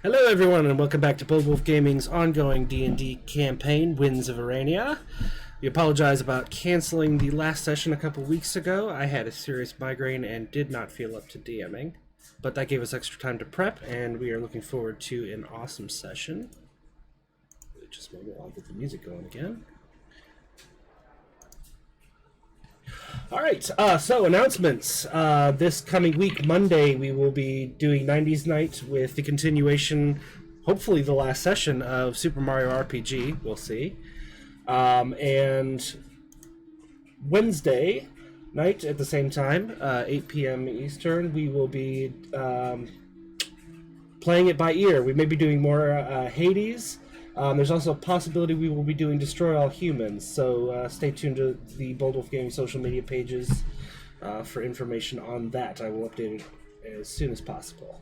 Hello everyone and welcome back to Bold Wolf Gaming's ongoing D&D campaign, Winds of Earrenia. We apologize about canceling the last session a couple weeks ago. I had a serious migraine and did not feel up to DMing, but that gave us extra time to prep and we are looking forward to an awesome session. Just a moment, I'll get the music going again. Alright, so announcements. This coming week, Monday, we will be doing 90s Night with the continuation, hopefully the last session of Super Mario RPG. We'll see. And Wednesday night at the same time, 8 p.m. Eastern, we will be playing it by ear. We may be doing more Hades. There's also a possibility we will be doing Destroy All Humans, so stay tuned to the Bold Wolf Gaming social media pages for information on that. I will update it as soon as possible.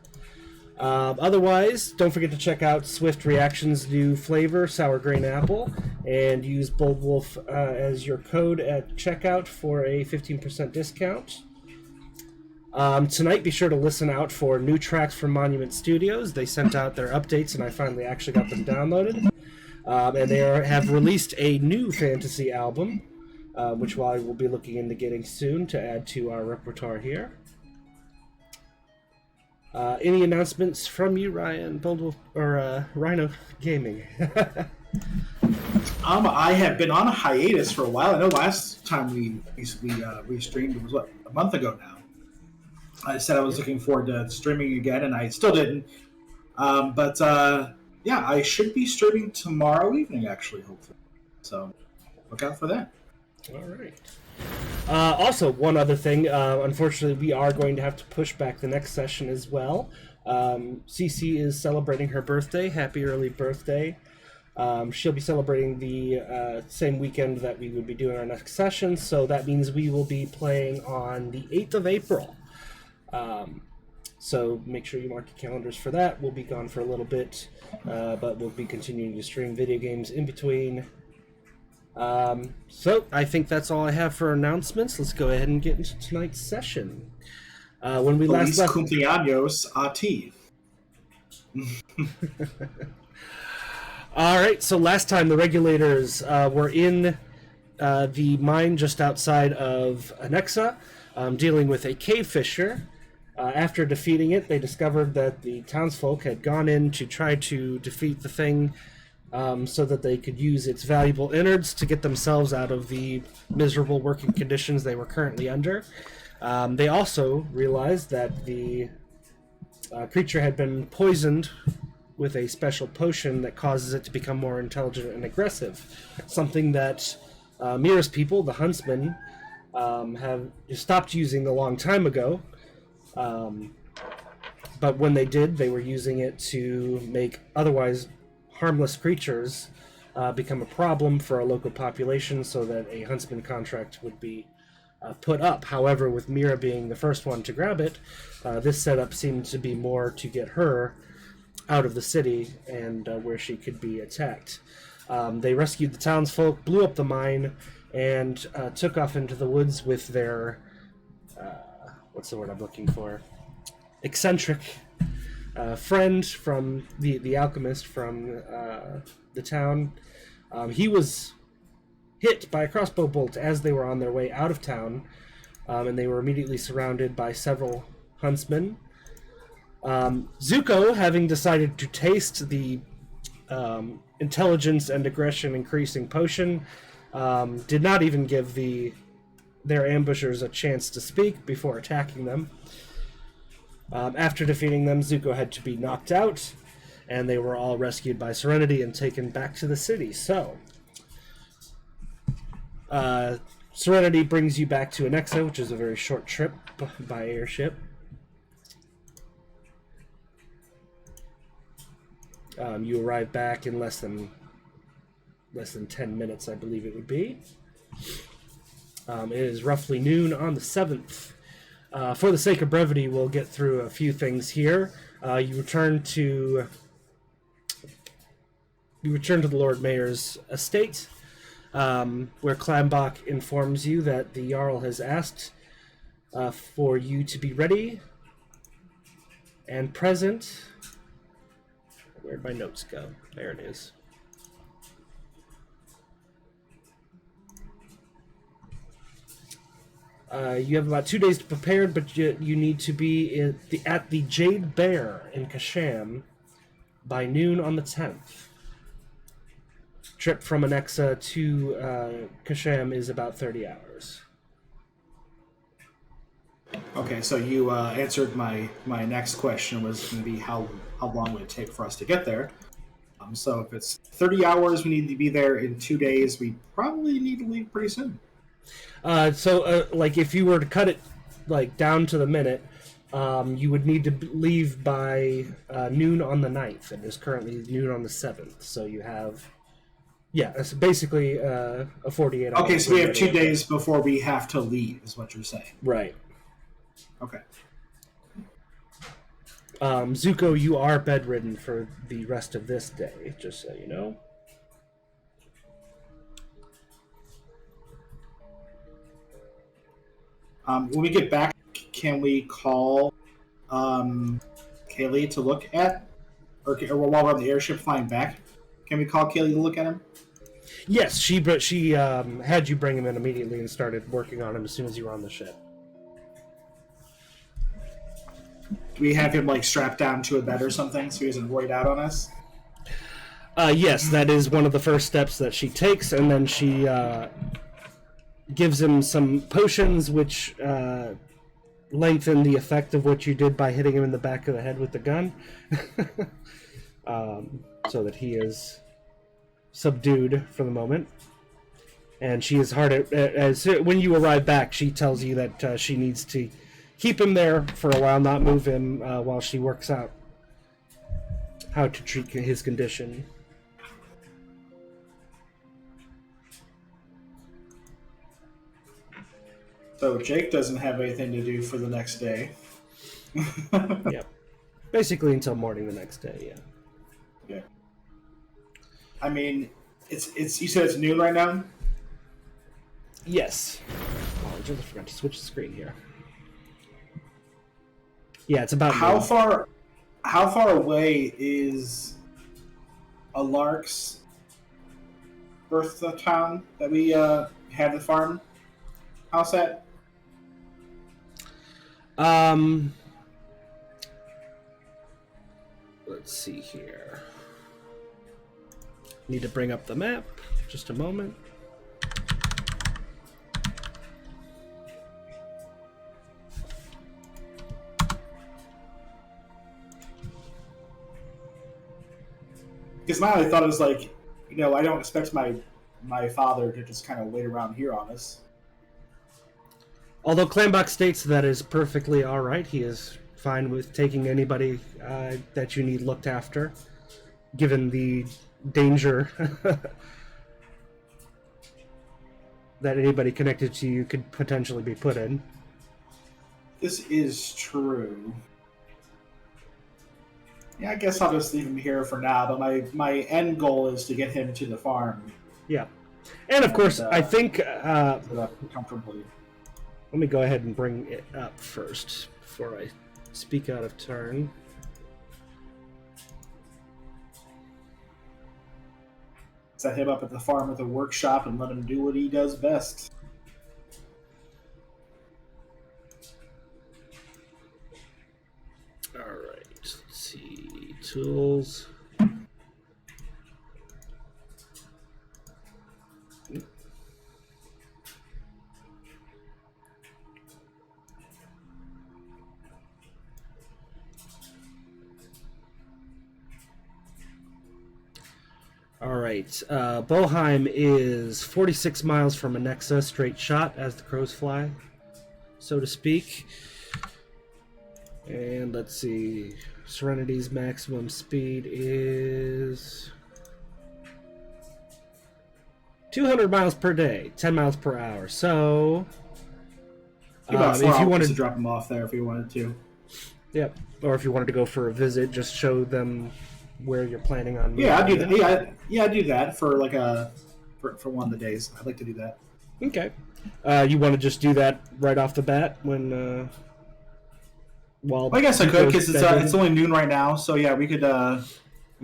Otherwise, don't forget to check out Swift Reaction's new flavor, Sour Grain Apple, and use Bold Wolf as your code at checkout for a 15% discount. Tonight, be sure to listen out for new tracks from Monument Studios. They sent out their updates, and I finally actually got them downloaded. And they have released a new fantasy album, which I will be looking into getting soon to add to our repertoire here. Any announcements from you, Ryan, Bold Wolf, or Rhino Gaming? I have been on a hiatus for a while. I know last time we streamed was a month ago now. I said I was looking forward to streaming again, and I still didn't. Yeah, I should be streaming tomorrow evening, actually, hopefully. So, look out for that. All right. Also, one other thing. Unfortunately, we are going to have to push back the next session as well. Cece is celebrating her birthday. Happy early birthday. She'll be celebrating the same weekend that we would be doing our next session, so that means we will be playing on the 8th of April. So make sure you mark your calendars for that. We'll be gone for a little bit, but we'll be continuing to stream video games in between. So I think that's all I have for announcements. Let's go ahead and get into tonight's session. When we last left... cumpleaños a ti. Alright, so last time the Regulators were in the mine just outside of Anexa, dealing with a cave fissure. After defeating it, they discovered that the townsfolk had gone in to try to defeat the thing so that they could use its valuable innards to get themselves out of the miserable working conditions they were currently under. They also realized that the creature had been poisoned with a special potion that causes it to become more intelligent and aggressive, something that Mira's people, the huntsmen, have stopped using a long time ago. But when they did, they were using it to make otherwise harmless creatures become a problem for a local population so that a huntsman contract would be put up. However, with Mira being the first one to grab it, this setup seemed to be more to get her out of the city and where she could be attacked. They rescued the townsfolk, blew up the mine, and took off into the woods with their... what's the word I'm looking for? Eccentric friend from the alchemist from the town. He was hit by a crossbow bolt as they were on their way out of town, and they were immediately surrounded by several huntsmen. Zuko, having decided to taste the intelligence and aggression increasing potion, did not even give their ambushers a chance to speak before attacking them. After defeating them, Zuko had to be knocked out, and they were all rescued by Serenity and taken back to the city. So, Serenity brings you back to Anexa, which is a very short trip by airship. You arrive back in less than 10 minutes, I believe it would be. It is roughly noon on the 7th. For the sake of brevity, we'll get through a few things here. You return to the Lord Mayor's estate, where Clambach informs you that the Jarl has asked for you to be ready and present Where'd my notes go? There it is. You have about 2 days to prepare, but you need to be at the Jade Bear in Kasham by noon on the 10th. Trip from Anexa to Kasham is about 30 hours. Okay, so you answered my next question was going to be how long would it take for us to get there. So if it's 30 hours, we need to be there in 2 days. We probably need to leave pretty soon. Like if you were to cut it like down to the minute, you would need to leave by noon on the 9th, and it's currently noon on the 7th. So you have, it's basically a 48-hour. Okay, so we have 2 days before we have to leave, is what you're saying. Right. Okay. Zuko, you are bedridden for the rest of this day, just so you know. When we get back, can we call Kaylee to look at, or while we're on the airship flying back, can we call Kaylee to look at him? Yes, she had you bring him in immediately and started working on him as soon as you were on the ship. Do we have him like strapped down to a bed or something so he doesn't void out on us? Yes, that is one of the first steps that she takes, and then she gives him some potions which lengthen the effect of what you did by hitting him in the back of the head with the gun, so that he is subdued for the moment. And she is hard as when you arrive back, she tells you that she needs to keep him there for a while, not move him while she works out how to treat his condition. So Jake doesn't have anything to do for the next day. Yep. Basically until morning the next day, yeah. Okay. I mean, it's you said it's noon right now? Yes. Oh, I just forgot to switch the screen here. Yeah, it's about how noon. How far away is Alark's birth town that we have the farm house at? Let's see here. Need to bring up the map. Just a moment. Because my only thought is like, I don't expect my father to just kind of wait around here on us. Although Clambach states that is perfectly all right. He is fine with taking anybody that you need looked after, given the danger that anybody connected to you could potentially be put in. This is true. Yeah, I guess I'll just leave him here for now, but my end goal is to get him to the farm. Yeah. And of course, I think... comfortably. Let me go ahead and bring it up first before I speak out of turn. Set him up at the farm with a workshop and let him do what he does best. Alright, let's see. Tools. Alright, Boheim is 46 miles from Anexa, straight shot as the crows fly, so to speak. And let's see, Serenity's maximum speed is 200 miles per day, 10 miles per hour. So, About 4 if you hours wanted to drop him off there if you wanted to. Yep, or if you wanted to go for a visit, just show them where you're planning on moving. Yeah, I do that. Yeah, I do that for like for one of the days. I'd like to do that. Okay. You want to just do that right off the bat when well, I guess I could because it's only noon right now. So yeah, we could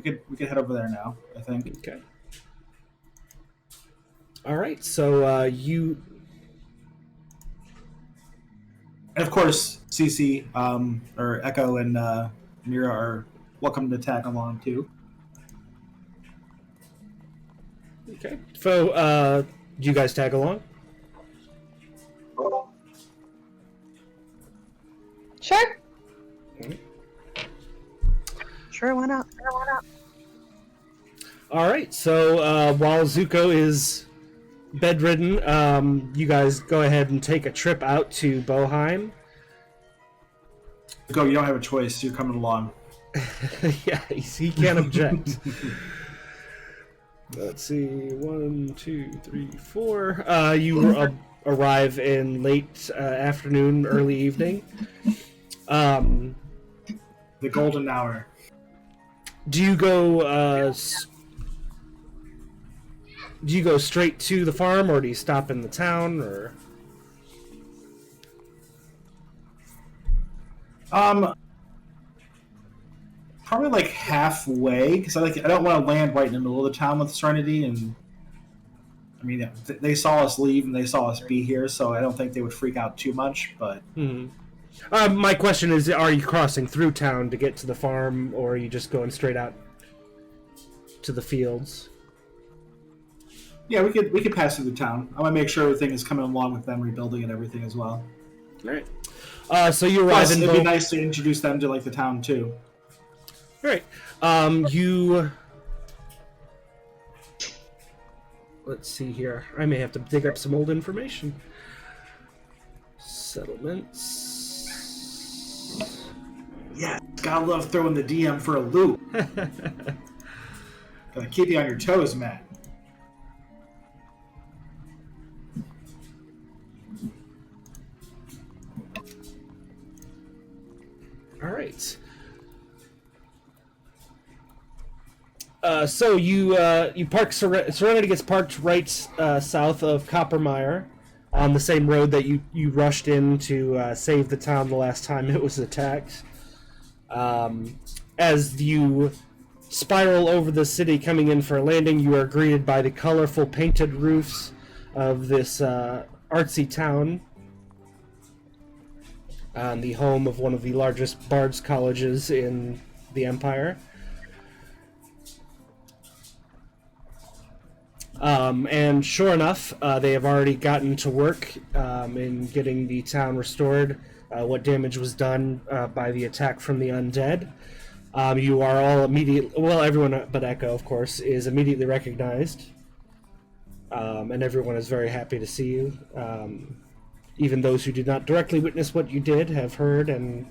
we could head over there now, I think. Okay. All right. So you. And of course, CC or Echo and Mira are welcome to tag along too. Okay. So do you guys tag along? Sure. Mhm. Sure, why not? All right. So while Zuko is bedridden, you guys go ahead and take a trip out to Boheim. Go, you don't have a choice. You're coming along. Yeah, he can't object. Let's see. 1, 2, 3, 4. You arrive in late afternoon, early evening. The golden hour. Do you go? Do you go straight to the farm, or do you stop in the town, or? Probably like halfway, because I don't want to land right in the middle of the town with Serenity, and I mean they saw us leave and they saw us be here, so I don't think they would freak out too much. But My question is: are you crossing through town to get to the farm, or are you just going straight out to the fields? yeah, we could pass through the town. I want to make sure everything is coming along with them rebuilding and everything as well. All right. So you arrive Plus, in. it'd be nice to introduce them to like the town too. All right. You. Let's see here. I may have to dig up some old information. Settlements. Yeah, gotta love throwing the DM for a loop. Gotta keep you on your toes, Matt. All right. So you park. Serenity gets parked right south of Coppermire, on the same road that you rushed in to save the town the last time it was attacked. As you spiral over the city, coming in for a landing, you are greeted by the colorful painted roofs of this artsy town, the home of one of the largest bards colleges in the Empire. And sure enough, they have already gotten to work in getting the town restored. What damage was done by the attack from the undead. You are all immediately, well, everyone but Echo, of course, is immediately recognized. And everyone is very happy to see you. Even those who did not directly witness what you did have heard and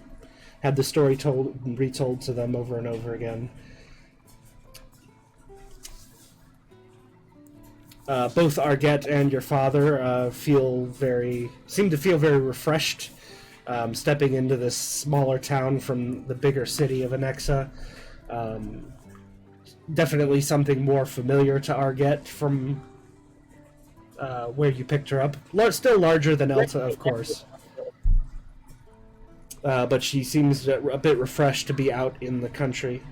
had the story told and retold to them over and over again. Both Arget and your father seem to feel very refreshed, stepping into this smaller town from the bigger city of Anexa. Definitely something more familiar to Arget from where you picked her up. Still larger than Elta, of course. But she seems a bit refreshed to be out in the country.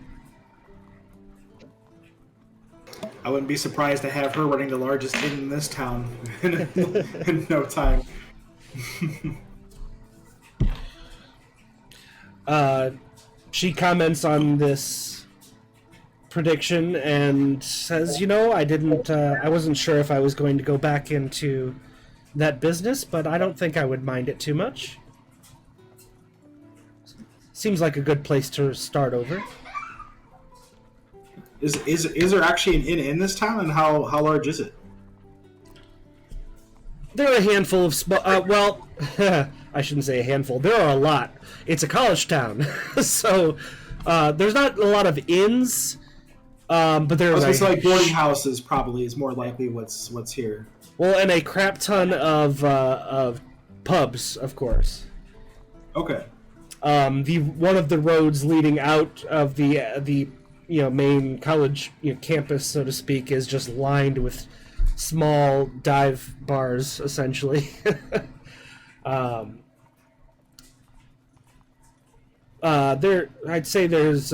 I wouldn't be surprised to have her running the largest inn in this town in no time. She comments on this prediction and says, I wasn't sure if I was going to go back into that business, but I don't think I would mind it too much. Seems like a good place to start over. Is there actually an inn in this town, and how large is it? There are a handful of I shouldn't say a handful. There are a lot. It's a college town, so there's not a lot of inns, but there are like boarding houses. Probably is more likely what's here. Well, and a crap ton of pubs, of course. Okay. One of the roads leading out of the main college campus, so to speak, is just lined with small dive bars, essentially. I'd say there's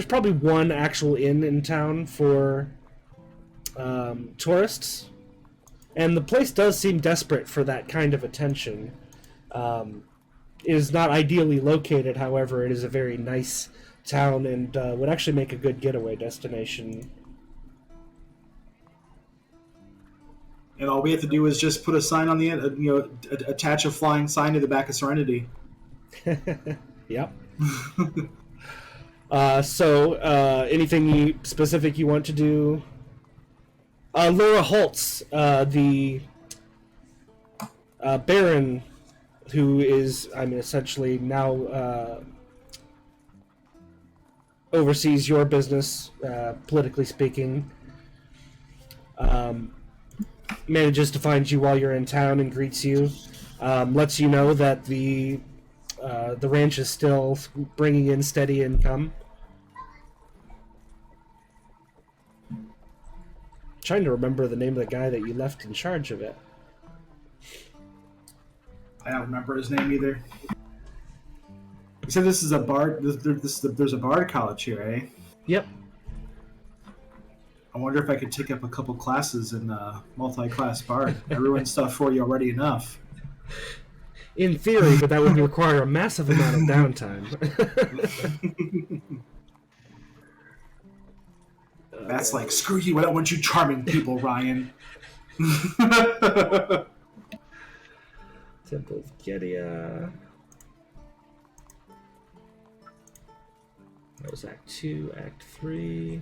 probably one actual inn in town for tourists, and the place does seem desperate for that kind of attention. It is not ideally located, however, it is a very nice town and would actually make a good getaway destination. And all we have to do is just put a sign on the end, attach a flying sign to the back of Serenity. Yep. So, anything specific you want to do? Laura Holtz, the Baron, who is, essentially now oversees your business, politically speaking, manages to find you while you're in town and greets you, lets you know that the ranch is still bringing in steady income. Trying to remember the name of the guy that you left in charge of it. I don't remember his name either. You said this is a bard. There's a bard college here, eh? Yep. I wonder if I could take up a couple classes in multi-class bard. I ruined stuff for you already enough. In theory, but that would require a massive amount of downtime. That's like, screw you, I don't want you charming people, Ryan. Temple of Getia. That was Act 2, Act 3.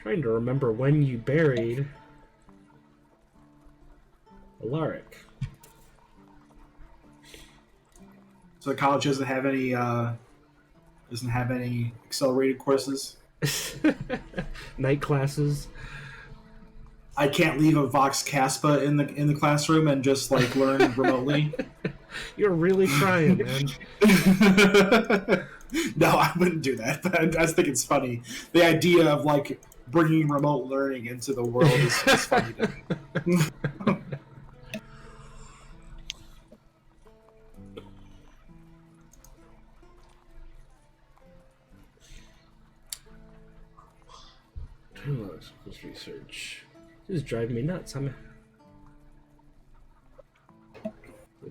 Trying to remember when you buried Alaric. So the college doesn't have any accelerated courses. Night classes. I can't leave a Vox Caspa in the classroom and just like learn remotely. You're really trying, man. No, I wouldn't do that. But I just think it's funny. The idea of like bringing remote learning into the world is funny to me. Let's research. This is driving me nuts.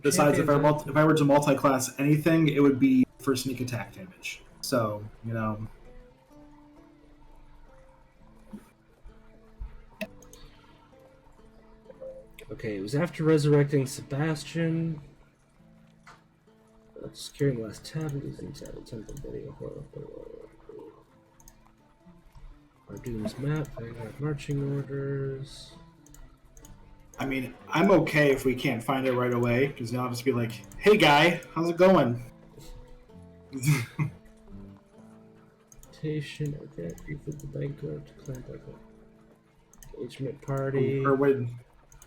Besides, if I were to multi-class anything, it would be for sneak attack damage. So, Okay, it was after resurrecting Sebastian. Securing the last tablet is inside the temple video. Our Doom's map, marching orders. I mean, I'm okay if we can't find it right away, because you'll just be like, hey guy, how's it going? Invitation, okay, visit the banquet, engagement party. Or when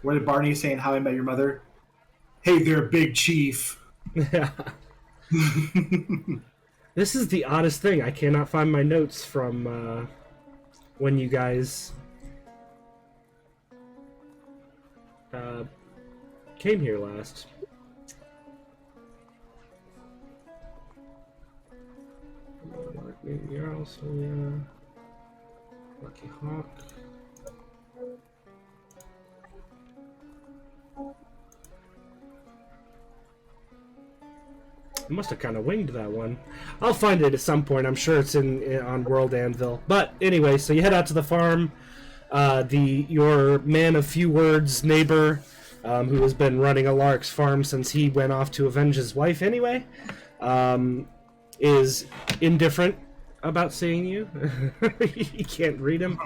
did Barney saying how I met your mother? Hey there, big chief. Yeah. This is the oddest thing. I cannot find my notes from when you guys came here last. You're also Lucky Hawk. I must have kind of winged that one. I'll find it at some point. I'm sure it's on World Anvil. But anyway, so you head out to the farm. Your man of few words neighbor, who has been running Alaric's farm since he went off to avenge his wife anyway, is indifferent about seeing you. You can't read him.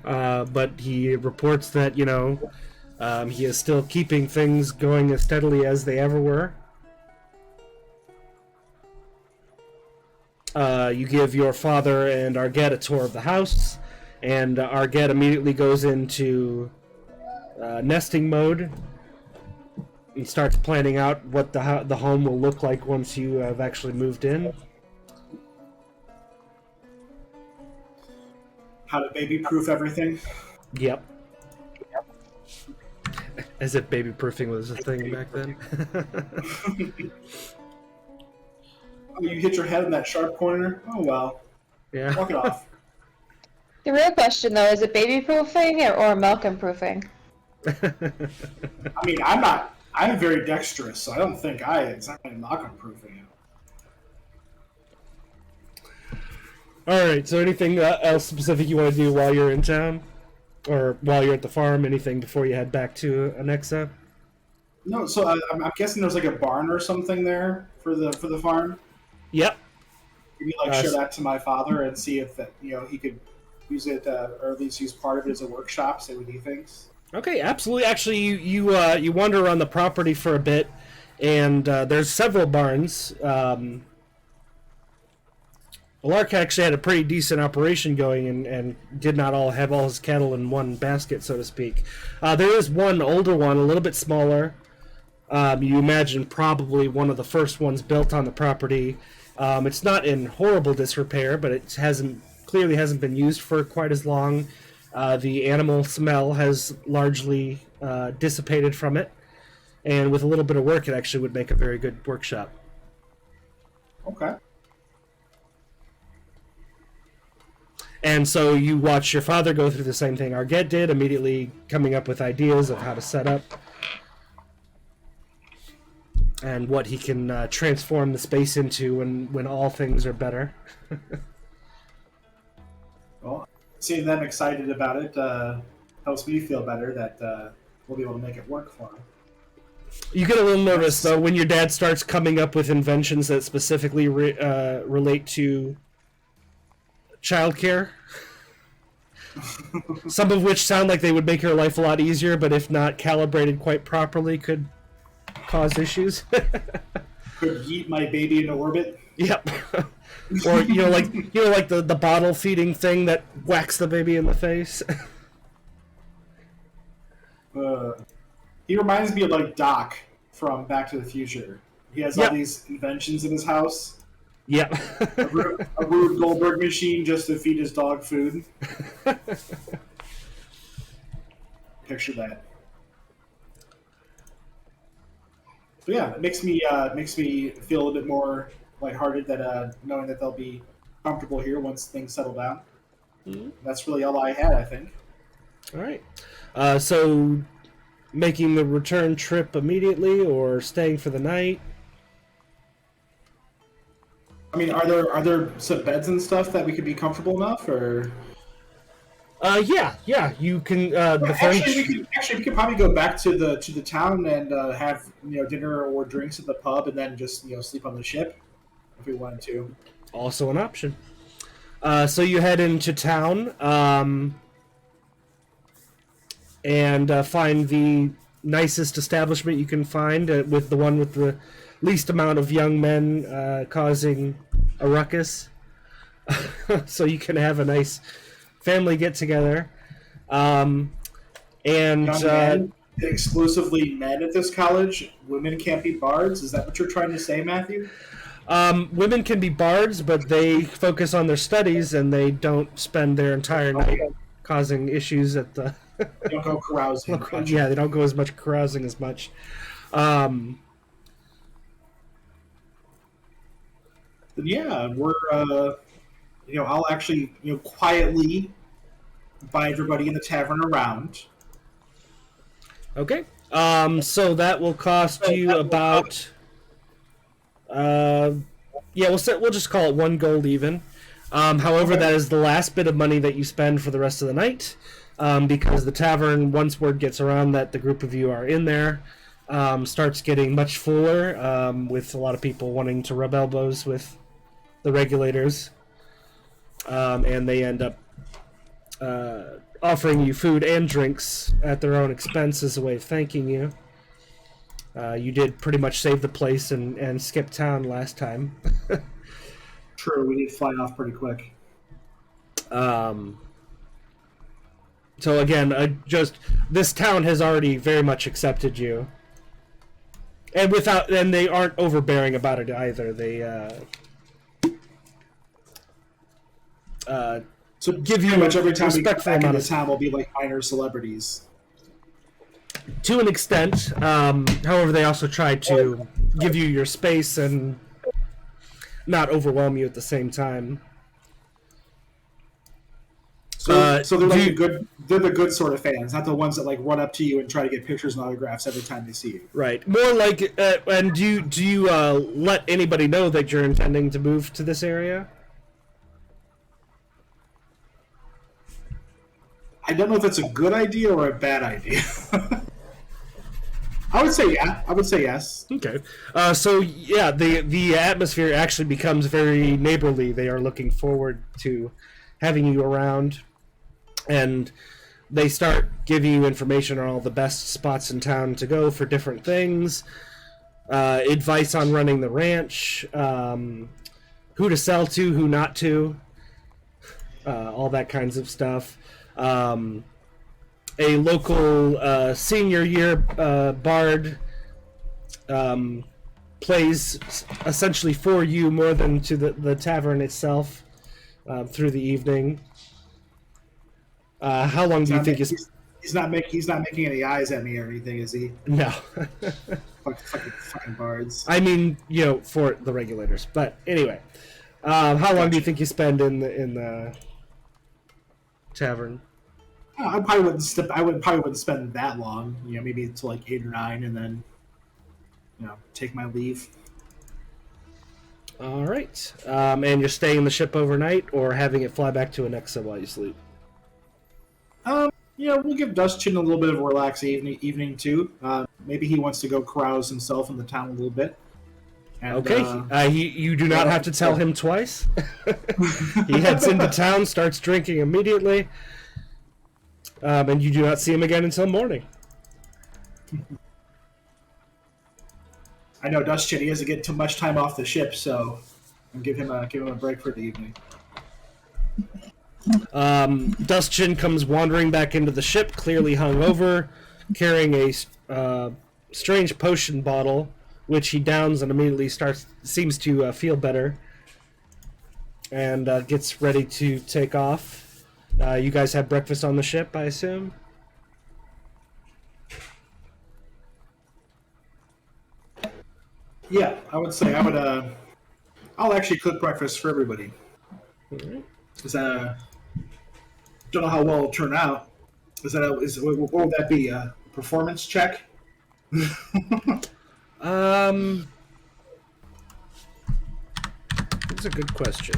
But he reports that, he is still keeping things going as steadily as they ever were. You give your father and Arget a tour of the house, and Arget immediately goes into nesting mode. He starts planning out what the home will look like once you have actually moved in. How to baby-proof everything? Yep. As if baby proofing was a thing back then. Oh, you hit your head in that sharp corner? Oh, well. Yeah. Walk it off. The real question, though, is it baby proofing or Malcolm proofing? I mean, I'm very dexterous, so I don't think it's not Malcolm proofing it. All right. So, anything else specific you want to do while you're in town, or while you're at the farm? Anything before you head back to Anexa? No, so I'm guessing there's like a barn or something there for the farm. Yep. Maybe show that to my father and see if that he could use it or at least use part of it as a workshop. See what he thinks. Okay, absolutely. Actually, you wander around the property for a bit, and there's several barns. Lark actually had a pretty decent operation going and did not all have all his cattle in one basket, so to speak. There is one older one, a little bit smaller. You imagine probably one of the first ones built on the property. It's not in horrible disrepair, but it clearly hasn't been used for quite as long. The animal smell has largely dissipated from it, and with a little bit of work, it actually would make a very good workshop. Okay. And so you watch your father go through the same thing Arget did, immediately coming up with ideas of how to set up and what he can transform the space into when all things are better. Well, seeing them excited about it helps me feel better that we'll be able to make it work for him. You get a little nervous, though, when your dad starts coming up with inventions that specifically relate to childcare. Some of which sound like they would make your life a lot easier, but if not calibrated quite properly, could cause issues. Could yeet my baby into orbit. Yep. Or like the bottle feeding thing that whacks the baby in the face. He reminds me of like Doc from Back to the Future. He has all these inventions in his house. Yep. a Rube Goldberg machine just to feed his dog food. Picture that. But yeah, it makes me feel a little bit more lighthearted that knowing that they'll be comfortable here once things settle down. Mm-hmm. That's really all I had, I think. All right. So, making the return trip immediately or staying for the night? I mean, are there some beds and stuff that we could be comfortable enough, or? Yeah. You can. We could probably go back to the town and have dinner or drinks at the pub, and then just sleep on the ship if we wanted to. Also an option. So you head into town and find the nicest establishment you can find, with the one with the least amount of young men causing a ruckus. So you can have a nice family get together. Exclusively men at this college. Women can't be bards. Is that what you're trying to say, Matthew? Women can be bards, but they focus on their studies and they don't spend their entire night causing issues at the. They don't go carousing. Yeah, they don't go as much carousing as much. Yeah, we're I'll actually quietly buy everybody in the tavern around. Okay. So that will cost you about. We'll just call it 1 gold even. However, that is the last bit of money that you spend for the rest of the night, because the tavern, once word gets around that the group of you are in there, starts getting much fuller, with a lot of people wanting to rub elbows with the regulators, and they end up offering you food and drinks at their own expense as a way of thanking you. You did pretty much save the place and skip town last time. True, we did fly off pretty quick. So again, this town has already very much accepted you, and they aren't overbearing about it either. They so give you pretty much every time we respectful come back amount into of town, we'll be like minor celebrities. To an extent. However, they also try to give you your space and not overwhelm you at the same time. So they're like they're the good sort of fans, not the ones that like run up to you and try to get pictures and autographs every time they see you. Right. More like, and do you let anybody know that you're intending to move to this area? I don't know if that's a good idea or a bad idea. I would say yeah. I would say yes. Okay. So yeah, the atmosphere actually becomes very neighborly. They are looking forward to having you around, and they start giving you information on all the best spots in town to go for different things, advice on running the ranch, who to sell to, who not to, all that kinds of stuff. A local senior year bard plays essentially for you more than to the tavern itself through the evening. How long do you think he's not making any eyes at me or anything, is he? No. fucking bards. I mean, for the regulators. But anyway, how long do you think you spend in the tavern? I probably wouldn't spend that long. Maybe until like 8 or 9, and then take my leave. All right. And you're staying in the ship overnight, or having it fly back to Anexa while you sleep? We'll give Dustchin a little bit of a relaxed evening too. Maybe he wants to go carouse himself in the town a little bit. And, okay. You do not have to tell him twice. He heads into town, starts drinking immediately, and you do not see him again until morning. I know Dustchin, he doesn't get too much time off the ship, so I'll give him a break for the evening. Dustchin comes wandering back into the ship, clearly hungover, carrying a strange potion bottle, which he downs and immediately seems to feel better, and gets ready to take off. You guys have breakfast on the ship, I assume? Yeah, I would say I'll actually cook breakfast for everybody. Mm-hmm. Don't know how well it'll turn out. What would that be? A performance check? That's a good question.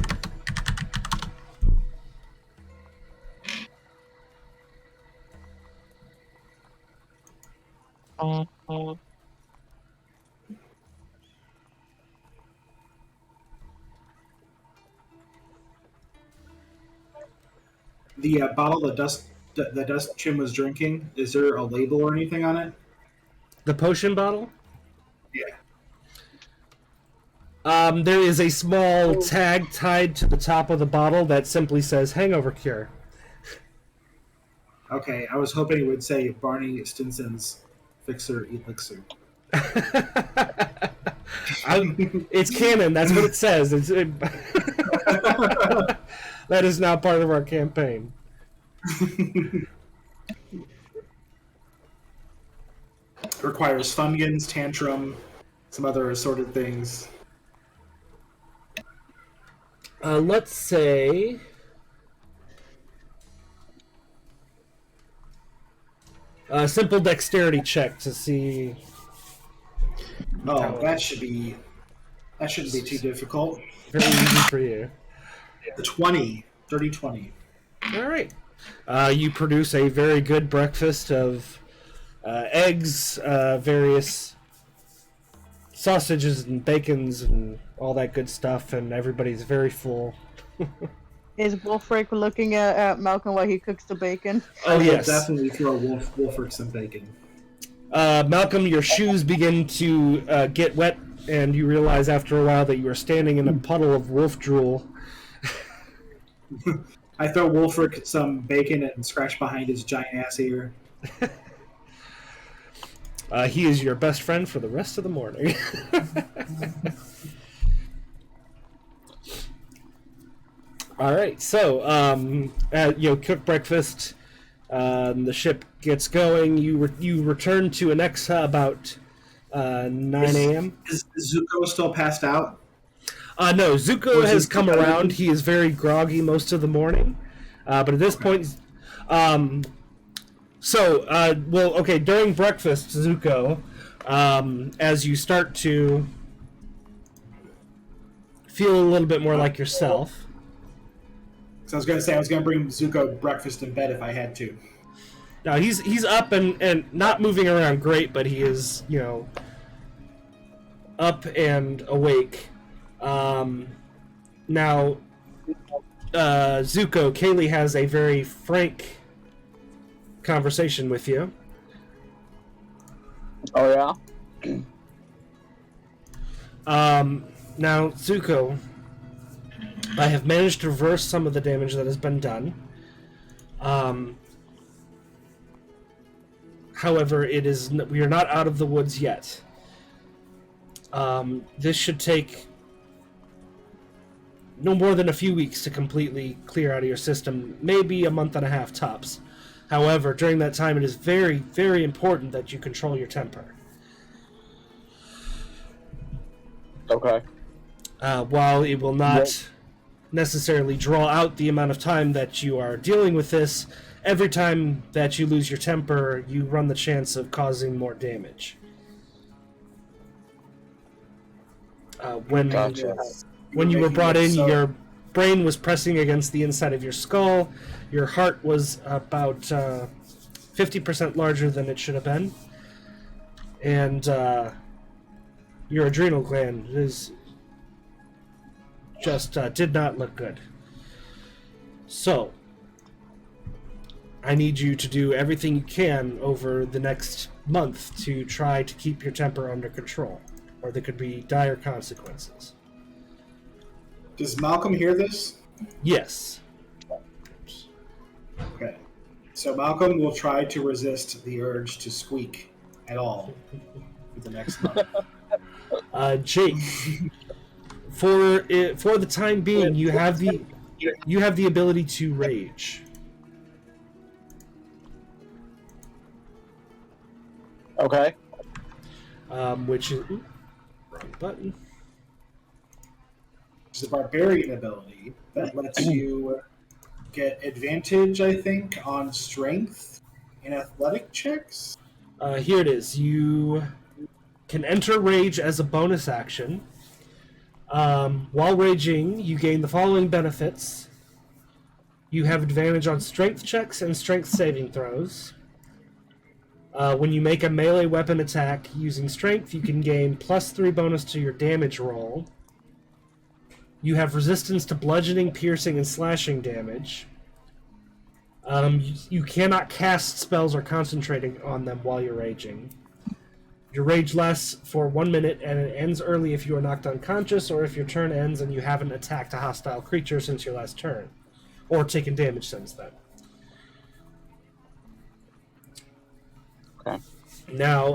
The bottle that Dustchin was drinking, is there a label or anything on it? The potion bottle? Yeah. There is a small tag tied to the top of the bottle that simply says hangover cure. Okay, I was hoping it would say Barney Stinson's Fixer Elixir. It's canon, that's what it says. That is now part of our campaign. Requires Fungans, Tantrum, some other assorted things. Let's say... a simple dexterity check to see... Oh, that shouldn't be too difficult. Very easy for you. 20. 30-20. All right. You produce a very good breakfast of eggs, various sausages and bacons and all that good stuff, and everybody's very full. Is Wolfric looking at Malcolm while he cooks the bacon? Oh, yes. Definitely throw Wolfric some bacon. Malcolm, your shoes begin to get wet, and you realize after a while that you are standing in a puddle of wolf drool. I throw Wolfric some bacon and scratch behind his giant ass ear. He is your best friend for the rest of the morning. All right, so cook breakfast. The ship gets going. You return to Anexa about 9 a.m. Is Zuko still passed out? No, Or Zuko is has he come still around. moving? He is very groggy most of the morning. But at this point... during breakfast, Zuko, as you start to feel a little bit more like yourself... So I was going to say I was going to bring Zuko breakfast in bed if I had to. Now, he's up and not moving around great, but he is, up and awake. Now, Zuko, Kaylee has a very frank conversation with you. Oh, yeah? Now, Zuko, I have managed to reverse some of the damage that has been done. However, we are not out of the woods yet. This should take no more than a few weeks to completely clear out of your system, maybe a month and a half tops. However, during that time, it is very, very important that you control your temper. Okay. While it will not necessarily draw out the amount of time that you are dealing with this, every time that you lose your temper, you run the chance of causing more damage. Gotcha. When you were brought in, So- your brain was pressing against the inside of your skull. Your heart was about 50% larger than it should have been. And your adrenal gland just did not look good. So, I need you to do everything you can over the next month to try to keep your temper under control, or there could be dire consequences. Does Malcolm hear this? Yes. Okay. So Malcolm will try to resist the urge to squeak at all for the next month. Jake, for the time being, you have the ability to rage. Okay. Which is wrong button. It's a barbarian ability that lets you get advantage, I think, on strength in athletic checks. Here it is. You can enter rage as a bonus action. While raging, you gain the following benefits. You have advantage on strength checks and strength saving throws. When you make a melee weapon attack using strength, you can gain +3 bonus to your damage roll. You have resistance to bludgeoning, piercing, and slashing damage. You cannot cast spells or concentrating on them while you're raging. Your rage lasts for 1 minute, and it ends early if you are knocked unconscious, or if your turn ends and you haven't attacked a hostile creature since your last turn, or taken damage since then. Okay. Now,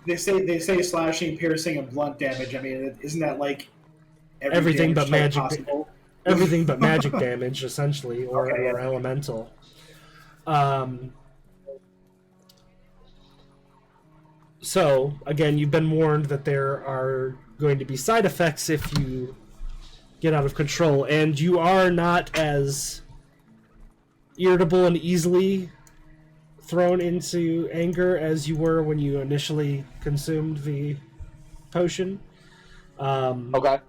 They say slashing, piercing, and blunt damage. I mean, isn't that like every Everything damage but type magic possible? everything but magic damage, essentially, or, Okay, or yeah. elemental. So, again, you've been warned that there are going to be side effects if you get out of control, and you are not as irritable and easily thrown into anger as you were when you initially consumed the potion. Okay.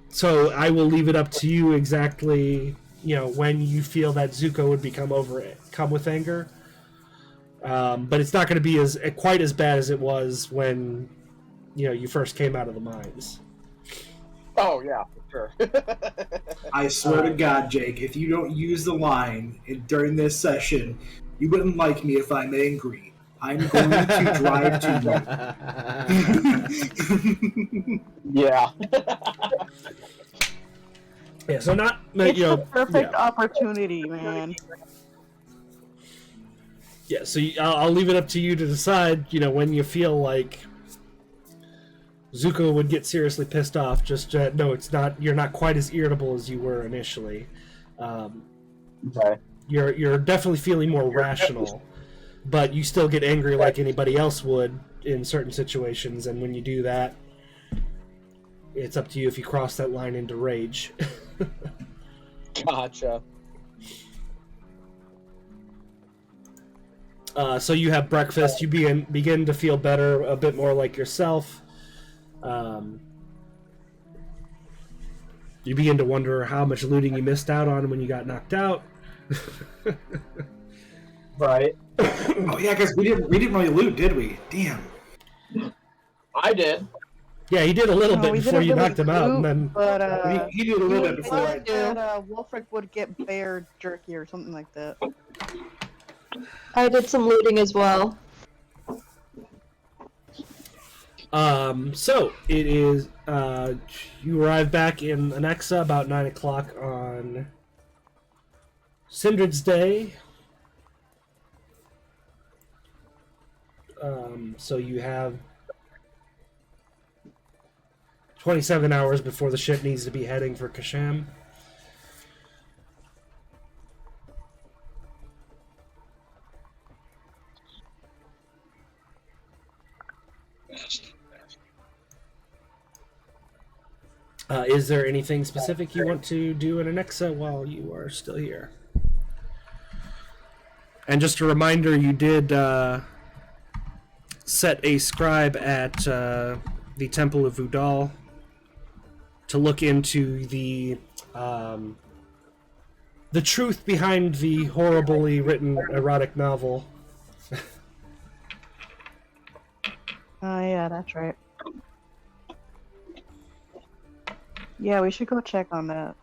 So I will leave it up to you exactly, when you feel that Zuko would come with anger. But it's not going to be quite as bad as it was when, you first came out of the mines. Oh, yeah, for sure. I swear to God, Jake, if you don't use the line during this session, you wouldn't like me if I'm angry. I'm going to drive to you. Yeah. Yeah, so not, It's you know, the perfect yeah. opportunity, man. Yeah, so I'll leave it up to you to decide, when you feel like Zuko would get seriously pissed off. Just no, it's not. You're not quite as irritable as you were initially. Okay. You're definitely feeling more rational, but you still get angry like anybody else would in certain situations, and when you do that, it's up to you if you cross that line into rage. Gotcha. So you have breakfast. You begin to feel better, a bit more like yourself. You begin to wonder how much looting you missed out on when you got knocked out. Right. Oh yeah, because we didn't really loot, did we? Damn. I did. Yeah, he did a little No, bit we before didn't you really knocked him out, and loot, then But He did a little bit before I I said Wolfric would get bear jerky or something like that. I did some looting as well. So it is. You arrive back in Anexa about 9 o'clock on Sindred's Day. So you have 27 hours before the ship needs to be heading for Kasham. Is there anything specific you want to do in Anexa while you are still here? And just a reminder, you did set a scribe at the Temple of Udal to look into the truth behind the horribly written erotic novel. Oh yeah, that's right. Yeah, we should go check on that.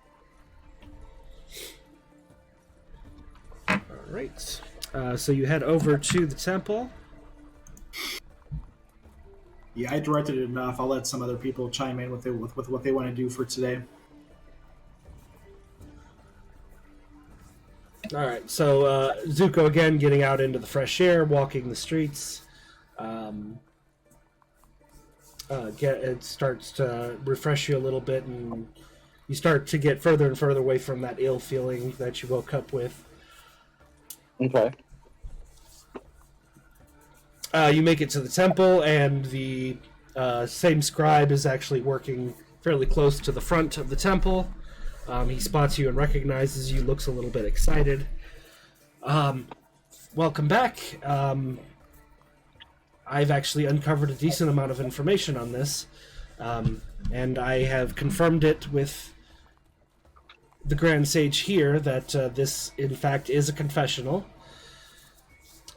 Alright. So you head over to the temple. Yeah, I directed it enough. I'll let some other people chime in with what they want to do for today. Alright, so Zuko again getting out into the fresh air, walking the streets. It starts to refresh you a little bit, and you start to get further and further away from that ill feeling that you woke up with. Okay. You make it to the temple, and the same scribe is actually working fairly close to the front of the temple. He spots you and recognizes you, looks a little bit excited. Welcome back. I've actually uncovered a decent amount of information on this, and I have confirmed it with the Grand Sage here that this, in fact, is a confessional.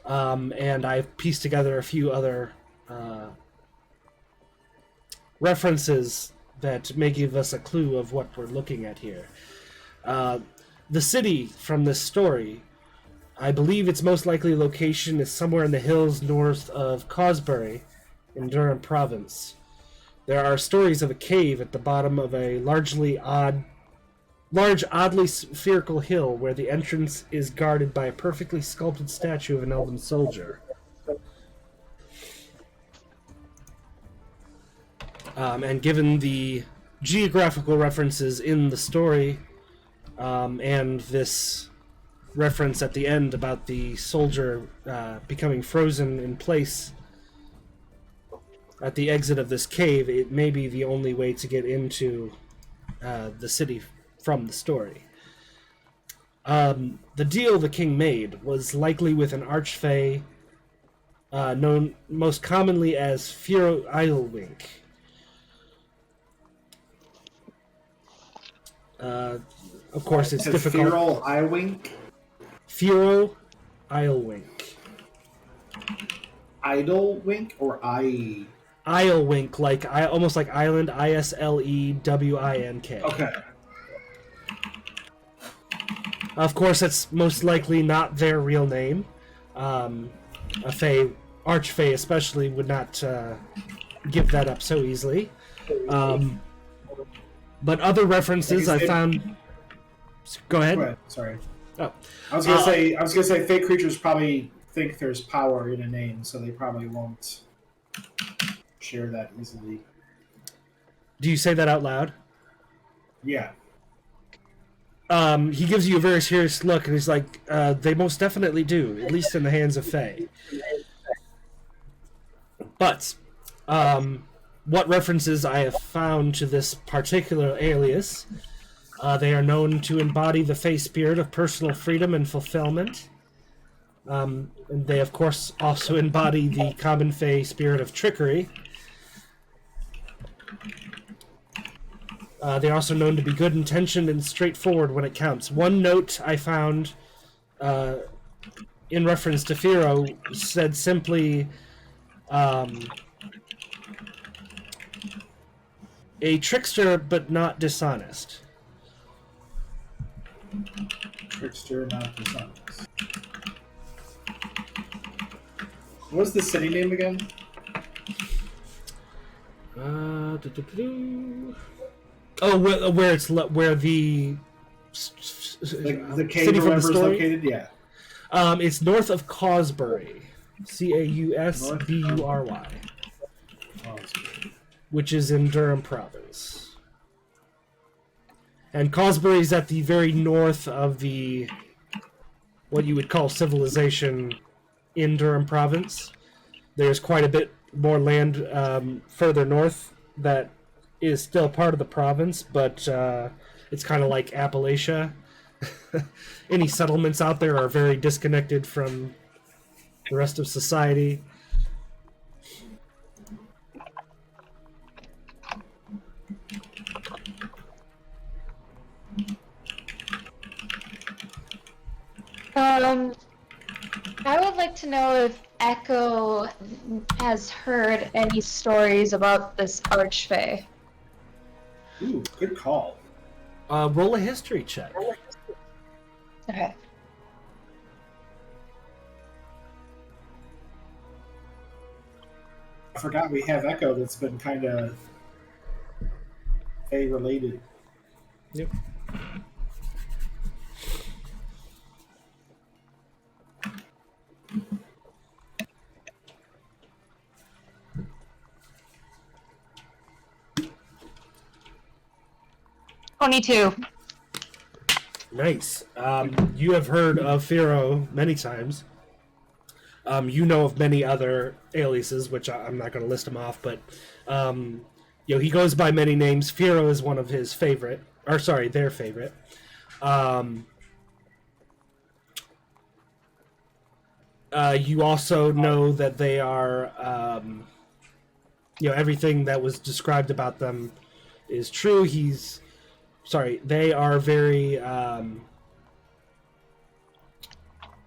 And I've pieced together a few other references that may give us a clue of what we're looking at here. The city from this story, I believe its most likely location is somewhere in the hills north of Cosbury in Durham Province. There are stories of a cave at the bottom of a large, oddly spherical hill where the entrance is guarded by a perfectly sculpted statue of an elven soldier. And given the geographical references in the story, and this reference at the end about the soldier becoming frozen in place at the exit of this cave, it may be the only way to get into the city from the story. The deal the king made was likely with an archfey known most commonly as Furo Idlewink. Of course, it's difficult. Furo Idlewink? Furo Idlewink. Idlewink or I? Islewink, like almost like island, Islewink. Okay. Of course, that's most likely not their real name. A Fey, Archfey especially, would not give that up so easily. But other references I found. Go ahead. Go ahead. Sorry. Oh. I was gonna say fake creatures probably think there's power in a name, so they probably won't share that easily. Do you say that out loud? Yeah. He gives you a very serious look, and he's like, they most definitely do, at least in the hands of Fae. But, what references I have found to this particular alias, they are known to embody the Fae spirit of personal freedom and fulfillment. And they, of course, also embody the common Fae spirit of trickery. They're also known to be good-intentioned and straightforward when it counts. One note I found in reference to Firo said simply, a trickster but not dishonest. Trickster, not dishonest. What's the city name again? Oh, where it's where the The cave city or from the whatever is story? located? Yeah. It's north of Causbury, Causbury, which is in Durham Province. And Causbury is at the very north of the what you would call civilization in Durham Province. There's quite a bit more land further north that is still part of the province, but it's kind of like Appalachia. Any settlements out there are very disconnected from the rest of society. I would like to know if Echo has heard any stories about this Archfey. Ooh, good call. Roll a history check. Okay. I forgot we have Echo that's been kind of related. Yep. Nice. You have heard of Firo many times. You know of many other aliases, which I'm not going to list them off, but he goes by many names. Firo is one of his favorite, or sorry, their favorite. You also know that they are, everything that was described about them is true. They are very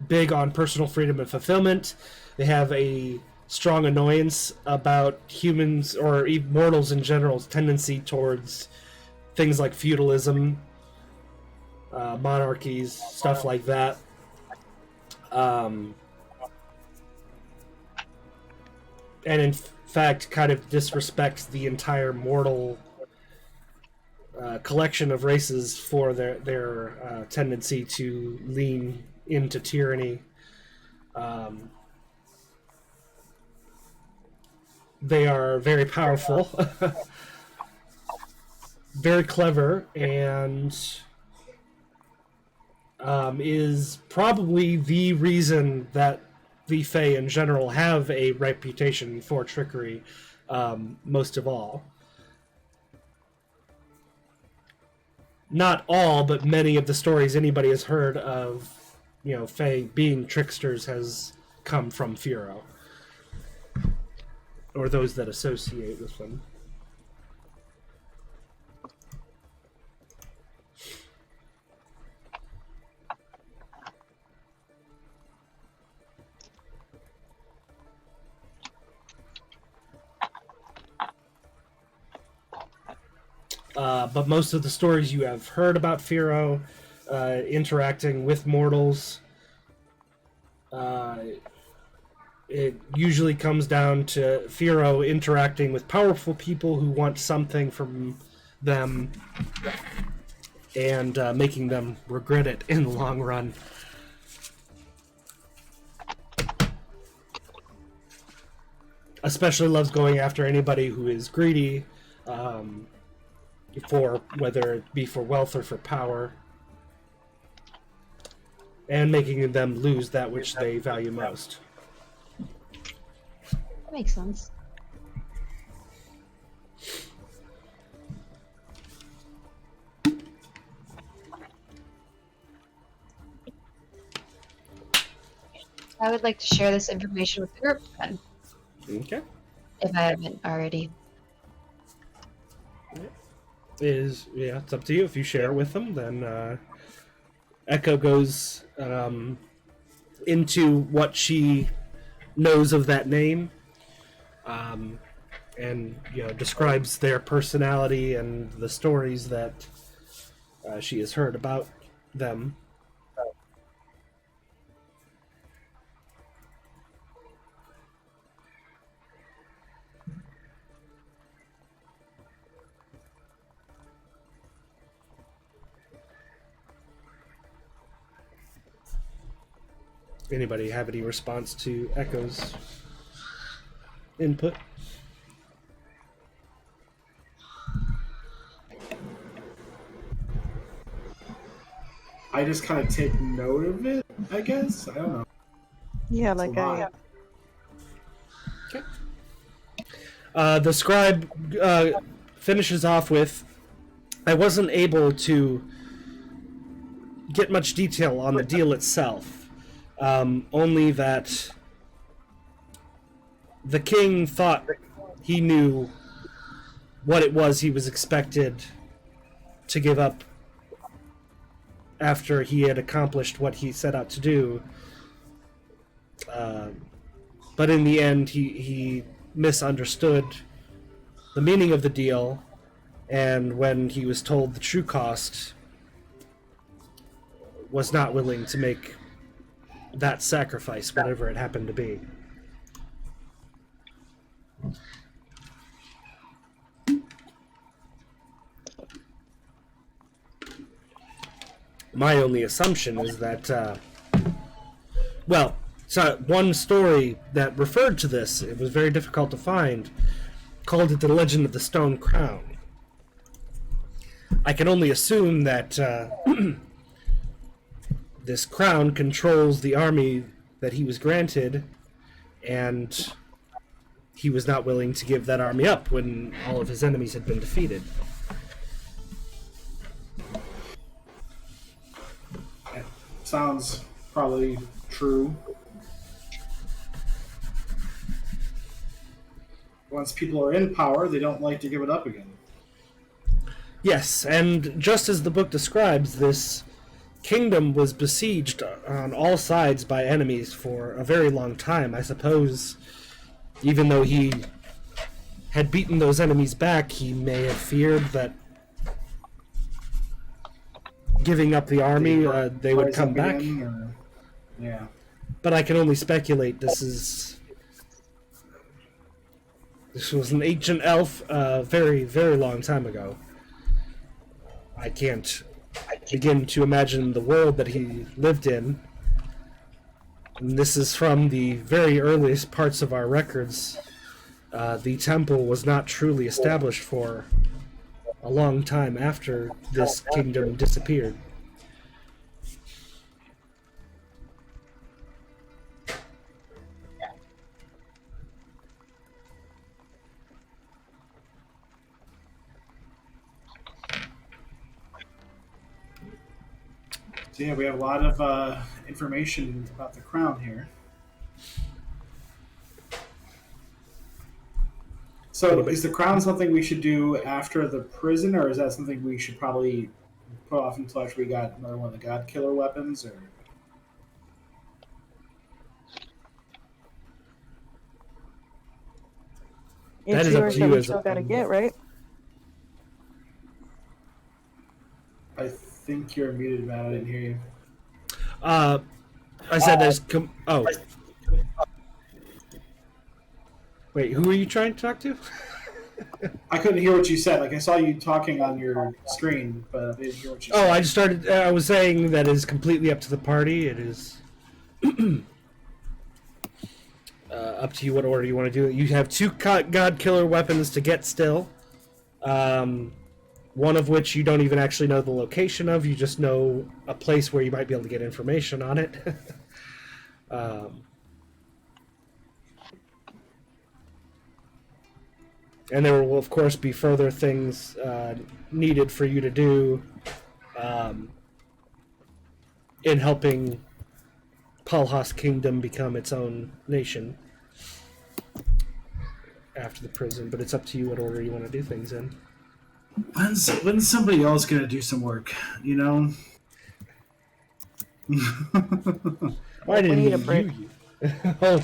big on personal freedom and fulfillment. They have a strong annoyance about humans, or even mortals in general's tendency towards things like feudalism, monarchies, stuff like that. And in fact, kind of disrespects the entire mortal collection of races for their tendency to lean into tyranny. They are very powerful, very clever, and is probably the reason that the Fae in general have a reputation for trickery, most of all. Not all, but many of the stories anybody has heard of, Fae being tricksters has come from Firo, or those that associate with them. But most of the stories you have heard about Firo interacting with mortals, it usually comes down to Firo interacting with powerful people who want something from them and making them regret it in the long run. Especially loves going after anybody who is greedy, for whether it be for wealth or for power. and making them lose that which they value most. That makes sense. I would like to share this information with the group then, Okay. if I haven't already. It's up to you. If you share with them, then Echo goes into what she knows of that name, and describes their personality and the stories that she has heard about them. Anybody have any response to Echo's input? I just kind of take note of it, I guess. I don't know. Yeah, It's a like lot. The scribe finishes off with, I wasn't able to get much detail on the deal itself, only that the king thought he knew what it was he was expected to give up after he had accomplished what he set out to do. But in the end, he misunderstood the meaning of the deal, and when he was told the true cost, was not willing to make that sacrifice, whatever it happened to be. My only assumption is that, so one story that referred to this, it was very difficult to find, called it the Legend of the Stone Crown. I can only assume that this crown controls the army that he was granted, and he was not willing to give that army up when all of his enemies had been defeated. Sounds probably true. Once people are in power, they don't like to give it up again. Yes, and just as the book describes, this kingdom was besieged on all sides by enemies for a very long time. I suppose, even though he had beaten those enemies back, he may have feared that giving up the army, they would Rise come up back. again, or- Yeah. But I can only speculate. This was an ancient elf, very, very long time ago. I can't begin to imagine the world that he lived in. And this is from the very earliest parts of our records. The temple was not truly established for a long time after this kingdom disappeared. So yeah, we have a lot of information about the crown here. So is the crown something we should do after the prison, or is that something we should probably put off until after we got another one of the God Killer weapons? Or That it's is up yours to that you we as still a- gotta get, right? I think you're muted, Matt. I didn't hear you. I said there's... Wait, who are you trying to talk to? I couldn't hear what you said. Like I saw you talking on your screen, but I didn't hear what you said. I was saying that it is completely up to the party. It is up to you what order you want to do it. You have two God Killer weapons to get still. One one of which you don't even actually know the location of. You just know a place where you might be able to get information on it. And there will, of course, be further things needed for you to do in helping Palhas Kingdom become its own nation after the prison. But it's up to you what order you want to do things in. When's somebody else gonna do some work? You know. Why didn't need a you? break. Well,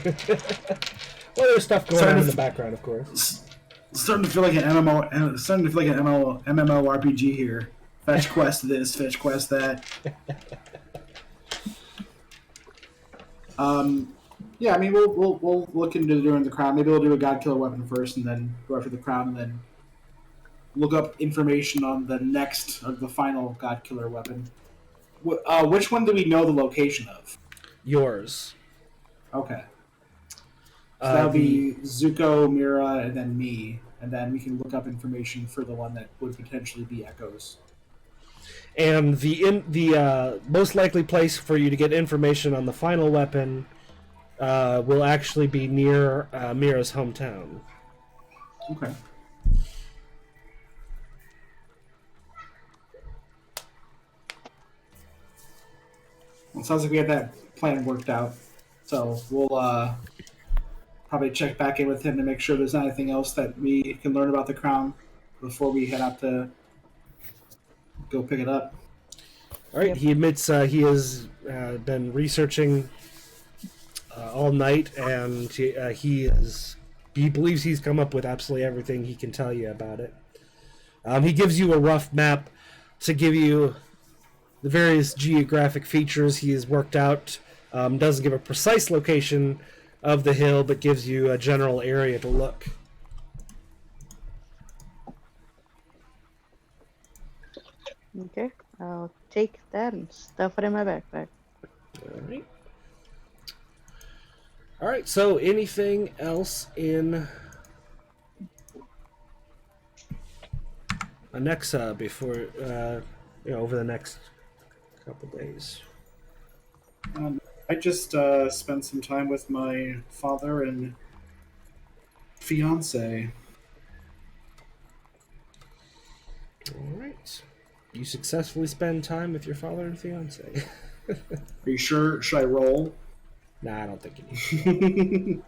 there's stuff going on in the background, of course. Starting to feel like an MMO. Starting to feel like an MMORPG here. Fetch quest this, fetch quest that. Yeah, I mean we'll look into doing the crown. Maybe we'll do a god killer weapon first, and then go after the crown, and then look up information on the next of the final god killer weapon. Which one do we know the location of? Yours. Okay. So that'll be Zuko, Mira, and then me, and then we can look up information for the one that would potentially be Echoes. And the most likely place for you to get information on the final weapon will actually be near Mira's hometown. Okay. Well, it sounds like we have that plan worked out. So we'll probably check back in with him to make sure there's not anything else that we can learn about the crown before we head out to go pick it up. All right. Yep. He admits he has been researching all night, and he believes he's come up with absolutely everything he can tell you about it. He gives you a rough map to give you the various geographic features he has worked out. Doesn't give a precise location of the hill, but gives you a general area to look. Okay, I'll take that and stuff it in my backpack. All right. So, anything else in Anexa before over the next couple days? I just spent some time with my father and fiance. All right. You successfully spend time with your father and fiance. Are you sure? Should I roll? Nah, I don't think you need.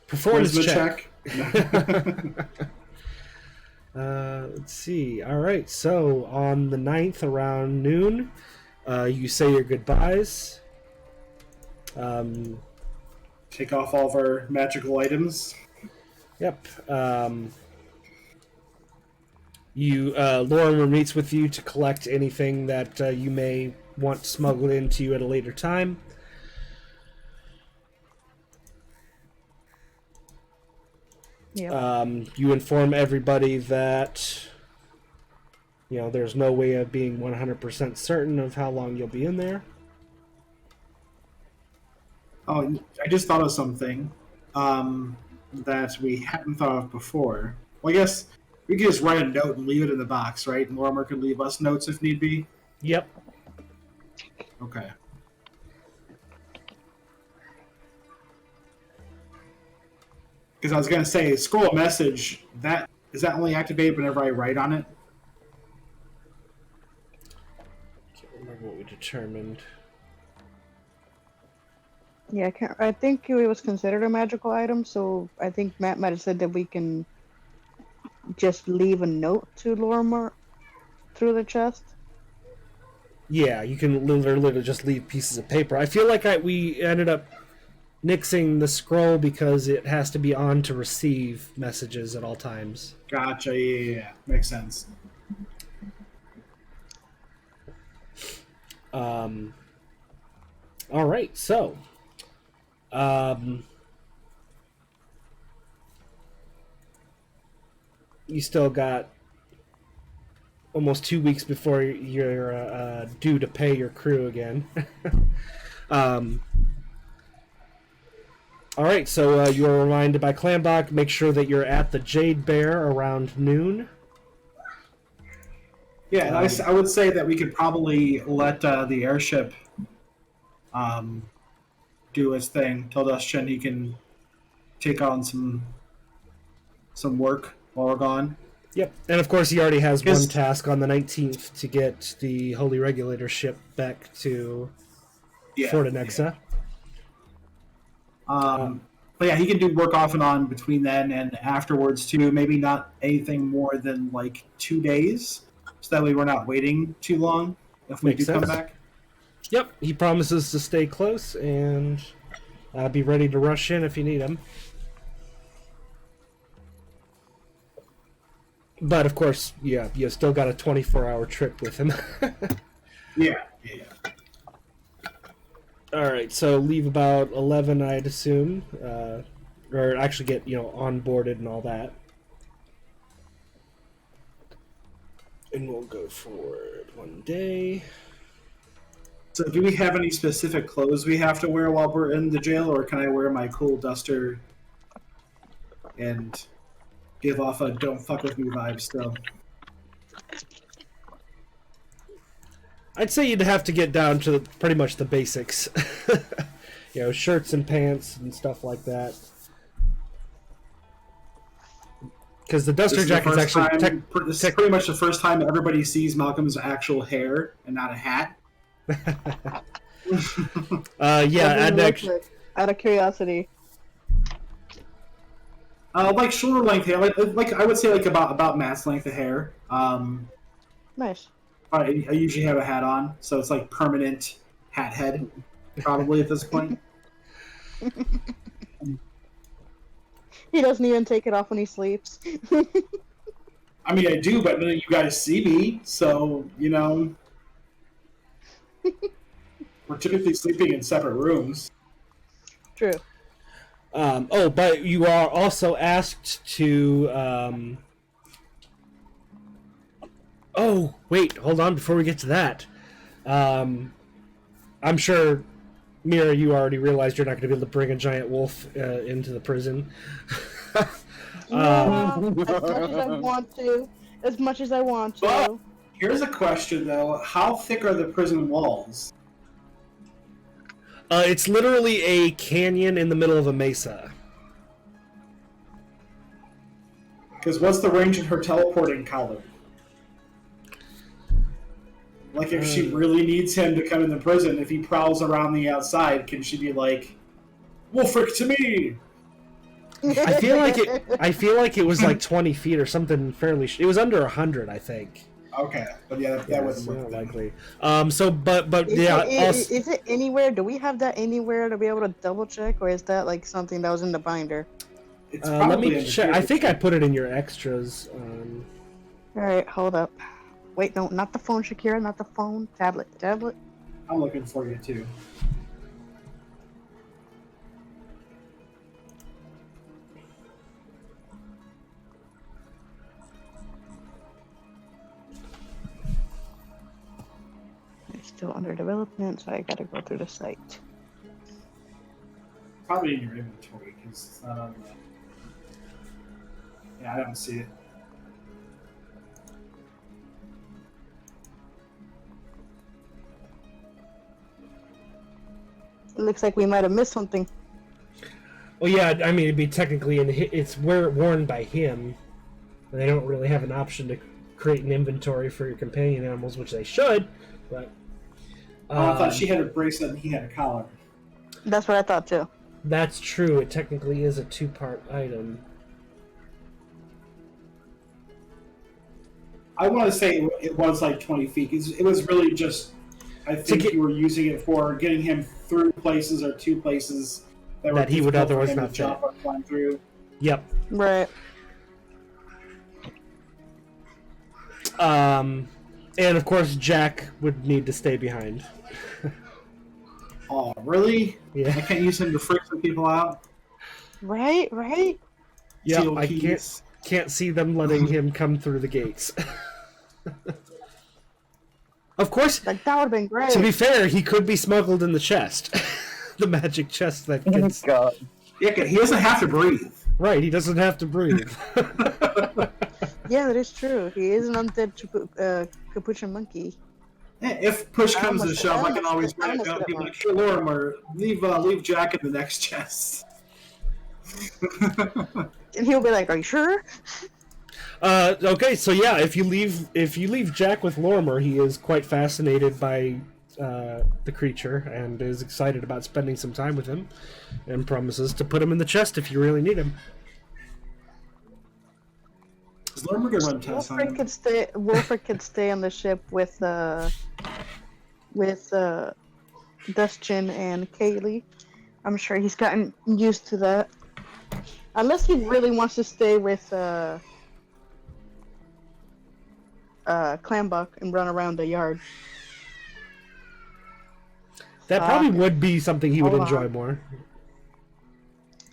Performance check. Let's see. All right. So on the 9th around noon, you say your goodbyes. Take off all of our magical items. Yep. Lorimer meets with you to collect anything that you may want smuggled into you at a later time. Yeah. You inform everybody that there's no way of being 100% certain of how long you'll be in there. Oh, I just thought of something that we hadn't thought of before. Well, I guess we could just write a note and leave it in the box, right? And Lorimer could leave us notes if need be. Yep. Okay. Because I was going to say, scroll a message, is that only activated whenever I write on it? Can't remember what we determined. Yeah, I think it was considered a magical item, so I think Matt might have said that we can just leave a note to Lorimer through the chest. Yeah, you can literally just leave pieces of paper. I feel like we ended up nixing the scroll because it has to be on to receive messages at all times. Gotcha, yeah. Makes sense. All right, so you still got almost 2 weeks before you're due to pay your crew again. All right, so you are reminded by Clambach, make sure that you're at the Jade Bear around noon. Yeah, and I would say that we could probably let the airship do its thing. Tell Dustin he can take on some work while we're gone. Yep, and of course he already has one Because- task on the 19th to get the Holy Regulator ship back to Fort Anexa. But yeah, he can do work off and on between then and afterwards too. Maybe not anything more than like 2 days, so that way we're not waiting too long if we Makes do come sense. back. Yep, he promises to stay close and be ready to rush in if you need him. But of course, yeah, you still got a 24-hour trip with him. Yeah. All right, so leave about 11, I'd assume, or actually get onboarded and all that. And we'll go forward 1 day. So, do we have any specific clothes we have to wear while we're in the jail, or can I wear my cool duster and give off a "don't fuck with me" vibe still? I'd say you'd have to get down to pretty much the basics. Shirts and pants and stuff like that. Because the duster This is the jacket's first actually... time- this is pretty much the first time everybody sees Malcolm's actual hair and not a hat. What yeah, does it look like? Out of curiosity. Like shoulder length hair, like I would say like about Matt's length of hair. Nice. I usually have a hat on, so it's like permanent hat head, probably at this point. He doesn't even take it off when he sleeps. I mean, I do, but none of you guys see me, so we're typically sleeping in separate rooms. True. But you are also asked to... Oh, wait, hold on before we get to that. I'm sure, Mira, you already realized you're not going to be able to bring a giant wolf into the prison. Yeah, as much as I want to. As much as I want to. But here's a question, though. How thick are the prison walls? It's literally a canyon in the middle of a mesa. Because what's the range of her teleporting collar? Like, if she really needs him to come in the prison, if he prowls around the outside, can she be like, "Wolfric to me"? I feel like it was like 20 feet or something fairly... It was under 100, I think. Okay, but yeah, that wouldn't Not work. then. likely. But Is, yeah, is it anywhere? Do we have that anywhere to be able to double check, or is that like something that was in the binder? It's let probably me in the check. I field. think I put it in your extras. All right, hold up. Wait, no, not the phone, Shakira, not the phone. Tablet. I'm looking for you too. It's still under development, so I gotta go through the site. Probably in your inventory because it's not on the. Yeah, I don't see it. It looks like we might have missed something. Well, yeah, I mean, it'd be technically it's worn by him. They don't really have an option to create an inventory for your companion animals, which they should. But I thought she had a bracelet and he had a collar. That's what I thought too. that's true. It technically is a two-part item. I want to say it was like 20 feet. It was really just, I think you were using it for getting him through places or two places That he would difficult for otherwise him to not jump or climb through. Yep. Right. And of course, Jack would need to stay behind. Oh, really? Yeah. I can't use him to freak some people out. Right. Yeah, Steal I keys. can't see them letting him come through the gates. Of course, Like that would have been great. to be fair, he could be smuggled in the chest. The magic chest that gets... God. Yeah, he doesn't have to breathe. Right, he doesn't have to breathe. Yeah, that is true. He is an undead capuchin monkey. If push comes to shove, I can always I almost be said like, "Hey, Lorimer, leave Jack in the next chest." And he'll be like, "Are you sure?" Okay, so yeah, if you leave Jack with Lorimer, he is quite fascinated by the creature and is excited about spending some time with him, and promises to put him in the chest if you really need him. Is Lorimer gonna run tests on him? Wolfric could stay on the ship with Dustin and Kaylee. I'm sure he's gotten used to that. Unless he really wants to stay with Clambach and run around the yard. That probably would be something he would Hold enjoy on. more.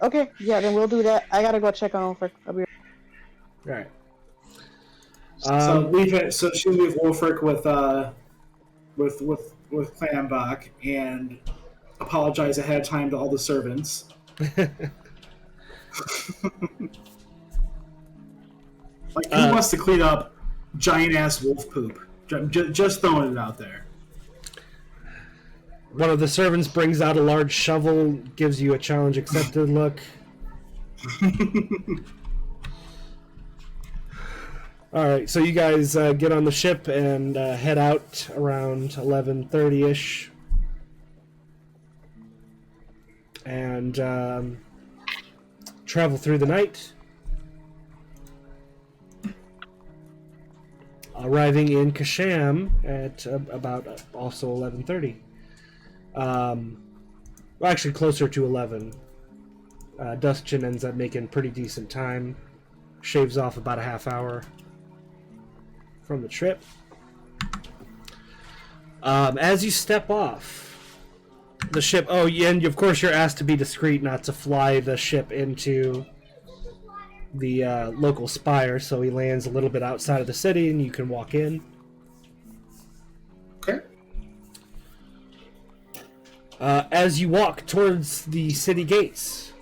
Okay, yeah, then we'll do that. I gotta go check on Wolfric. I'll be All right. So she leave Wolfric with Clambach and apologize ahead of time to all the servants. Like, who wants to clean up giant ass wolf poop? Just throwing it out there. One of the servants brings out a large shovel, gives you a challenge accepted look. Alright, so you guys get on the ship and head out around 11:30ish. And travel through the night. Arriving in Kasham at about also 11:30. Well, actually closer to 11. Dustin ends up making pretty decent time. Shaves off about a half hour from the trip. As you step off the ship, and of course you're asked to be discreet, not to fly the ship into the local spire, so he lands a little bit outside of the city and you can walk in. Okay. As you walk towards the city gates,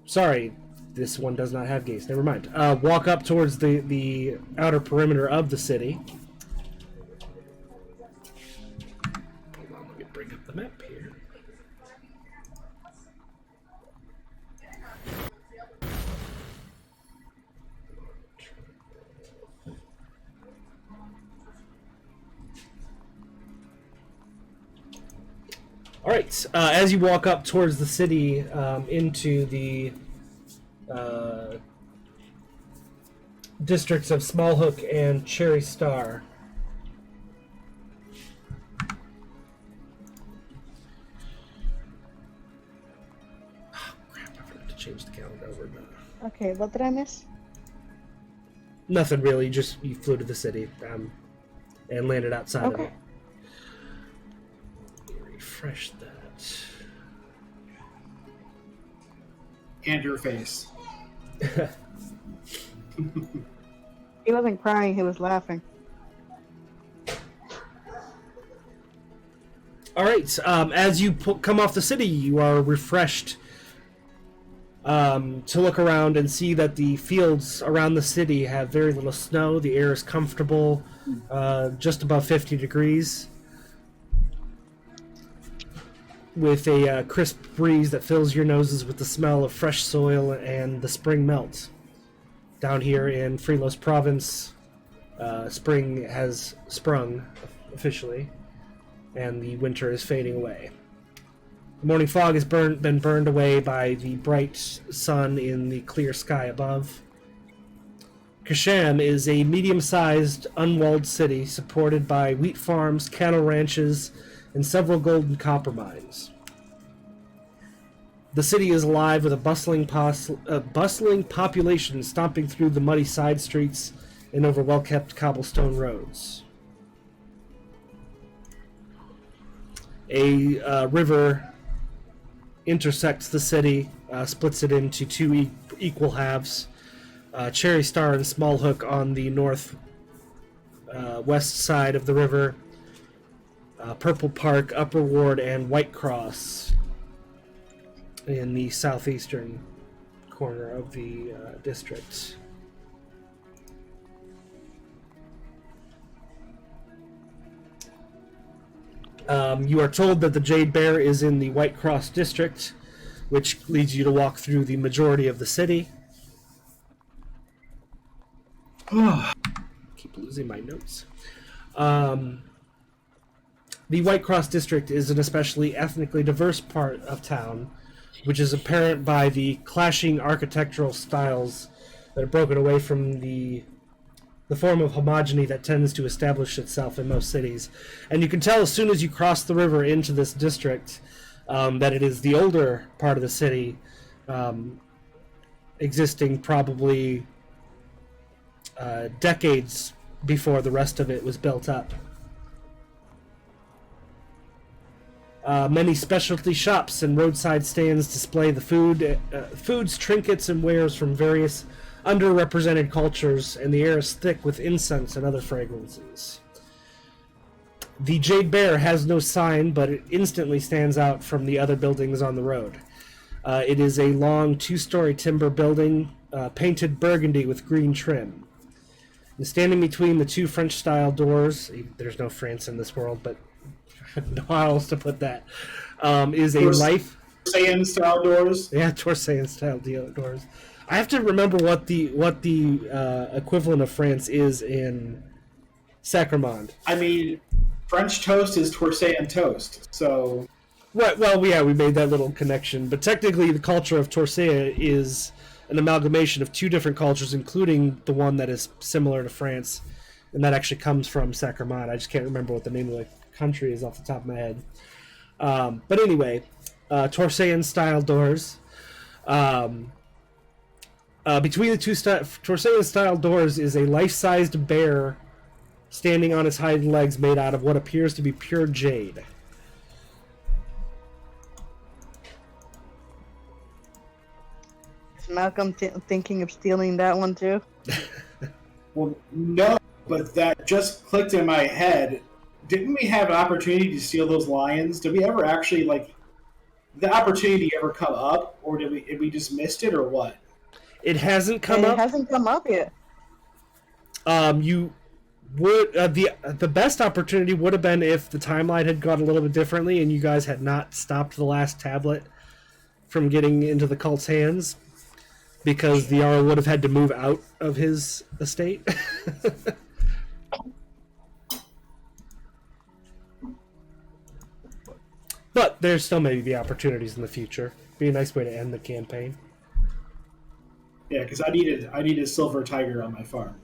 sorry, this one does not have gates, never mind. Walk up towards the outer perimeter of the city. Hold on, let me bring up the map here. All right. As you walk up towards the city, into the districts of Smallhook and Cherry Star. Oh, crap, I forgot to change the calendar over. Okay, what did I miss? Nothing really, just you flew to the city and landed outside of Okay. it. Let me refresh that. And your face. He wasn't crying, he was laughing. All right. As you come off the city, you are refreshed to look around and see that the fields around the city have very little snow. The air is comfortable, just above 50 degrees, with a crisp breeze that fills your noses with the smell of fresh soil and the spring melt. Down here in Freelos Province, spring has sprung officially, and the winter is fading away. The morning fog has been burned away by the bright sun in the clear sky above. Kasham is a medium-sized, unwalled city supported by wheat farms, cattle ranches, and several gold and copper mines. The city is alive with a bustling population stomping through the muddy side streets and over well-kept cobblestone roads. A river intersects the city, splits it into two equal halves. Cherry Star and Smallhook on the north west side of the river. Purple Park, Upper Ward, and White Cross in the southeastern corner of the district. You are told that the Jade Bear is in the White Cross district, which leads you to walk through the majority of the city. Keep losing my notes. The White Cross district is an especially ethnically diverse part of town, which is apparent by the clashing architectural styles that are broken away from the form of homogeny that tends to establish itself in most cities. And you can tell as soon as you cross the river into this district that it is the older part of the city, existing probably decades before the rest of it was built up. Many specialty shops and roadside stands display the foods, trinkets, and wares from various underrepresented cultures, and the air is thick with incense and other fragrances. The Jade Bear has no sign, but it instantly stands out from the other buildings on the road. It is a long 2-story timber building, painted burgundy with green trim. And standing between the 2 French-style doors, there's no France in this world, but I don't know how else to put that, is a life... Torsayan-style doors? Yeah, Torsayan-style doors. I have to remember what the equivalent of France is in Sacramento. I mean, French toast is Torsayan toast, so... Right, well, yeah, we made that little connection, but technically the culture of Torsaya is an amalgamation of 2 different cultures, including the one that is similar to France, and that actually comes from Sacramento. I just can't remember what the name of the country is off the top of my head. But anyway, Torsayan-style doors. Between the 2 Torsayan-style doors is a life-sized bear standing on its hind legs made out of what appears to be pure jade. Is Malcolm thinking of stealing that one too? Well, no, but that just clicked in my head. Didn't we have an opportunity to steal those lions? Did we ever actually, like, the opportunity ever come up, or did we just missed it, or what? It hasn't come up. It hasn't come up yet. You would the best opportunity would have been if the timeline had gone a little bit differently and you guys had not stopped the last tablet from getting into the cult's hands, because the Jarl would have had to move out of his estate. But there's still maybe the opportunities in the future. Be a nice way to end the campaign. Yeah, because I needed a silver tiger on my farm.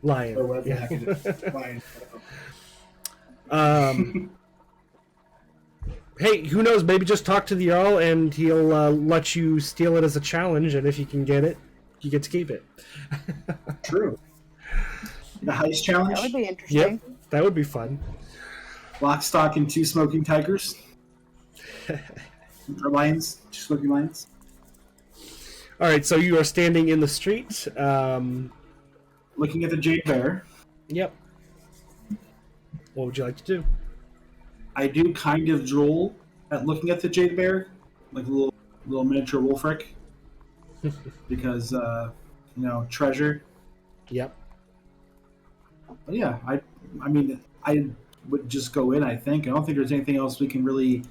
Lion. Or whatever the Yeah. heck it is. Lion. Hey, who knows? Maybe just talk to the Jarl and he'll let you steal it as a challenge, and if you can get it, you get to keep it. True. The heist challenge? That would be interesting. Yep, that would be fun. Lock, stock, and 2 smoking tigers? Or lions? 2 smoking lions? Alright, so you are standing in the street. Looking at the Jade Bear. Yep. What would you like to do? I do kind of drool at looking at the Jade Bear, like a little miniature Wolfric, because treasure. Yep. But yeah, I mean, I would just go in. I think I don't think there's anything else we can really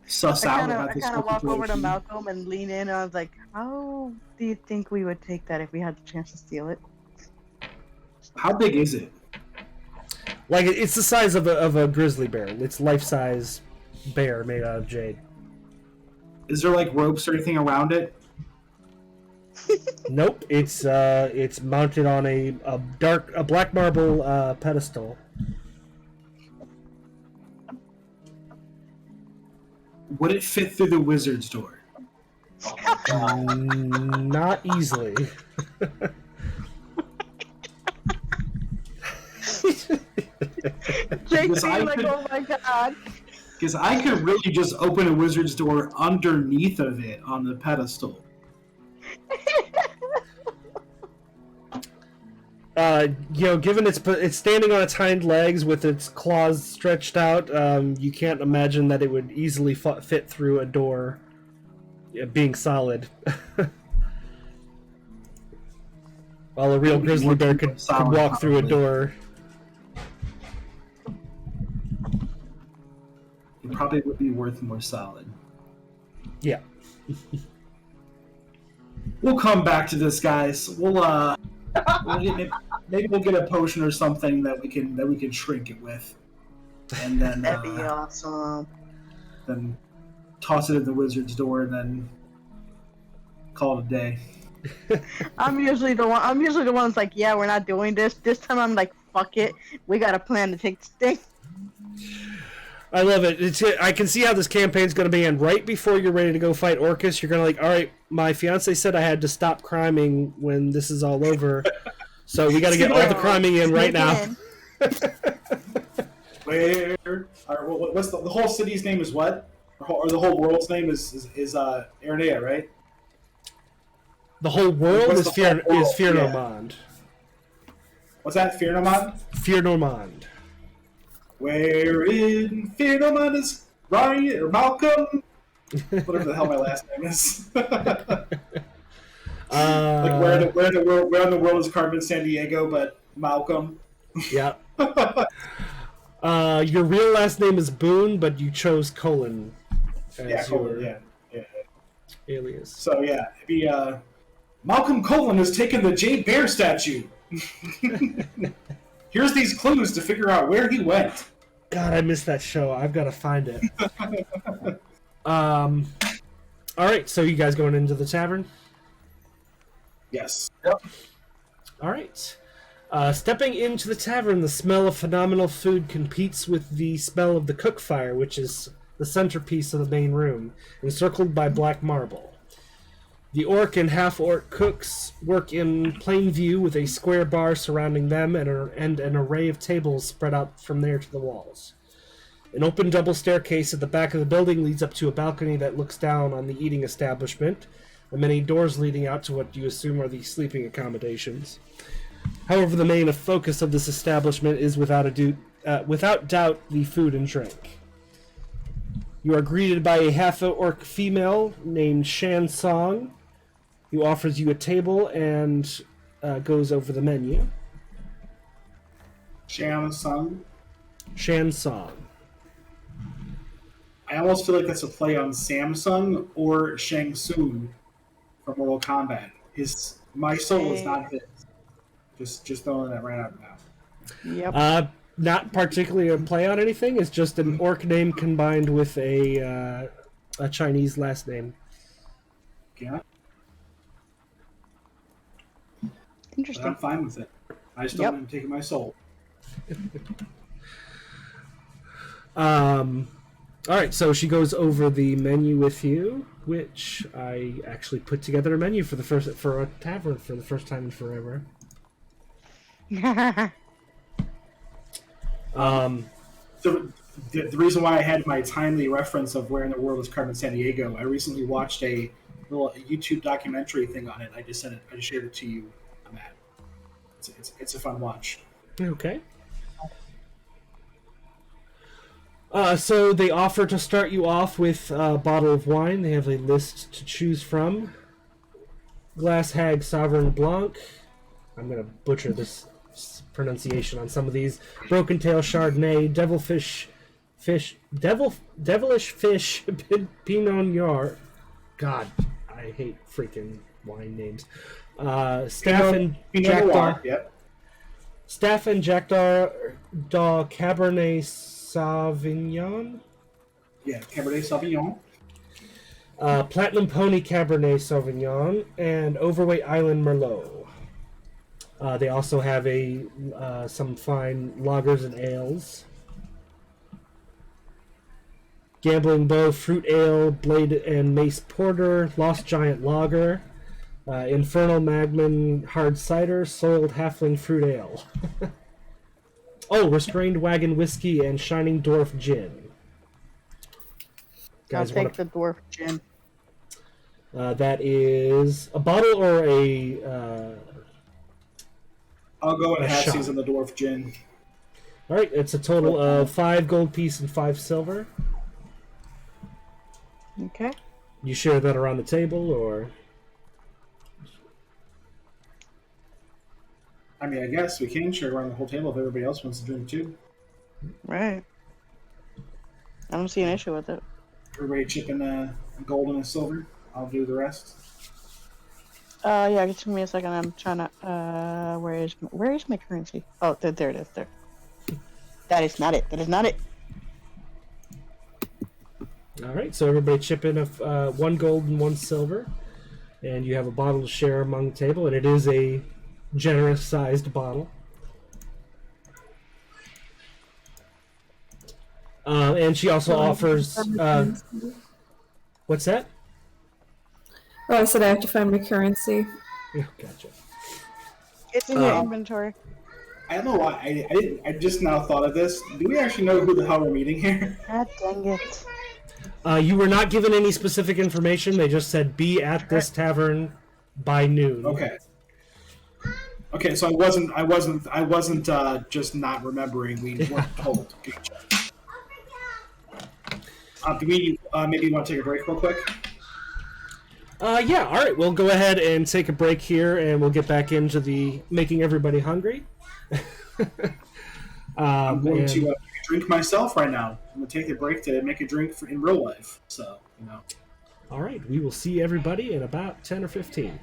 suss out about this. I kind of walk over to situation. Malcolm and lean in. And I was like, "How do you think we would take that if we had the chance to steal it?" How big is it? Like, it's the size of a grizzly bear. It's life-size bear made out of jade. Is there like ropes or anything around it? Nope. It's mounted on a black marble pedestal. Would it fit through the wizard's door? Not easily. JT, I like, could- oh my god. Because I could really just open a wizard's door underneath of it on the pedestal. Given it's standing on its hind legs with its claws stretched out, you can't imagine that it would easily fit through a door, being solid. While a real grizzly bear could walk through a door. probably would be worth more solid. Yeah. We'll come back to this, guys. We'll maybe we'll get a potion or something that we can shrink it with, and then That'd be awesome. then toss it in the wizard's door, and then call it a day. I'm usually the one that's like, yeah, we're not doing this. This time I'm like, fuck it. We got a plan to take this thing. I love it. I can see how this campaign's going to be, and right before you're ready to go fight Orcus, you're going to like, all right, my fiance said I had to stop criming when this is all over, so we got to get all the criming in right now. What's the whole city's name is what? Or the whole world's name is Earrenia, right? The whole world What's is the whole world? Fear Yeah. Normand. What's that? Fear Nomad? Fear Normand. Where in Fear Nomad is Ryan or Malcolm? Whatever the hell my last name is. Like where in the world is Carmen San Diego, but Malcolm. Yeah. Your real last name is Boone, but you chose Colin as your yeah. alias. So yeah, it'd be Malcolm Colin has taken the Jade Bear statue. Here's these clues to figure out where he went. God, I missed that show. I've got to find it. All right, so you guys going into the tavern? Yes. All right. Stepping into the tavern, the smell of phenomenal food competes with the smell of the cook fire, which is the centerpiece of the main room, encircled by black marble. The orc and half-orc cooks work in plain view with a square bar surrounding them and an array of tables spread out from there to the walls. An open double staircase at the back of the building leads up to a balcony that looks down on the eating establishment, and many doors leading out to what you assume are the sleeping accommodations. However, the main focus of this establishment is without doubt the food and drink. You are greeted by a half-orc female named Shan Song, who offers you a table and goes over the menu. Samsung. Shan Song. I almost feel like that's a play on Samsung or Shang Tsung from Mortal Kombat. My soul is not his. Just throwing that right out now. Yep. Not particularly a play on anything. It's just an orc name combined with a Chinese last name. Yeah, but Interesting. I'm fine with it. I just don't want him taking my soul. All right, so she goes over the menu with you, which I actually put together a menu for a tavern for the first time in forever. The reason why I had my timely reference of where in the world is Carmen San Diego, I recently watched a little YouTube documentary thing on it. I just shared it to you, Matt. It's a fun watch. Okay. So they offer to start you off with a bottle of wine. They have a list to choose from. Glass Hag Sovereign Blanc. I'm going to butcher this pronunciation on some of these. Broken Tail Chardonnay, Devilish Fish, Pinot Noir. God, I hate freaking wine names. Staff and Jackdaw. Yep. Staff and Jackdaw Cabernet Sauvignon. Yeah, Cabernet Sauvignon. Platinum Pony Cabernet Sauvignon, and Overweight Island Merlot. They also have some fine lagers and ales. Gambling Bow Fruit Ale, Blade and Mace Porter, Lost Giant Lager, Infernal Magman Hard Cider, Soiled Halfling Fruit Ale. Restrained Wagon Whiskey and Shining Dwarf Gin. I'll take the dwarf gin. That is a bottle or a... I'll go and A have shot. season the dwarf gin. All right, it's a total of 5 gold piece and 5 silver. Okay. You share that around the table, or... I mean, I guess we can share around the whole table if everybody else wants to drink too. Right. I don't see an issue with it. Everybody chip in gold and a silver. I'll do the rest. Yeah, just give me a second. I'm trying to. Where is my currency? Oh, there it is. There. That is not it. That is not it. All right, so everybody chip in one gold and one silver, and you have a bottle to share among the table, and it is a generous-sized bottle. And she also offers. What's that? Oh, I said I have to find my currency. Yeah, gotcha. It's in your inventory. I don't know why. I didn't. I just now thought of this. Do we actually know who the hell we're meeting here? God dang it. You were not given any specific information. They just said be at this tavern by noon. Okay. Okay, so I wasn't just not remembering. We weren't told. Do we maybe want to take a break real quick? Yeah, all right. We'll go ahead and take a break here, and we'll get back into the making everybody hungry. I'm going to drink myself right now. I'm going to take a break to make a drink in real life. So, you know. All right. We will see everybody in about 10 or 15.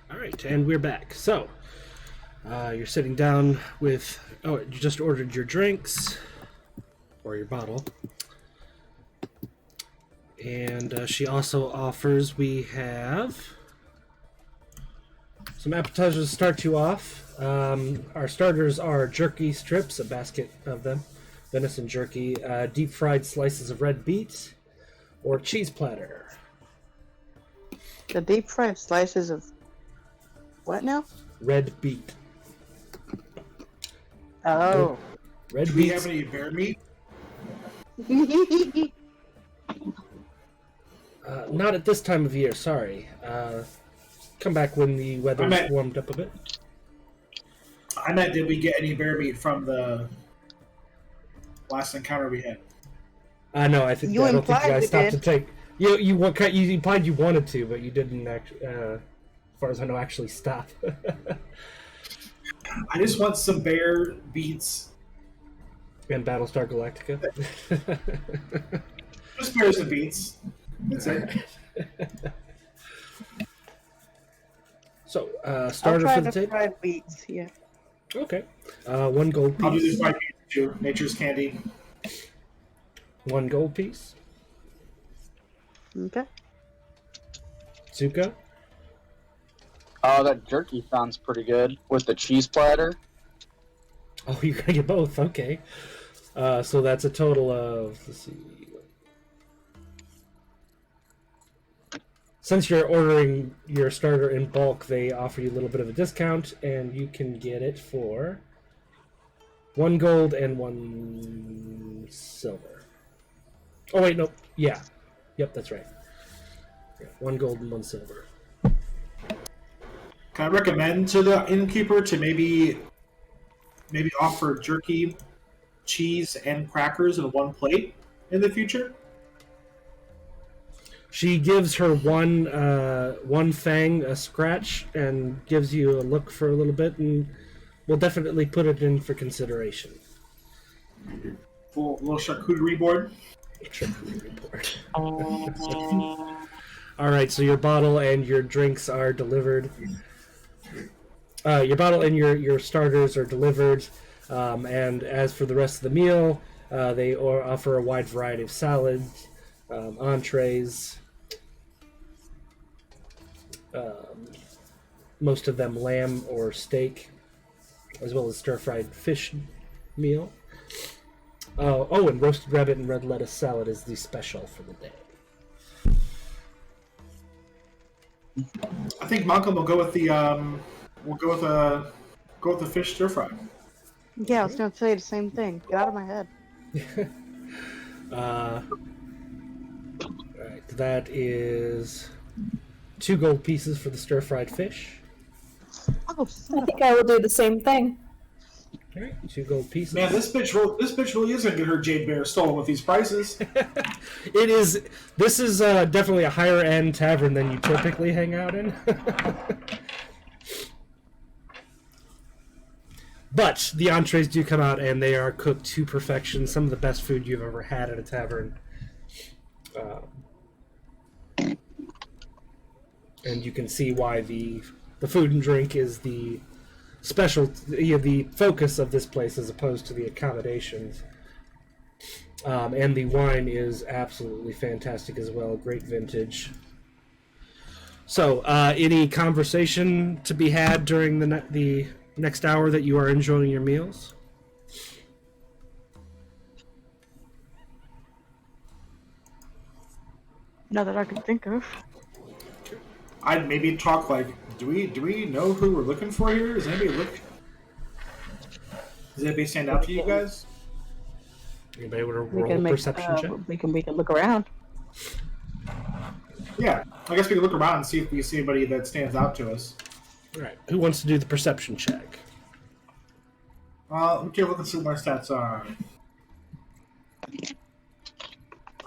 All right, and we're back. So, you're sitting down with. Oh, you just ordered your drinks, or your bottle. And she also offers. We have some appetizers to start you off. Our starters are jerky strips, a basket of them, venison jerky, deep fried slices of red beet, or cheese platter. The deep fried slices of what now? Red beet. Oh. Red Do we beet. have any bear meat? Not at this time of year, sorry. Come back when the weather's warmed up a bit. I meant, did we get any bear meat from the last encounter we had? No, I think You I don't think you implied guys we stopped did. to take. You implied you wanted to, but you didn't. As far as I know, actually stop. I just want some bear beets. And Battlestar Galactica. Just bears and beets. That's it. So, I'll starter try for the the table. fried beets. Yeah. Okay. 1 gold I'll do piece. this by beets too. Nature's candy. 1 gold piece. Okay. Zuko. Oh, that jerky sounds pretty good with the cheese platter. Oh, you're gonna get both. Okay. So that's a total of. Let's see. Since you're ordering your starter in bulk, they offer you a little bit of a discount, and you can get it for 1 gold and 1 silver. Oh wait, no. Yeah. Yep, that's right. Yeah, 1 gold and 1 silver. Can I recommend to the innkeeper to maybe offer jerky, cheese, and crackers in one plate in the future? She gives her one fang a scratch and gives you a look for a little bit, and we'll definitely put it in for consideration. Full little charcuterie board. Charcuterie board. All right, so your bottle and your drinks are delivered. Your bottle and your starters are delivered, and as for the rest of the meal, they offer a wide variety of salads, entrees. Most of them lamb or steak, as well as stir-fried fish meal. And roasted rabbit and red lettuce salad is the special for the day. I think Malcolm will go with the fish stir fry. Yeah, I was gonna say the same thing. Get out of my head. Right, that is 2 gold pieces for the stir-fried fish. Oh, son I of think I will do the same thing. All right, 2 gold pieces. Man, this bitch really is gonna get her jade bear stolen with these prices. It is. This is definitely a higher end tavern than you typically hang out in. But the entrees do come out, and they are cooked to perfection. Some of the best food you've ever had at a tavern. And you can see why the food and drink is the the focus of this place as opposed to the accommodations. And the wine is absolutely fantastic as well. Great vintage. So, any conversation to be had during the next hour that you are enjoying your meals? Not that I can think of. I'd maybe talk like, do we know who we're looking for here? Does anybody stand out to you guys? Anybody want to We roll can a make. perception check? We can look around. Yeah, I guess we can look around and see if we see anybody that stands out to us. All right. Who wants to do the perception check? Okay, let's see what my stats are.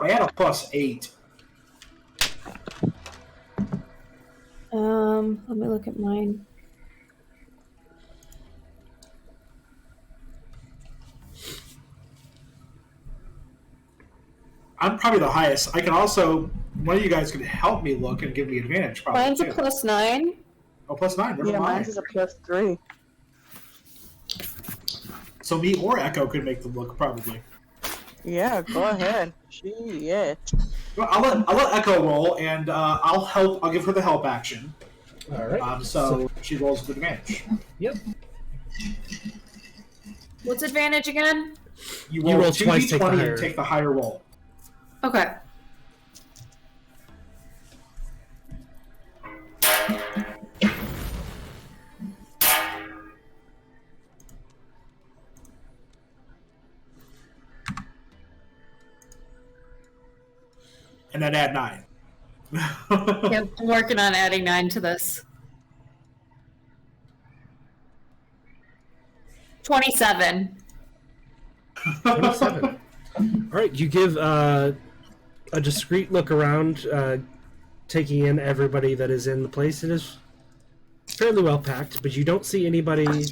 I had a +8. Let me look at mine. I'm probably the highest. I can also, one of you guys could help me look and give me advantage. Probably Mine's a too. +9. Oh, +9. Never Yeah, mind. mine's is a +3. So me or Echo could make the look probably. Yeah, go ahead. Shit. Well, I'll let Echo roll, and I'll help. I'll give her the help action. All right. So she rolls with advantage. Yep. What's advantage again? You You roll roll twice, 2d20 take the higher. and take the higher roll. Okay. And then add 9. Yeah, I'm working on adding 9 to this. 27. 27. All right, you give a discreet look around, taking in everybody that is in the place. It is fairly well packed, but you don't see anybody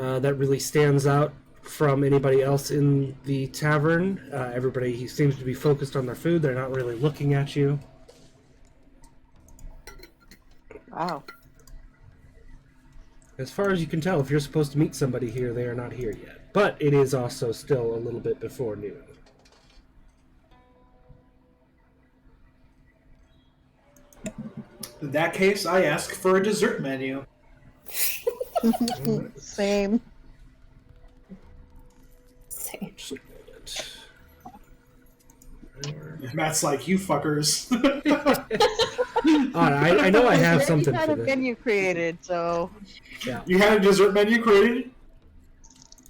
that really stands out from anybody else in the tavern. Everybody seems to be focused on their food. They're not really looking at you. Wow. As far as you can tell, if you're supposed to meet somebody here, they are not here yet. But it is also still a little bit before noon. In that case, I ask for a dessert menu. Same. Same. Matt's like, you fuckers. I know I have You something had for a this. menu created, so Yeah. You had a dessert menu created?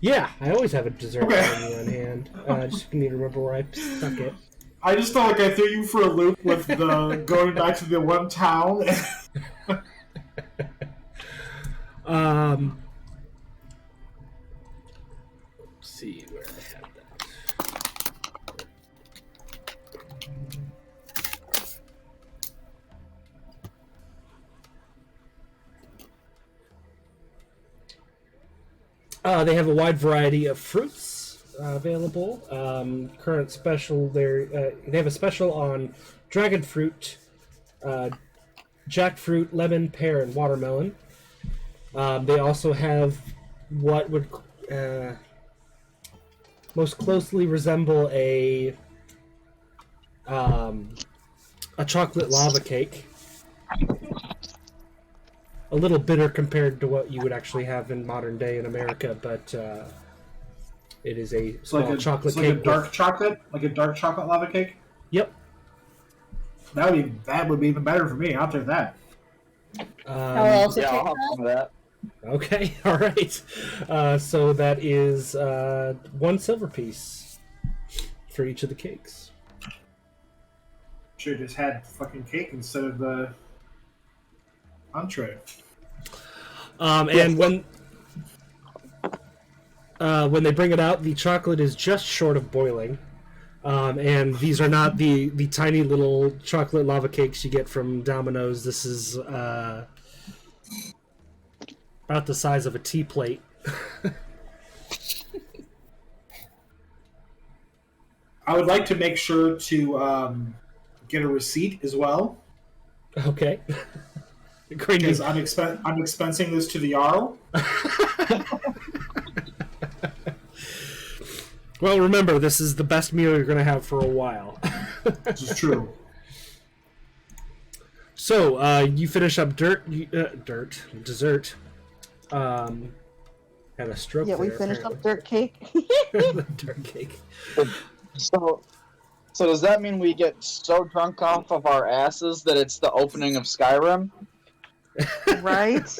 Yeah, I always have a dessert Okay. menu on hand. Just need to remember where I stuck it. I just felt like I threw you for a loop with the going back to the one town. Let's see where I have that. They have a wide variety of fruits available. Current special, they have a special on dragon fruit, jackfruit, lemon, pear, and watermelon. They also have what would most closely resemble a chocolate lava cake. A little bitter compared to what you would actually have in modern day in America, but it is a It's small like a chocolate it's like cake. a dark chocolate, like a dark chocolate lava cake. Yep. That would be even better for me. I'll take that. I'll also Yeah, take I'll have that. some of that. Okay, all right. So that is 1 silver piece for each of the cakes. Should have just had fucking cake instead of the entree. And when they bring it out, the chocolate is just short of boiling. And these are not the tiny little chocolate lava cakes you get from Domino's. This is about the size of a tea plate. I would like to make sure to get a receipt as well, Okay. Great. because I'm expensing this to the Jarl. Well, remember, this is the best meal you're going to have for a while. This is true. So, you finish up dessert. Had a stroke yeah, we there, finished apparently. up dirt cake. The dirt cake. So does that mean we get so drunk off of our asses that it's the opening of Skyrim? Right?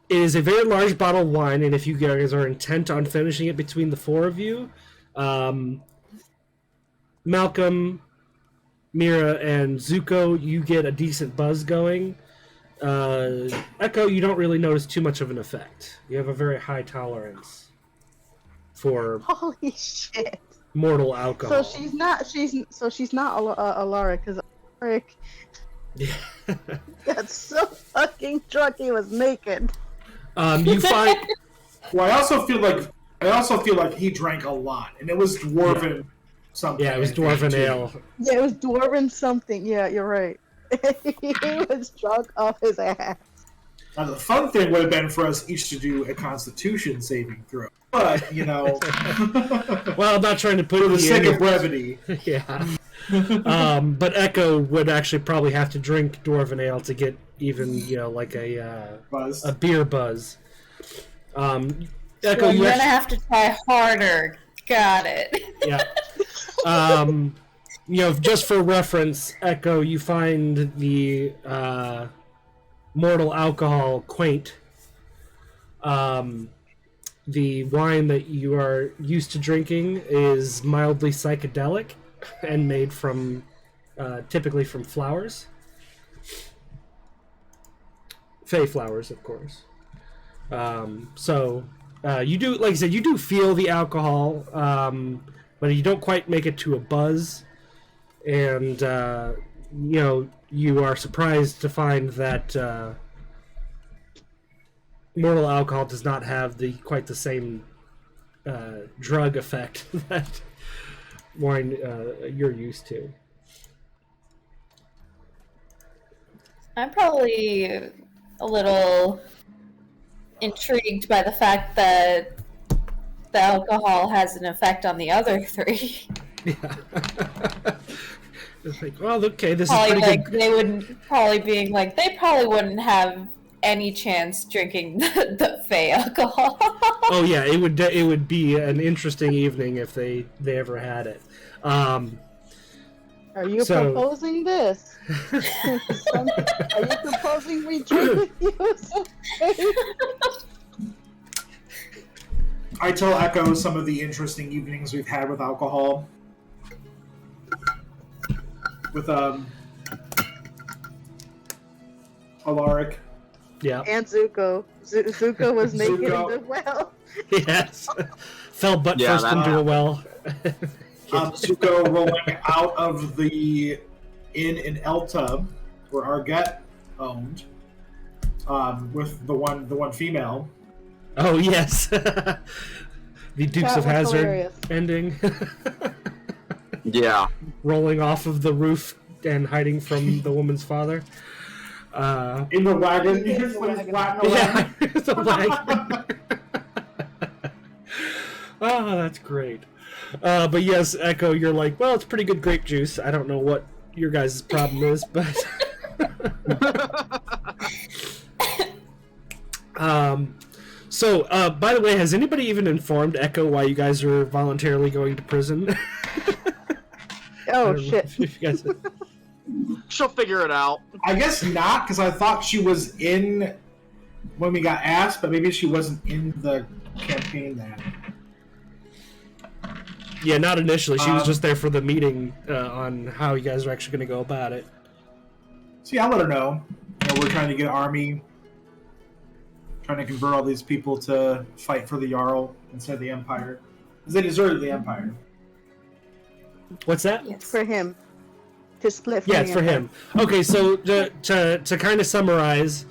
It is a very large bottle of wine, and if you guys are intent on finishing it between the four of you, Malcolm, Mira, and Zuko, you get a decent buzz going. Echo, you don't really notice too much of an effect. You have a very high tolerance for Holy shit. mortal alcohol. So she's not Alara, because Alaric Yeah. got so fucking drunk he was naked. You find Well, I also feel like he drank a lot, and it was dwarven something. yeah, it was I think, dwarven too. ale. Yeah, it was dwarven something. Yeah, you're right. he was drunk off his ass. Now, the fun thing would have been for us each to do a Constitution saving throw. But, Well, I'm not trying to put for the you sake in- of brevity. Yeah. But Echo would actually probably have to drink dwarven ale to get even, like a Buzz. beer buzz. Echo, So I'm you gonna actually, have to try harder. Got it. yeah. Just for reference, Echo, you find the mortal alcohol quaint. The wine that you are used to drinking is mildly psychedelic and made from, typically from flowers. Fey flowers, of course. You do, like I said, you do feel the alcohol, but you don't quite make it to a buzz. And, you are surprised to find that mortal alcohol does not have quite the same drug effect that wine you're used to. I'm probably a little intrigued by the fact that the alcohol has an effect on the other three. Yeah. It's like, well, okay, this Probably is pretty like good. they would probably being like they probably wouldn't have any chance drinking the Fey alcohol. Oh yeah, it would be an interesting evening if they ever had it. Are you So- proposing this? Are you proposing we drink with you? I tell Echo some of the interesting evenings we've had with alcohol. With Alaric. Yeah. And Zuko. Zuko was naked Zuko. in the well. Yes. Fell butt Yeah, first into a well. Zuko rolling out of the inn in Elta, where Arget owned, with the one female. Oh yes. The Dukes That of was Hazzard hilarious. ending. Yeah. Rolling off of the roof and hiding from the woman's father. In the wagon. In the He's wagon. flat in the Yeah, wagon. it's a wagon. Oh, that's great. But yes, Echo, you're like, well, it's pretty good grape juice. I don't know what your guys' problem is, but by the way, has anybody even informed Echo why you guys are voluntarily going to prison? I Oh don't know shit. if you guys- She'll figure it out. I guess not, because I thought she was in when we got asked, but maybe she wasn't in the campaign then. Yeah, not initially. She was just there for the meeting on how you guys are actually going to go about it. So yeah, I'll let her know. We're trying to get an army, trying to convert all these people to fight for the Jarl instead of the Empire. Because they deserted the Empire. What's that? Yes. For him. To split from Yeah, the it's for Empire. him. Okay, so to kind of summarize,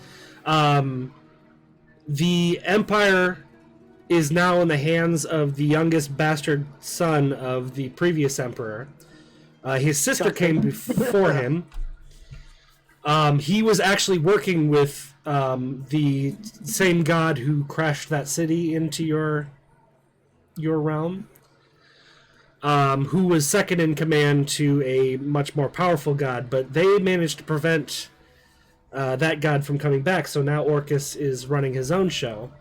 the Empire is now in the hands of the youngest bastard son of the previous emperor. His sister came before him. He was actually working with the same god who crashed that city into your realm. Who was second in command to a much more powerful god, but they managed to prevent that god from coming back, so now Orcus is running his own show,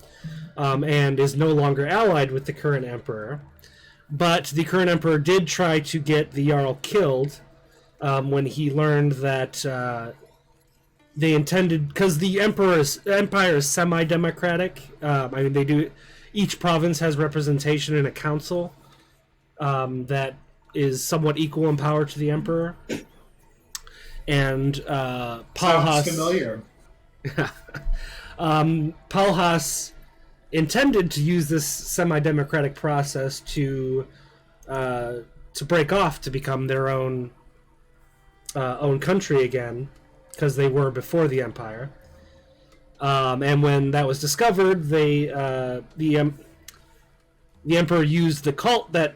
and is no longer allied with the current emperor. But the current emperor did try to get the Jarl killed when he learned that they intended, because the empire is semi-democratic. They do, each province has representation in a council that is somewhat equal in power to the emperor. And Sounds Palhas familiar. Palhas intended to use this semi-democratic process to break off to become their own country again, because they were before the empire. And when that was discovered, the emperor used the cult that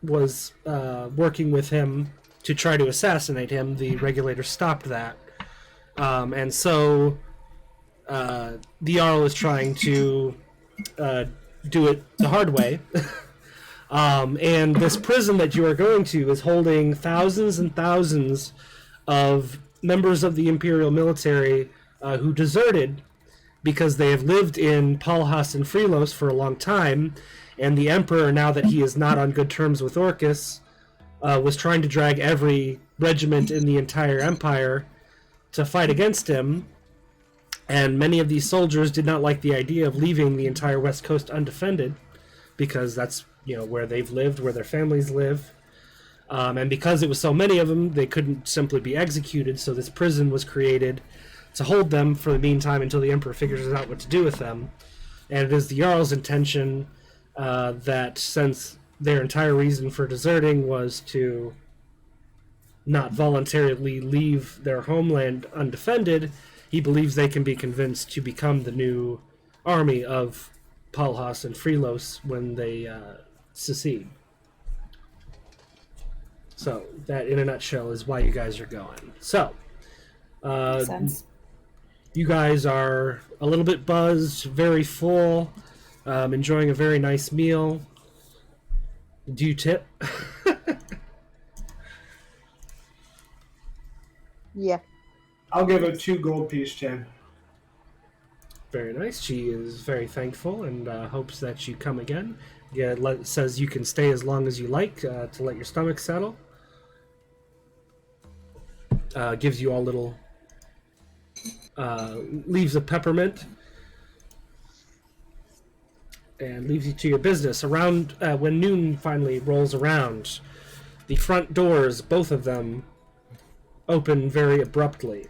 was working with him to try to assassinate him. The Regulators stopped that, And so the Jarl is trying to do it the hard way. And this prison that you are going to is holding thousands and thousands of members of the Imperial military who deserted because they have lived in Palhas and Freelos for a long time, and the Emperor, now that he is not on good terms with Orcus, was trying to drag every regiment in the entire Empire to fight against him, and many of these soldiers did not like the idea of leaving the entire West Coast undefended, because that's, where they've lived, where their families live. And because it was so many of them, they couldn't simply be executed, so this prison was created to hold them for the meantime until the Emperor figures out what to do with them. And it is the Jarl's intention that since their entire reason for deserting was to not voluntarily leave their homeland undefended, he believes they can be convinced to become the new army of Palhas and Freelos when they secede. So, that in a nutshell is why you guys are going. So, Makes sense. you guys are a little bit buzzed, very full, enjoying a very nice meal. Do you tip? Yeah. I'll give it 2 gold piece, Jen. Very nice. She is very thankful and hopes that you come again. Yeah, says you can stay as long as you like to let your stomach settle. Gives you all little leaves of peppermint and leaves you to your business. Around when noon finally rolls around, the front doors, both of them, open very abruptly.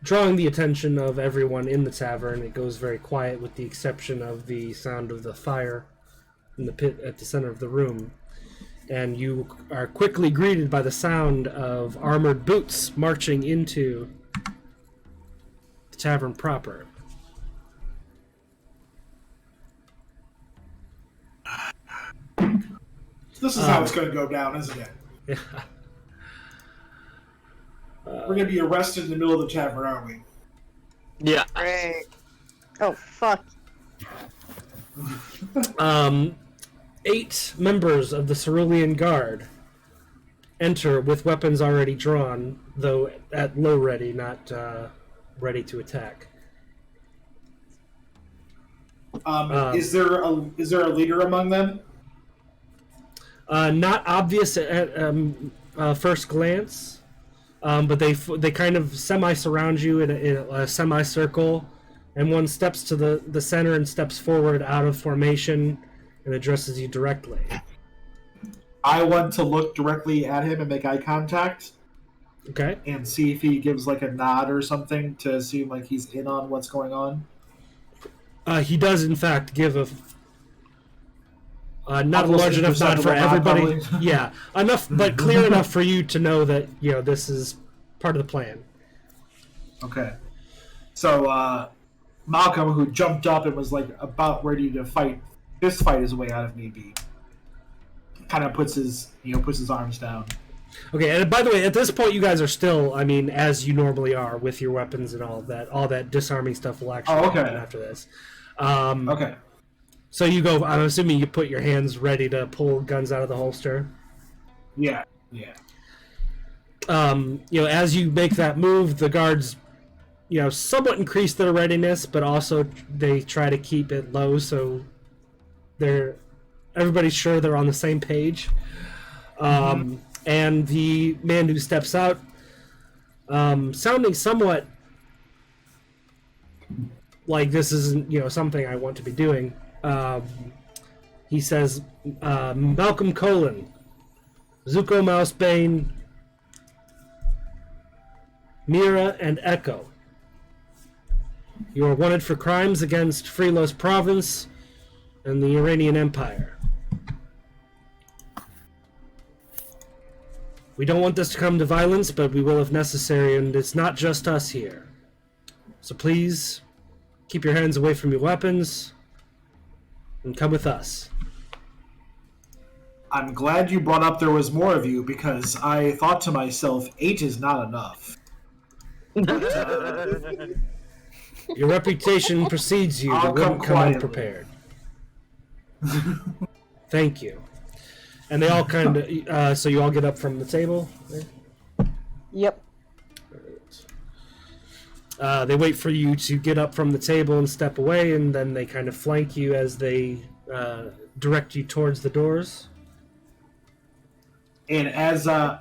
Drawing the attention of everyone in the tavern. It goes very quiet with the exception of the sound of the fire in the pit at the center of the room. And you are quickly greeted by the sound of armored boots marching into the tavern proper. This is how it's going to go down, isn't it? Yeah. We're going to be arrested in the middle of the tavern, aren't we? Yeah. Great. Oh, fuck. 8 members of the Cerulean Guard enter with weapons already drawn, though at low ready, not ready to attack. Is there a leader among them? Not obvious at first glance, but they kind of semi-surround you in a semicircle, and one steps to the center and steps forward out of formation and addresses you directly. I want to look directly at him and make eye contact. Okay. And see if he gives like a nod or something to seem like he's in on what's going on. He does, in fact, give not a large enough nod for everybody. Yeah, enough, but clear enough for you to know that this is part of the plan. Okay. So Malcolm, who jumped up and was like about ready to fight his way out of me, kind of puts his arms down. Okay, and by the way, at this point, you guys are still, as you normally are with your weapons and all that. All that disarming stuff will actually happen after this. Okay. So you go. I'm assuming you put your hands ready to pull guns out of the holster. Yeah. As you make that move, the guards, somewhat increase their readiness, but also they try to keep it low so everybody's sure they're on the same page. And the man who steps out, sounding somewhat like this isn't something I want to be doing. He says, Malcolm Colin, Zuko Mousebane, Mira, and Echo. You are wanted for crimes against Freelos Province and the Earrenian Empire. We don't want this to come to violence, but we will if necessary, and it's not just us here. So please, keep your hands away from your weapons and come with us. I'm glad you brought up there was more of you, because I thought to myself, 8 is not enough. Your reputation precedes you. I'll They wouldn't come come quietly. unprepared. Thank you. And they all kind of... so you all get up from the table? Yep. They wait for you to get up from the table and step away, and then they kind of flank you as they direct you towards the doors. And as I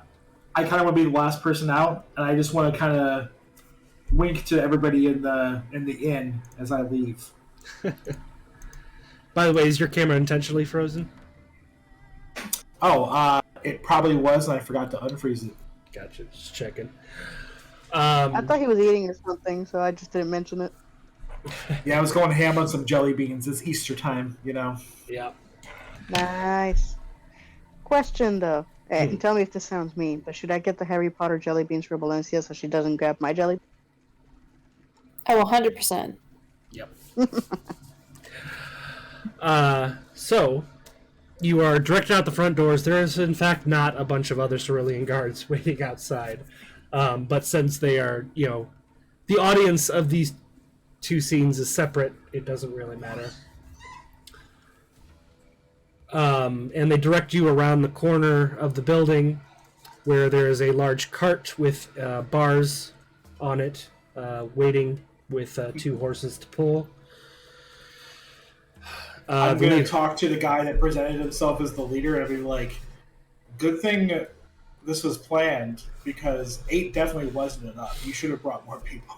kind of want to be the last person out, and I just want to kind of wink to everybody in the inn as I leave. By the way, is your camera intentionally frozen? Oh, it probably was, and I forgot to unfreeze it. Gotcha, just checking. I thought he was eating or something, so I just didn't mention it. Yeah, I was going ham on some jelly beans. It's Easter time, you know. Yeah. Nice. Question though, and tell me if this sounds mean, but should I get the Harry Potter jelly beans for Valencia so she doesn't grab my jelly? Oh, 100%. Yep. So, you are directed out the front doors. There is, in fact, not a bunch of other Cerulean guards waiting outside. But since they are, the audience of these two scenes is separate, it doesn't really matter. And they direct you around the corner of the building where there is a large cart with bars on it, waiting with 2 horses to pull. I'm going to talk to the guy that presented himself as the leader and be like, good thing this was planned, because 8 definitely wasn't enough. You should have brought more people.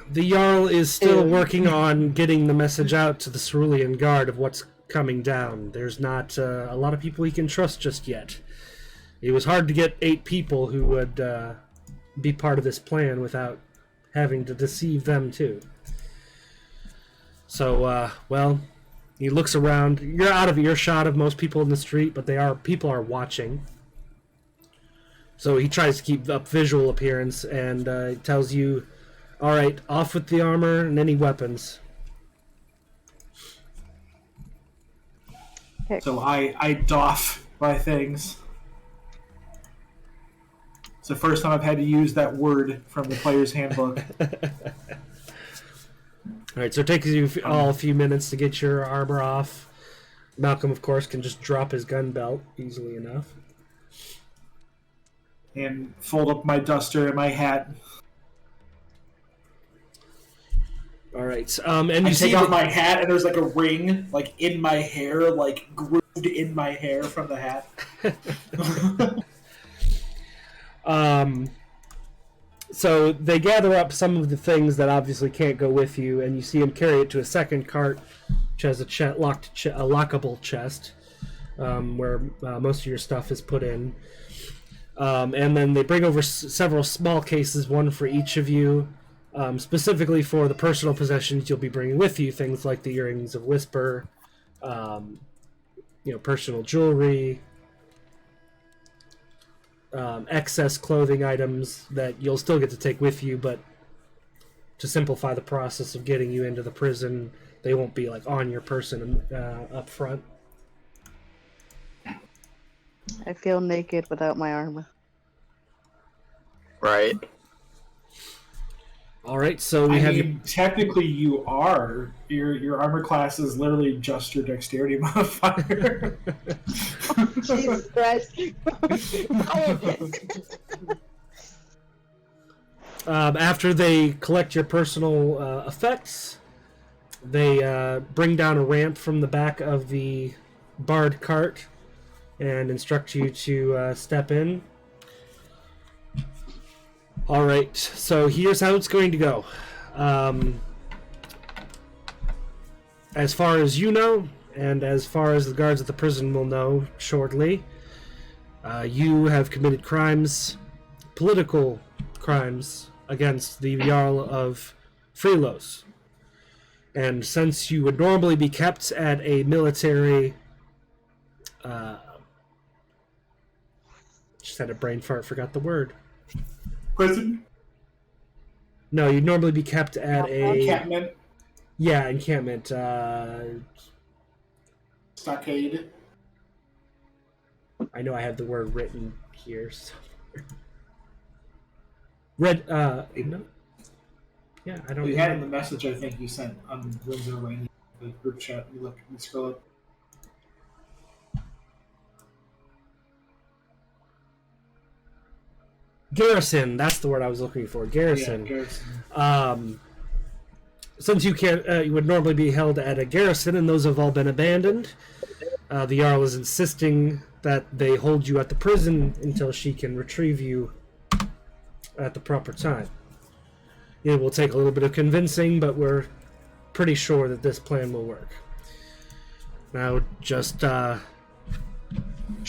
The Jarl is still working on getting the message out to the Cerulean Guard of what's coming down. There's not a lot of people he can trust just yet. It was hard to get 8 people who would be part of this plan without having to deceive them too. So, he looks around. You're out of earshot of most people in the street, but people are watching. So he tries to keep up visual appearance and tells you, all right, off with the armor and any weapons. So I doff my things. It's the first time I've had to use that word from the player's handbook. All right, so it takes you all a few minutes to get your armor off. Malcolm, of course, can just drop his gun belt easily enough. And fold up my duster and my hat. All right, and you I see take out my hat, and there's like a ring, like in my hair, like grooved in my hair from the hat. So they gather up some of the things that obviously can't go with you, and you see him carry it to a second cart, which has a lockable chest, where most of your stuff is put in. And then they bring over several small cases, one for each of you, specifically for the personal possessions you'll be bringing with you, things like the earrings of Whisper, personal jewelry, excess clothing items that you'll still get to take with you, but to simplify the process of getting you into the prison, they won't be like on your person up front. I feel naked without my armor. Right. All right, so we have technically you are. Your armor class is literally just your dexterity modifier. Jesus Christ. after they collect your personal effects, they bring down a ramp from the back of the barred cart and instruct you to step in. All right, so here's how it's going to go. As far as you know, and as far as the guards at the prison will know shortly, you have committed crimes, political crimes, against the Jarl of Freelos. And since you would normally be kept at a military... just had a brain fart, forgot the word. Prison? No, you'd normally be kept at a... Encampment? Yeah, encampment. stockade. I know I have the word written here. So. Red. No. Yeah, I don't. You had it in the message I think you sent on Windsor Earrenia, the group chat. You look, you scroll up. Garrison. That's the word I was looking for. Garrison. Yeah, Garrison. Since you can't, you would normally be held at a garrison, and those have all been abandoned. The Jarl is insisting that they hold you at the prison until she can retrieve you at the proper time. It will take a little bit of convincing, but we're pretty sure that this plan will work. Now, just try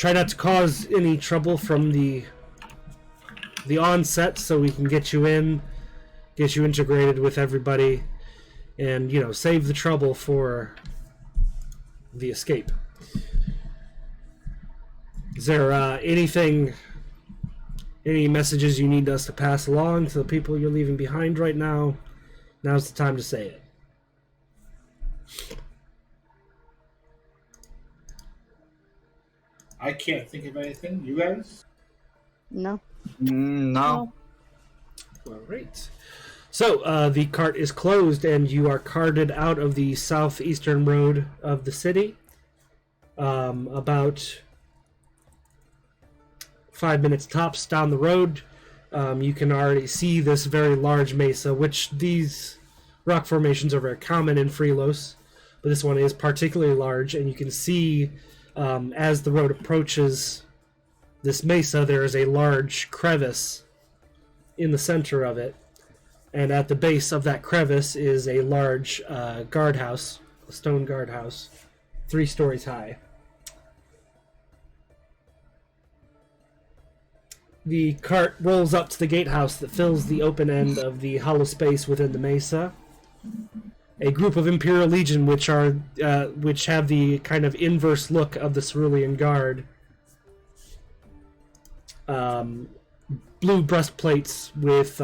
not to cause any trouble from the onset, so we can get you in, get you integrated with everybody, and save the trouble for the escape. Is there any messages you need us to pass along to the people you're leaving behind right now? Now's the time to say it. I can't think of anything. You guys? No. No. All right. So the cart is closed, and you are carted out of the southeastern road of the city. About 5 minutes tops down the road, you can already see this very large mesa, which these rock formations are very common in Freelos, but this one is particularly large, and you can see as the road approaches this mesa, there is a large crevice in the center of it, and at the base of that crevice is a large guardhouse, a stone guardhouse, 3 stories high. The cart rolls up to the gatehouse that fills the open end of the hollow space within the mesa. A group of Imperial Legion, which have the kind of inverse look of the Cerulean Guard, blue breastplates with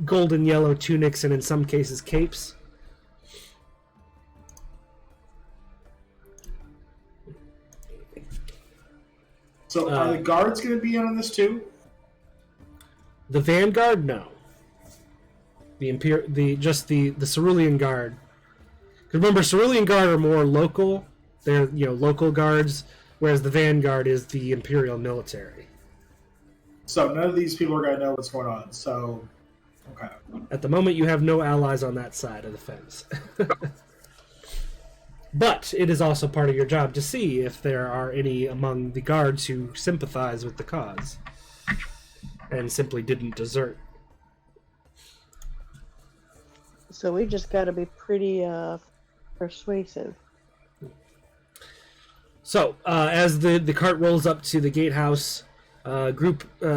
golden yellow tunics and in some cases capes. So are the guards going to be in on this too? The Vanguard, no. The Cerulean Guard. 'Cause remember, Cerulean Guard are more local. They're local guards, whereas the Vanguard is the Imperial military. So none of these people are going to know what's going on. So, okay. At the moment, you have no allies on that side of the fence. But it is also part of your job to see if there are any among the guards who sympathize with the cause and simply didn't desert. So we just got to be pretty persuasive. So, as the cart rolls up to the gatehouse, a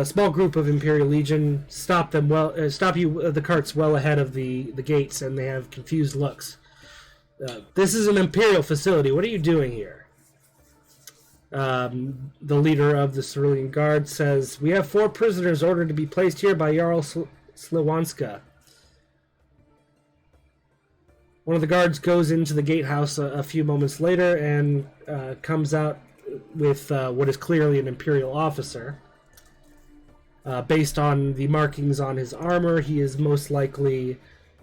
small group of Imperial Legion stop the carts well ahead of the gates, and they have confused looks. This is an Imperial facility. What are you doing here? The leader of the Cerulean Guard says, "We have 4 prisoners ordered to be placed here by Jarl Sliwanska." One of the guards goes into the gatehouse a few moments later and comes out with what is clearly an Imperial officer. Based on the markings on his armor, he is most likely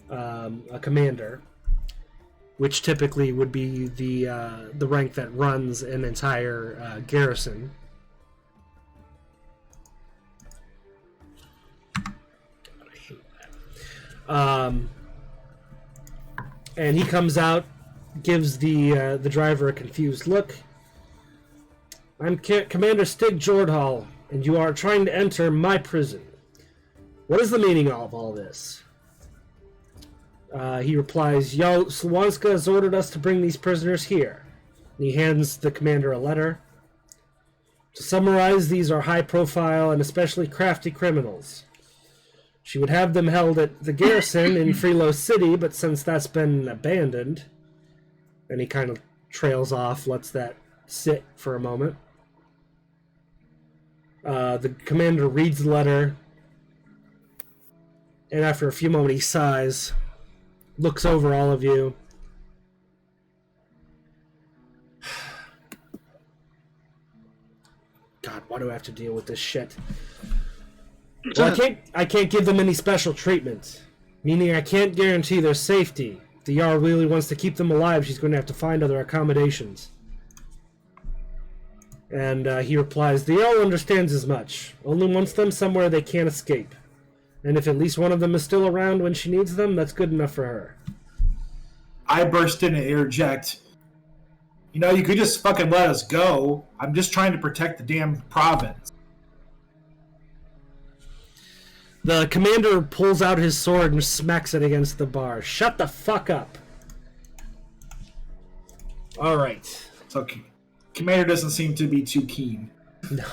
a commander, which typically would be the rank that runs an entire garrison. God, I hate that. And he comes out, gives the driver a confused look. "I'm Commander Stig Jordhall, and you are trying to enter my prison. What is the meaning of all this?" He replies, "Jarl Sliwanska has ordered us to bring these prisoners here." And he hands the commander a letter. "To summarize, these are high-profile and especially crafty criminals. She would have them held at the garrison in Freelo City, but since that's been abandoned..." And he kind of trails off, lets that sit for a moment. The commander reads the letter, and after a few moments he sighs, looks over all of you. God, why do I have to deal with this shit? Well, I can't give them any special treatment, meaning I can't guarantee their safety. If the Jarl really wants to keep them alive, she's going to have to find other accommodations. And he replies, the Jarl understands as much. Only wants them somewhere they can't escape. And if at least one of them is still around when she needs them, that's good enough for her. I burst in and interject. You could just fucking let us go. I'm just trying to protect the damn province. The commander pulls out his sword and smacks it against the bar. Shut the fuck up. All right. So, commander doesn't seem to be too keen. No.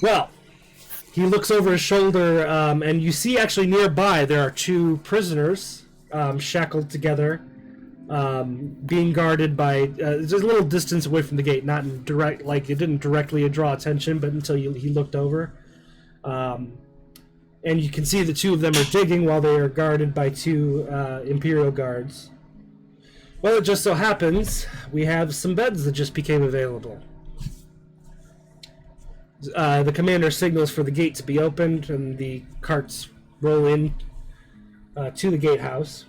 Well, he looks over his shoulder, and you see actually nearby there are two prisoners shackled together, being guarded by just a little distance away from the gate, not in direct, like it didn't directly draw attention, but until he looked over. And you can see the two of them are digging while they are guarded by two imperial guards. Well, it just so happens we have some beds that just became available. The commander signals for the gate to be opened, and the carts roll in to the gatehouse.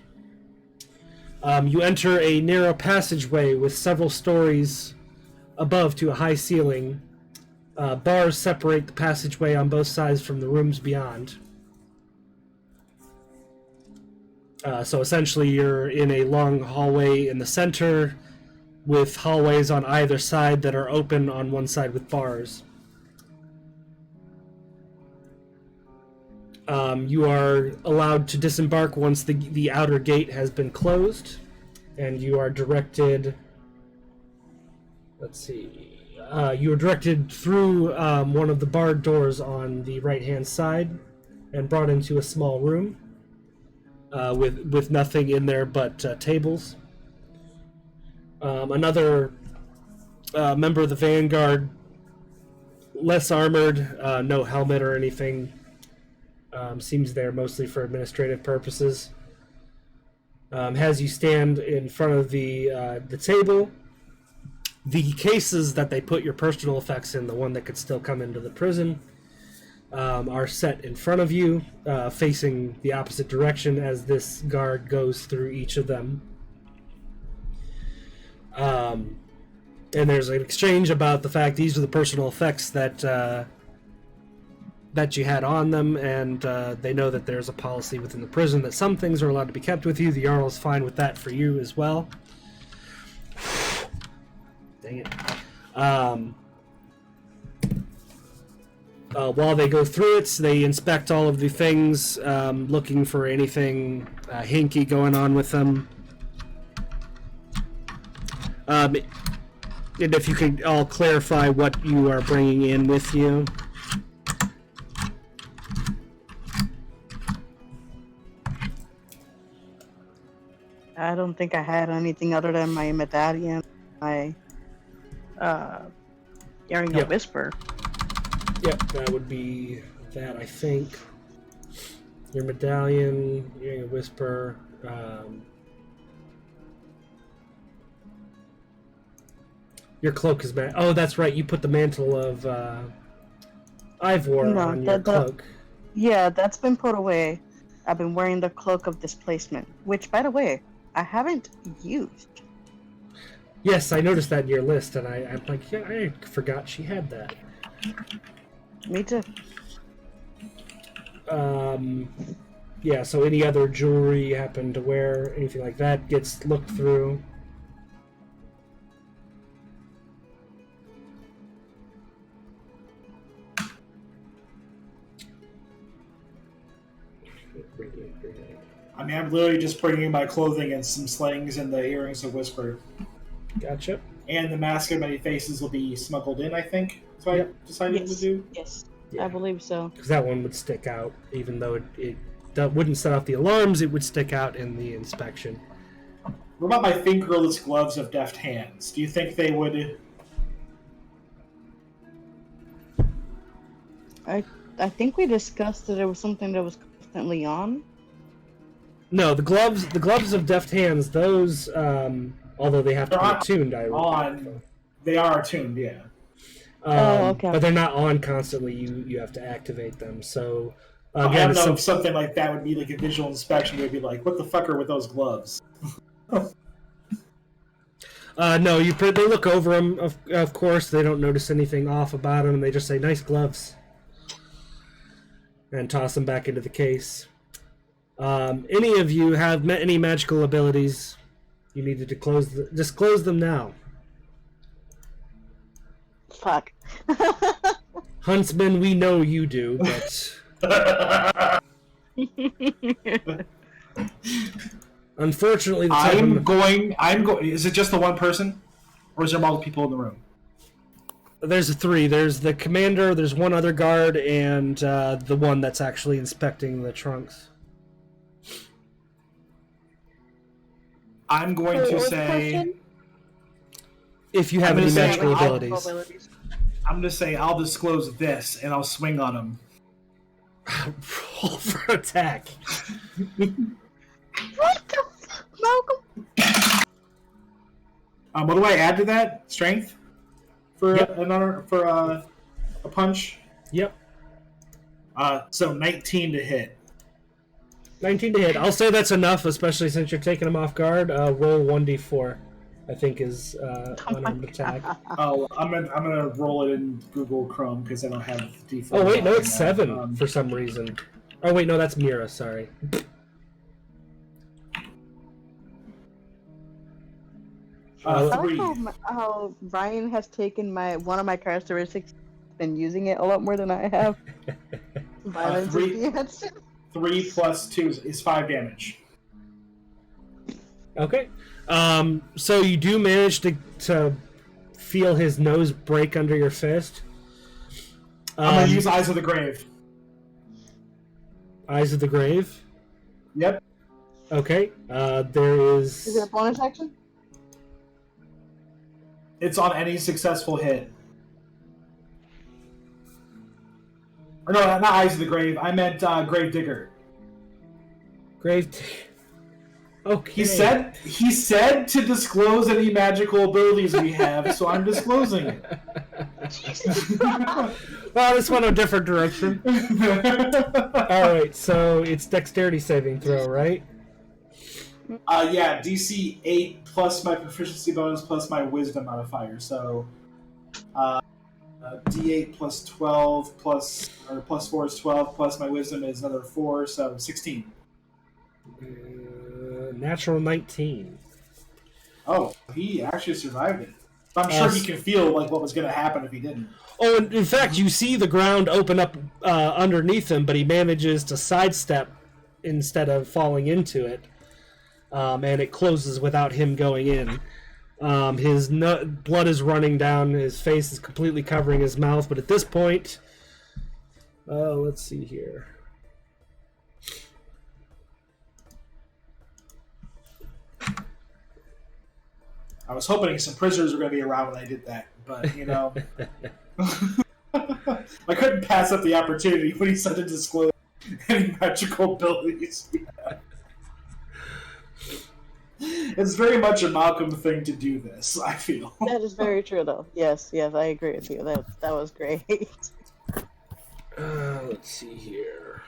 You enter a narrow passageway with several stories above to a high ceiling. Bars separate the passageway on both sides from the rooms beyond. So essentially you're in a long hallway in the center with hallways on either side that are open on one side with bars. You are allowed to disembark once the outer gate has been closed, and you are directed... Let's see... you are directed through one of the barred doors on the right-hand side and brought into a small room with nothing in there but tables. Another member of the Vanguard, less armored, no helmet or anything, seems there mostly for administrative purposes. Has you stand in front of the table. The cases that they put your personal effects in, the one that could still come into the prison, are set in front of you, facing the opposite direction as this guard goes through each of them. And there's an exchange about the fact these are the personal effects that you had on them, and they know that there's a policy within the prison that some things are allowed to be kept with you. The Jarl is fine with that for you as well. Dang it. While they go through it, they inspect all of the things, looking for anything hinky going on with them. And if you could all clarify what you are bringing in with you. I don't think I had anything other than my medallion, my Earrenia Yep. Whisper. Yep, that would be that, I think. Your medallion, Earrenia Whisper. Your cloak is bad. Oh, that's right. You put the mantle of Ivor on your cloak. Yeah, that's been put away. I've been wearing the cloak of displacement, which, by the way, I haven't used. Yes, I noticed that in your list, and I'm like, yeah, I forgot she had that. Me too. Yeah, so any other jewelry you happen to wear, anything like that, gets looked through. I mean, I'm literally just bringing my clothing and some slings and the earrings of Whisper. Gotcha. And the mask of many faces will be smuggled in, I think. That's what I decided to do. Yes, Yeah. I believe so. Because that one would stick out, even though it wouldn't set off the alarms, it would stick out in the inspection. What about my fingerless gloves of deft hands? Do you think they would... I think we discussed that it was something that was constantly on. No, the gloves of deft hands, those, although they have to be They're attuned, on They are attuned, yeah. Okay. But they're not on constantly. You have to activate them. So I again, don't know some, if something like that would be like a visual inspection. They'd be like, "What the fuck are with those gloves?" no, they look over them. Of course, they don't notice anything off about them. They just say, "Nice gloves," and toss them back into the case. Any of you have any magical abilities? You need to disclose them now. Fuck. Huntsman, we know you do, but unfortunately, the type I'm of, going. Is it just the one person, or is there multiple people in the room? there's three. There's the commander. There's one other guard, and the one that's actually inspecting the trunks. I'm going to say. If you have I'm any gonna say magical I'll- abilities. I'm going to say I'll disclose this, and I'll swing on him. Roll for attack. What the fuck, Malcolm? What do I add to that? Strength for Yep. a punch. Yep. So 19 to hit. 19 to hit. I'll say that's enough, especially since you're taking them off guard. Roll 1d4, I think is unarmed attack. Oh, I'm gonna roll it in Google Chrome because I don't have D4. Oh wait, no, it's right now. 7 for some reason. Oh wait, no, that's Mira. Sorry. I like 3. how Ryan has taken one of my characteristics and using it a lot more than I have. Violence three. is the answer. 3 plus 2 is 5 damage. Okay. So you do manage to feel his nose break under your fist. I'm gonna use Eyes of the Grave. Eyes of the Grave. Yep. Okay. There is. Is it a bonus action? It's on any successful hit. Or no, not Eyes of the Grave. I meant Grave Digger. Grave. Okay. He said to disclose any magical abilities we have, so I'm disclosing it. Well, this went a different direction. All right, so it's dexterity saving throw, right? Yeah, DC 8 plus my proficiency bonus plus my wisdom modifier. So, D8 plus 12 plus 4 is 12 plus my wisdom is another 4, so 16. Natural 19. Oh, he actually survived it. I'm sure he can feel like what was going to happen if he didn't. Oh, and in fact, you see the ground open up underneath him, but he manages to sidestep instead of falling into it, and it closes without him going in. His blood is running down, his face is completely covering his mouth, but at this point, let's see here. I was hoping some prisoners were going to be around when I did that, but, you know. I couldn't pass up the opportunity when he said to disclose any magical abilities. It's very much a Malcolm thing to do this, I feel. That is very true, though. Yes, I agree with you. That was great. Let's see here.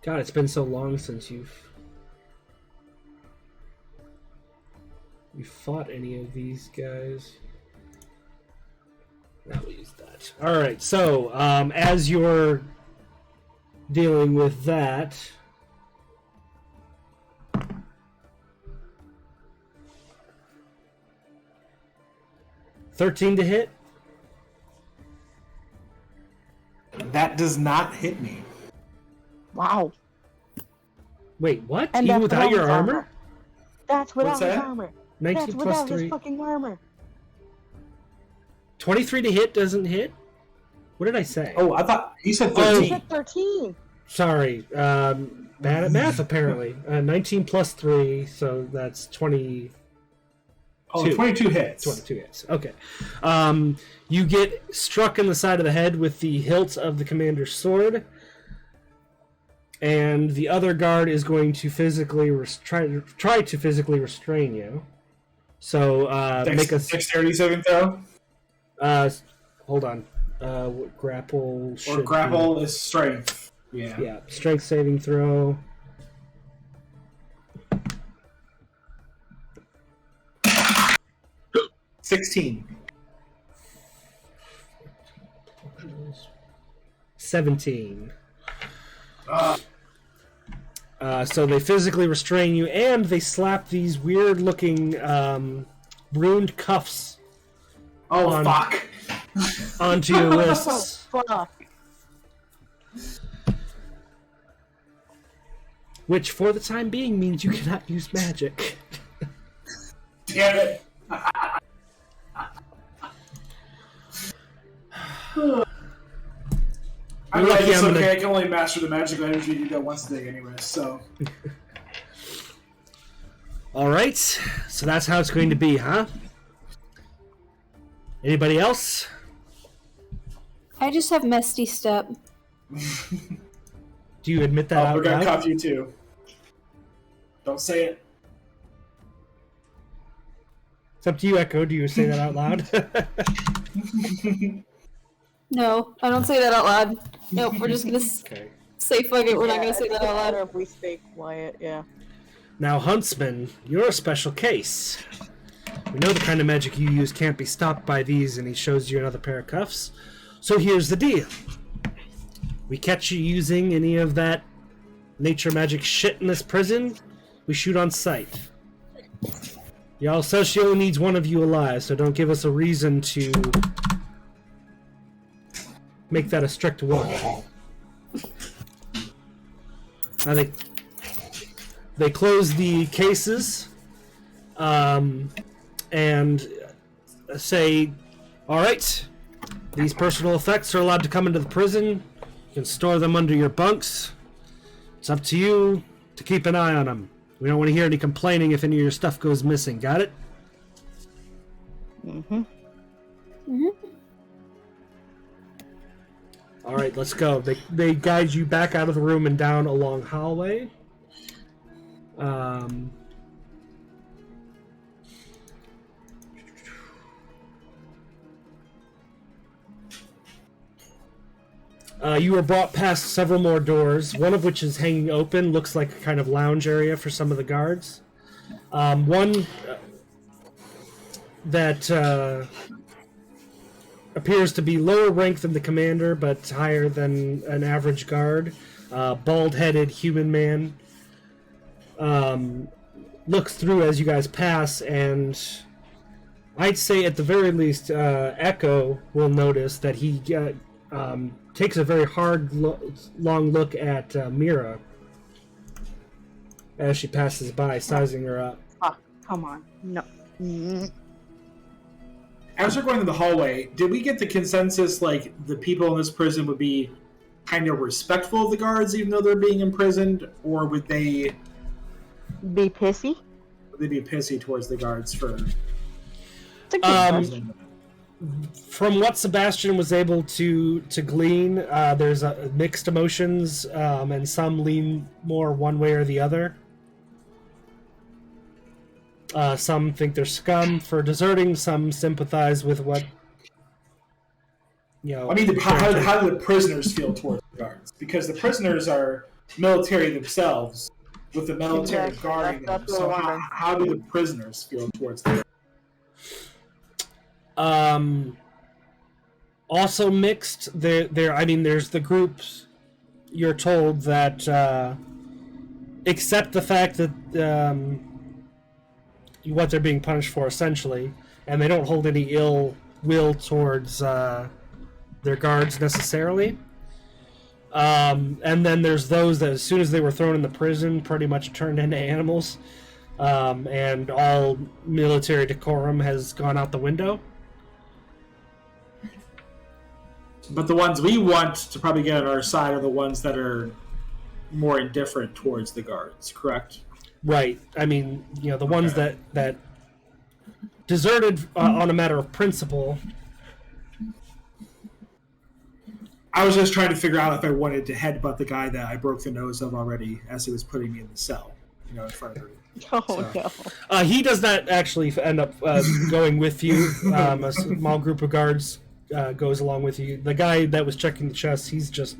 God, it's been so long since you fought any of these guys. Now we'll use that. Alright, so as you're dealing with that, $13 to hit. That does not hit me. Wow. Wait, what? And Even that's without your his armor? That's without What's his that? armor. 19 That's plus without 3. his fucking armor. 23 to hit doesn't hit? What did I say? Oh, I thought he said He 13. said 13. Sorry. Bad at math, apparently. 19 plus 3, so that's 20. Oh, 22 hits. 22 hits. Okay. You get struck in the side of the head with the hilt of the commander's sword, and the other guard is going to physically try to physically restrain you. So make a dexterity saving throw. Hold on. Grapple should Or grapple is strength. Yeah. Yeah, strength saving throw. $16. 17. So they physically restrain you, and they slap these weird-looking ruined cuffs Oh, fuck. onto your wrists. Fuck. Which, for the time being, means you cannot use magic. Damn it. I'm lucky it's I'm okay. gonna- I can only master the magical energy you do that once a day anyway, so. Alright, so that's how it's going to be, huh? Anybody else? I just have Misty Step. Do you admit that We're out gonna loud? cuff you too. Don't say it. It's up to you, Echo. Do you say that out loud? No, I don't say that out loud. Nope, we're just gonna Okay. say fuck it, we're not Yeah, gonna say it's that out better loud. if we stay quiet, yeah. Now, Huntsman, you're a special case. We know the kind of magic you use can't be stopped by these, and he shows you another pair of cuffs. So here's the deal. We catch you using any of that nature magic shit in this prison, we shoot on sight. Y'all says she only needs one of you alive, so don't give us a reason to make that a strict one. Now they close the cases and say, all right, these personal effects are allowed to come into the prison. You can store them under your bunks. It's up to you to keep an eye on them. We don't want to hear any complaining if any of your stuff goes missing. Got it? Mm-hmm. All right, let's go. They guide you back out of the room and down a long hallway. You were brought past several more doors, one of which is hanging open, looks like a kind of lounge area for some of the guards. One that appears to be lower rank than the commander, but higher than an average guard. Bald-headed human man. Looks through as you guys pass, and I'd say at the very least, Echo will notice that he takes a very hard, long look at Mira as she passes by, sizing her up. Ah, come on. No. Mm. As we're going to the hallway, did we get the consensus like the people in this prison would be kind of respectful of the guards even though they're being imprisoned, or would they Be pissy? be pissy towards the guards for It's a good imprisoning them? From what Sebastian was able to glean, there's mixed emotions, and some lean more one way or the other. Some think they're scum for deserting. Some sympathize with what, you know. I mean, how do the prisoners feel towards the guards? Because the prisoners are military themselves, with the military Exactly. guarding them. That's what So I wonder. how do the prisoners feel towards them? Also mixed. I mean, there's the groups. You're told that accept the fact that what they're being punished for, essentially, and they don't hold any ill will towards their guards necessarily. And then there's those that, as soon as they were thrown in the prison, pretty much turned into animals, and all military decorum has gone out the window. But the ones we want to probably get on our side are the ones that are more indifferent towards the guards, correct? Right. I mean, you know, the ones Okay. that deserted on a matter of principle. I was just trying to figure out if I wanted to headbutt the guy that I broke the nose of already as he was putting me in the cell. in front of her. Oh So- no. He does not actually end up going with you. A small group of guards goes along with you. The guy that was checking the chests, he's just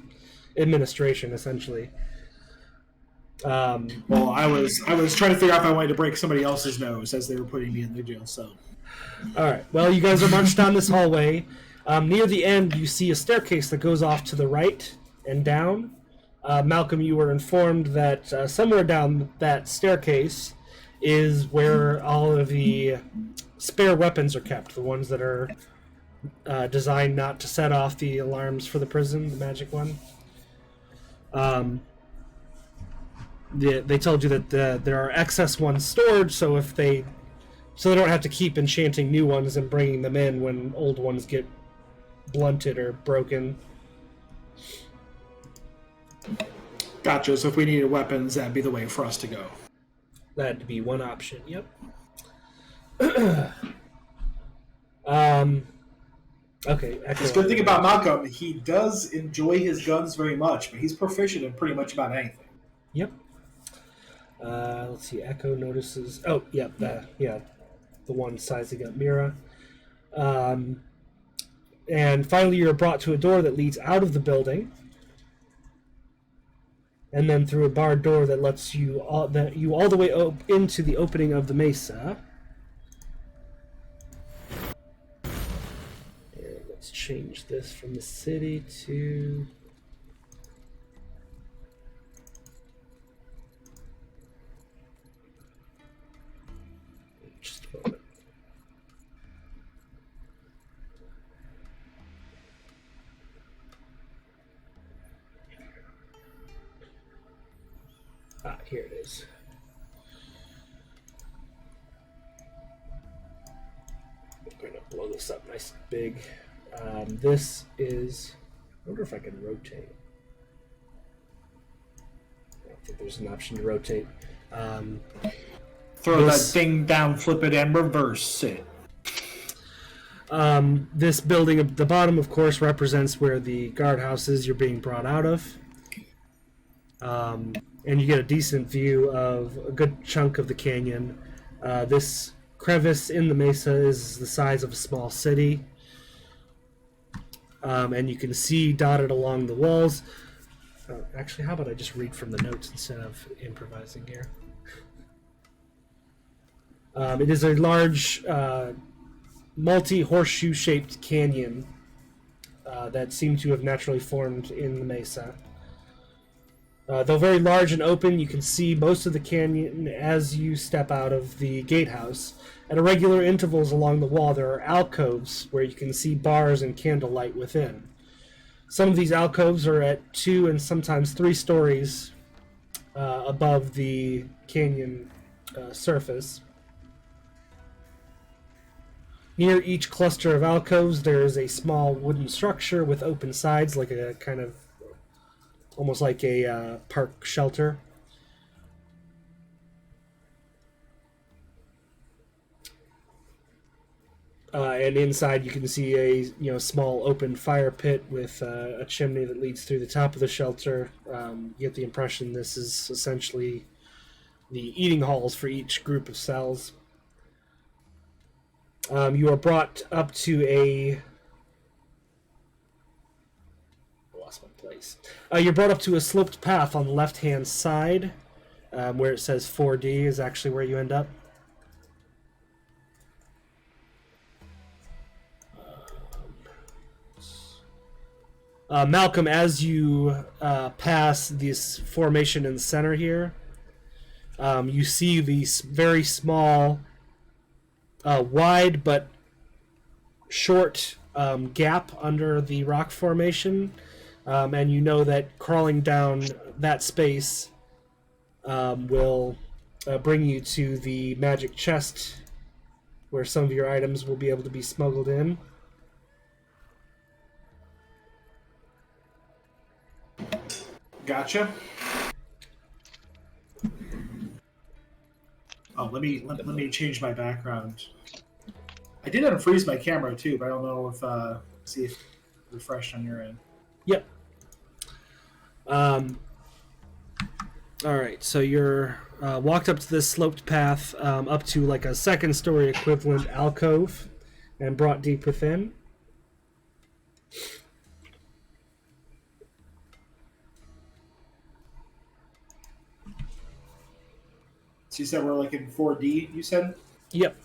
administration, essentially. Well, I was trying to figure out if I wanted to break somebody else's nose as they were putting me in the jail cell. All right. Well, you guys are marched down this hallway. Near the end, you see a staircase that goes off to the right and down. Malcolm, you were informed that somewhere down that staircase is where all of the spare weapons are kept, the ones that are designed not to set off the alarms for the prison, the magic one. They told you that there are excess ones stored, so they don't have to keep enchanting new ones and bringing them in when old ones get blunted or broken. Gotcha. So if we needed weapons, that'd be the way for us to go. That'd be one option. Yep. Okay. The good thing about Malcolm, he does enjoy his guns very much, but he's proficient in pretty much about anything. Yep. Let's see. Echo notices. Oh, yep. The one sizing up Mira. And finally, you're brought to a door that leads out of the building, and then through a barred door that lets you all the way into the opening of the mesa. And let's change this from the city to. Just a moment. Here it is. I'm going to blow this up nice and big. This is... I wonder if I can rotate. I don't think there's an option to rotate. Throw that thing down, flip it, and reverse it. This building at the bottom, of course, represents where the guardhouse is you're being brought out of. And you get a decent view of a good chunk of the canyon. This crevice in the mesa is the size of a small city. And you can see dotted along the walls. Actually, how about I just read from the notes instead of improvising here? It is a large, multi-horseshoe-shaped canyon that seemed to have naturally formed in the mesa. Though very large and open, you can see most of the canyon as you step out of the gatehouse. At irregular intervals along the wall, there are alcoves where you can see bars and candlelight within. Some of these alcoves are at 2 and sometimes 3 stories above the canyon surface. Near each cluster of alcoves, there is a small wooden structure with open sides, like a kind of almost like a park shelter. And inside you can see a small open fire pit with a chimney that leads through the top of the shelter. You get the impression this is essentially the eating halls for each group of cells. You are brought up to a... you're brought up to a sloped path on the left-hand side, where it says 4D is actually where you end up. Malcolm, as you pass this formation in the center here, you see these very small, wide but short gap under the rock formation. And you know that crawling down that space will bring you to the magic chest where some of your items will be able to be smuggled in. Gotcha. Oh, let me change my background. I did unfreeze my camera too, but I don't know if see if refreshed on your end. Yep. All right, so you're walked up to this sloped path up to like a second-story equivalent alcove and brought deep within. So you said we're like in 4D, you said? Yep.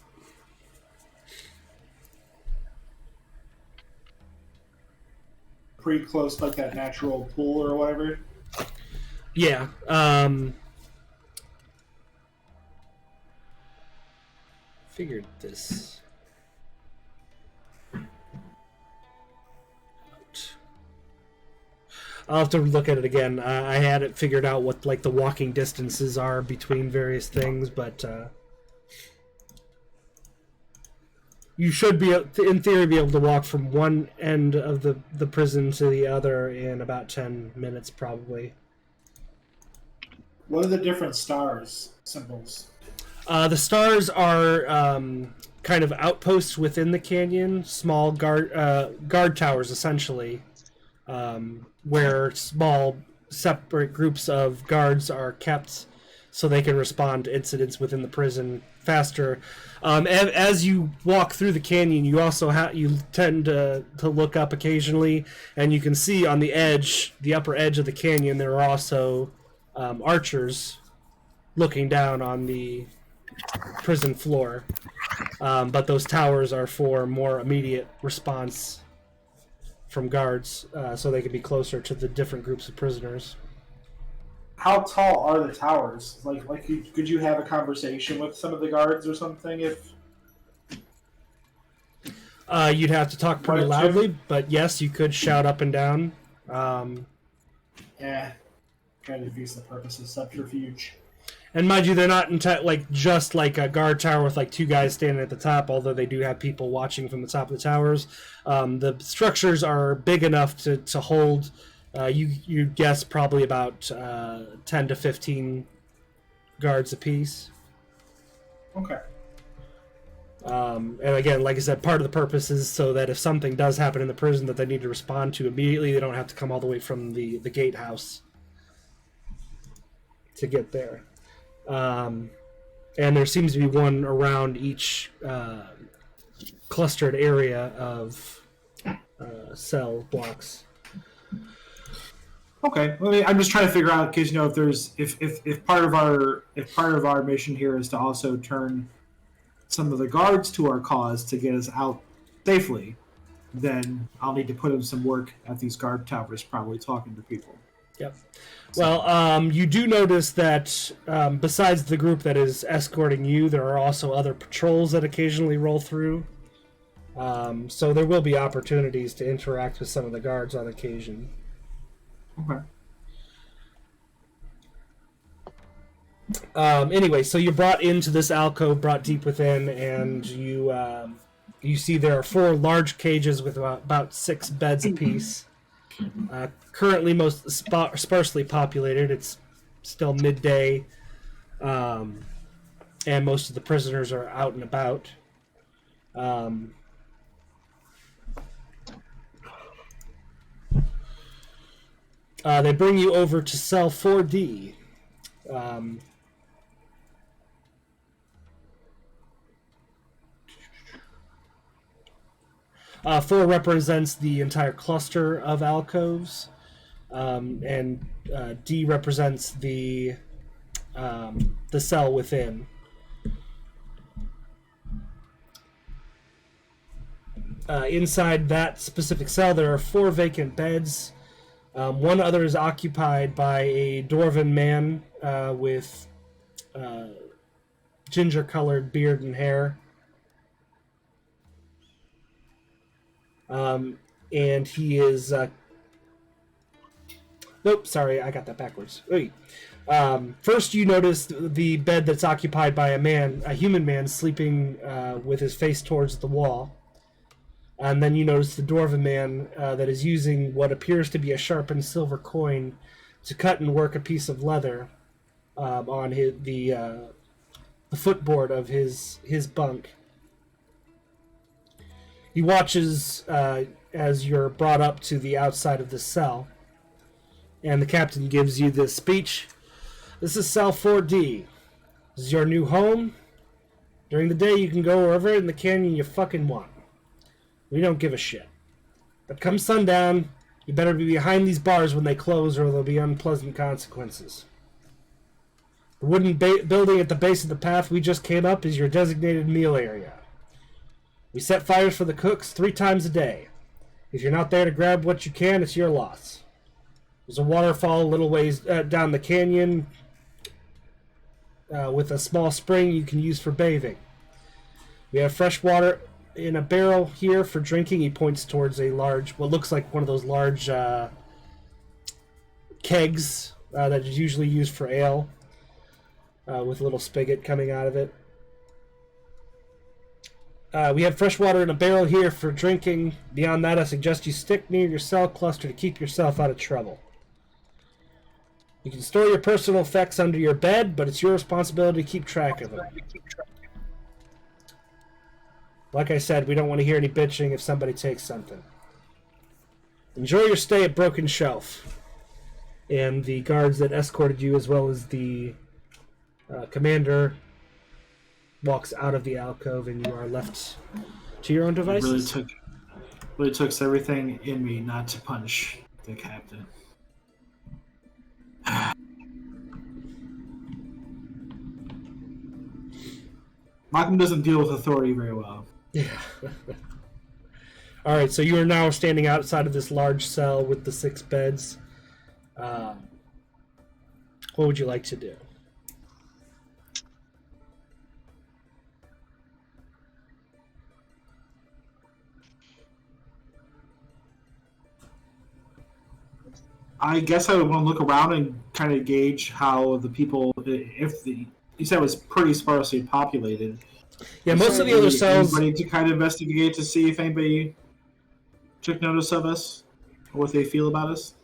Pretty close to like that natural pool or whatever. Yeah. Figured this out. I'll have to look at it again. I had it figured out what like the walking distances are between various things, but you should be, in theory, be able to walk from one end of the prison to the other in about 10 minutes, probably. What are the different stars symbols? The stars are kind of outposts within the canyon, small guard towers, essentially, where small separate groups of guards are kept so they can respond to incidents within the prison faster. As you walk through the canyon, you also you tend to look up occasionally, and you can see on the upper edge of the canyon, there are also archers looking down on the prison floor. But those towers are for more immediate response from guards, so they can be closer to the different groups of prisoners. How tall are the towers? Like could you have a conversation with some of the guards or something if... You'd have to talk pretty loudly, but yes, you could shout up and down. Yeah, kind of defeats the purpose of subterfuge. And mind you, they're not just like a guard tower with like two guys standing at the top, although they do have people watching from the top of the towers. The structures are big enough to hold, you guess, probably about 10 to 15 guards apiece. Okay. And again, like I said, part of the purpose is so that if something does happen in the prison that they need to respond to immediately, they don't have to come all the way from the gatehouse to get there. And there seems to be one around each clustered area of cell blocks. Okay. Well, I'm just trying to figure out because if there's if part of our mission here is to also turn some of the guards to our cause to get us out safely, then I'll need to put in some work at these guard towers, probably talking to people. Yep. Well, you do notice that besides the group that is escorting you, there are also other patrols that occasionally roll through. So there will be opportunities to interact with some of the guards on occasion. Okay. Anyway, so you're brought into this alcove, brought deep within, and you see there are 4 large cages with about 6 beds apiece. Currently most sparsely populated. It's still midday, and most of the prisoners are out and about. They bring you over to cell 4D. 4 represents the entire cluster of alcoves, and D represents the cell within. Inside that specific cell, there are 4 vacant beds. One other is occupied by a dwarven man with ginger-colored beard and hair. And he is... Nope, sorry, I got that backwards. Wait. First you notice the bed that's occupied by a human man, sleeping with his face towards the wall. And then you notice the dwarven man that is using what appears to be a sharpened silver coin to cut and work a piece of leather on the footboard of his bunk. He watches as you're brought up to the outside of the cell, and the captain gives you this speech. This is cell 4D. This is your new home. During the day, you can go wherever in the canyon you fucking want. We don't give a shit. But come sundown, you better be behind these bars when they close or there'll be unpleasant consequences. The wooden building at the base of the path we just came up is your designated meal area. We set fires for the cooks 3 times a day. If you're not there to grab what you can, it's your loss. There's a waterfall a little ways down the canyon with a small spring you can use for bathing. We have fresh water in a barrel here for drinking. He points towards a large, what looks like one of those large kegs that is usually used for ale, with a little spigot coming out of it. We have fresh water in a barrel here for drinking. Beyond that, I suggest you stick near your cell cluster to keep yourself out of trouble. You can store your personal effects under your bed, but it's your responsibility to keep track of them. Like I said, we don't want to hear any bitching if somebody takes something. Enjoy your stay at Broken Shelf. And the guards that escorted you, as well as the commander, walks out of the alcove, and you are left to your own devices. Really took everything in me not to punch the captain. Malcolm doesn't deal with authority very well. Yeah. All right, so you are now standing outside of this large cell with the 6 beds. What would you like to do? I guess I would want to look around and kind of gauge how the people, you said it was pretty sparsely populated. Yeah, most of the other cells. Anybody to kind of investigate to see if anybody took notice of us or what they feel about us.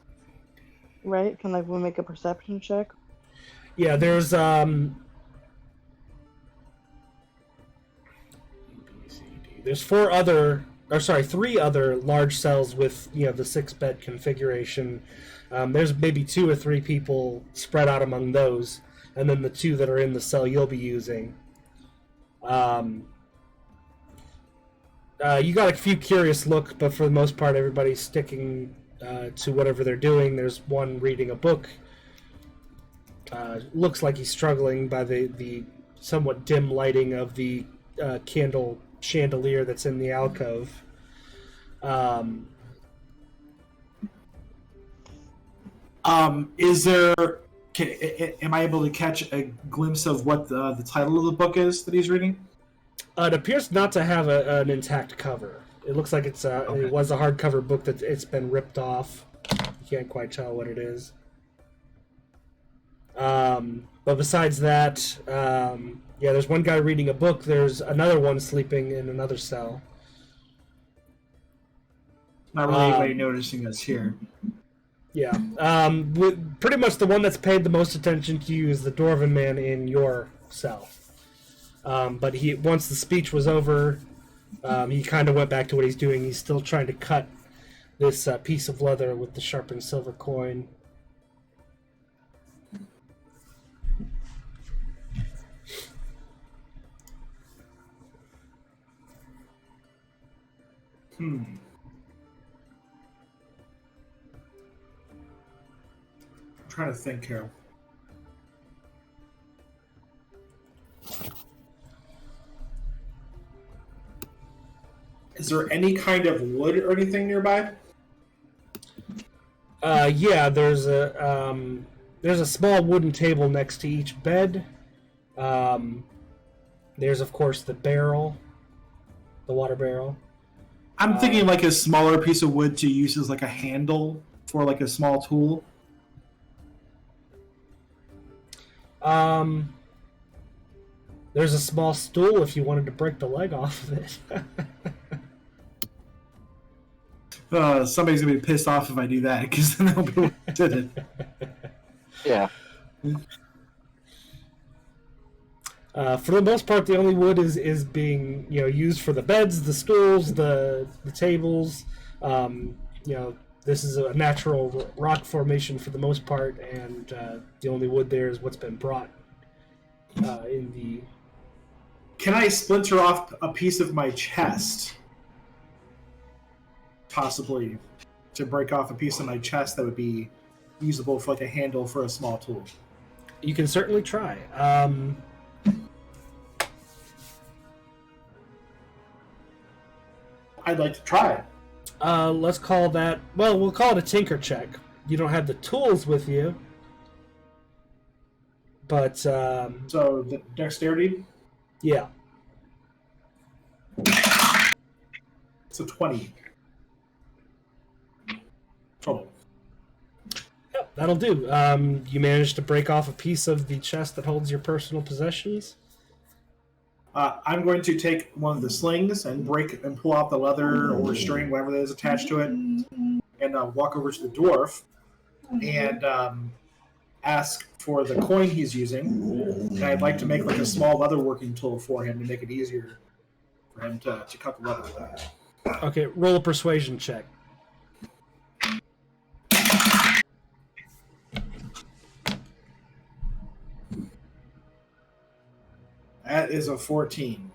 Right? Can we make a perception check? Yeah, there's 3 other large cells with the 6-bed configuration. There's maybe 2 or 3 people spread out among those, and then the 2 that are in the cell you'll be using. You got a few curious looks, but for the most part, everybody's sticking to whatever they're doing. There's one reading a book. Looks like he's struggling by the somewhat dim lighting of the candle chandelier that's in the alcove. Is there? Am I able to catch a glimpse of what the title of the book is that he's reading? It appears not to have an intact cover. It looks like it was a hardcover book that it's been ripped off. You can't quite tell what it is. But besides that, there's one guy reading a book. There's another one sleeping in another cell. Not really anybody noticing us here. Yeah. Pretty much the one that's paid the most attention to you is the Dwarven man in your cell. But once the speech was over, he kind of went back to what he's doing. He's still trying to cut this piece of leather with the sharpened silver coin. I'm trying to think here. Is there any kind of wood or anything nearby? There's a small wooden table next to each bed. There's of course the barrel, the water barrel. I'm thinking like a smaller piece of wood to use as like a handle for like a small tool. There's a small stool if you wanted to break the leg off of it. Somebody's gonna be pissed off if I do that because then they'll be able to did it. Yeah. For the most part, the only wood is being used for the beds, the stools, the tables. This is a natural rock formation for the most part, and the only wood there is what's been brought in the. Can I splinter off a piece of my chest? Possibly. To break off a piece of my chest that would be usable for like a handle for a small tool. You can certainly try. I'd like to try it. Let's call that. Well, we'll call it a tinker check. You don't have the tools with you, but So the dexterity, yeah. it's a 20. Total. Yep, that'll do. You managed to break off a piece of the chest that holds your personal possessions. I'm going to take one of the slings and break and pull out the leather or string, whatever that is attached to it, and walk over to the dwarf and ask for the coin he's using. And I'd like to make like a small leather working tool for him to make it easier for him to cut the leather with that. Okay, roll a persuasion check. That is a 14.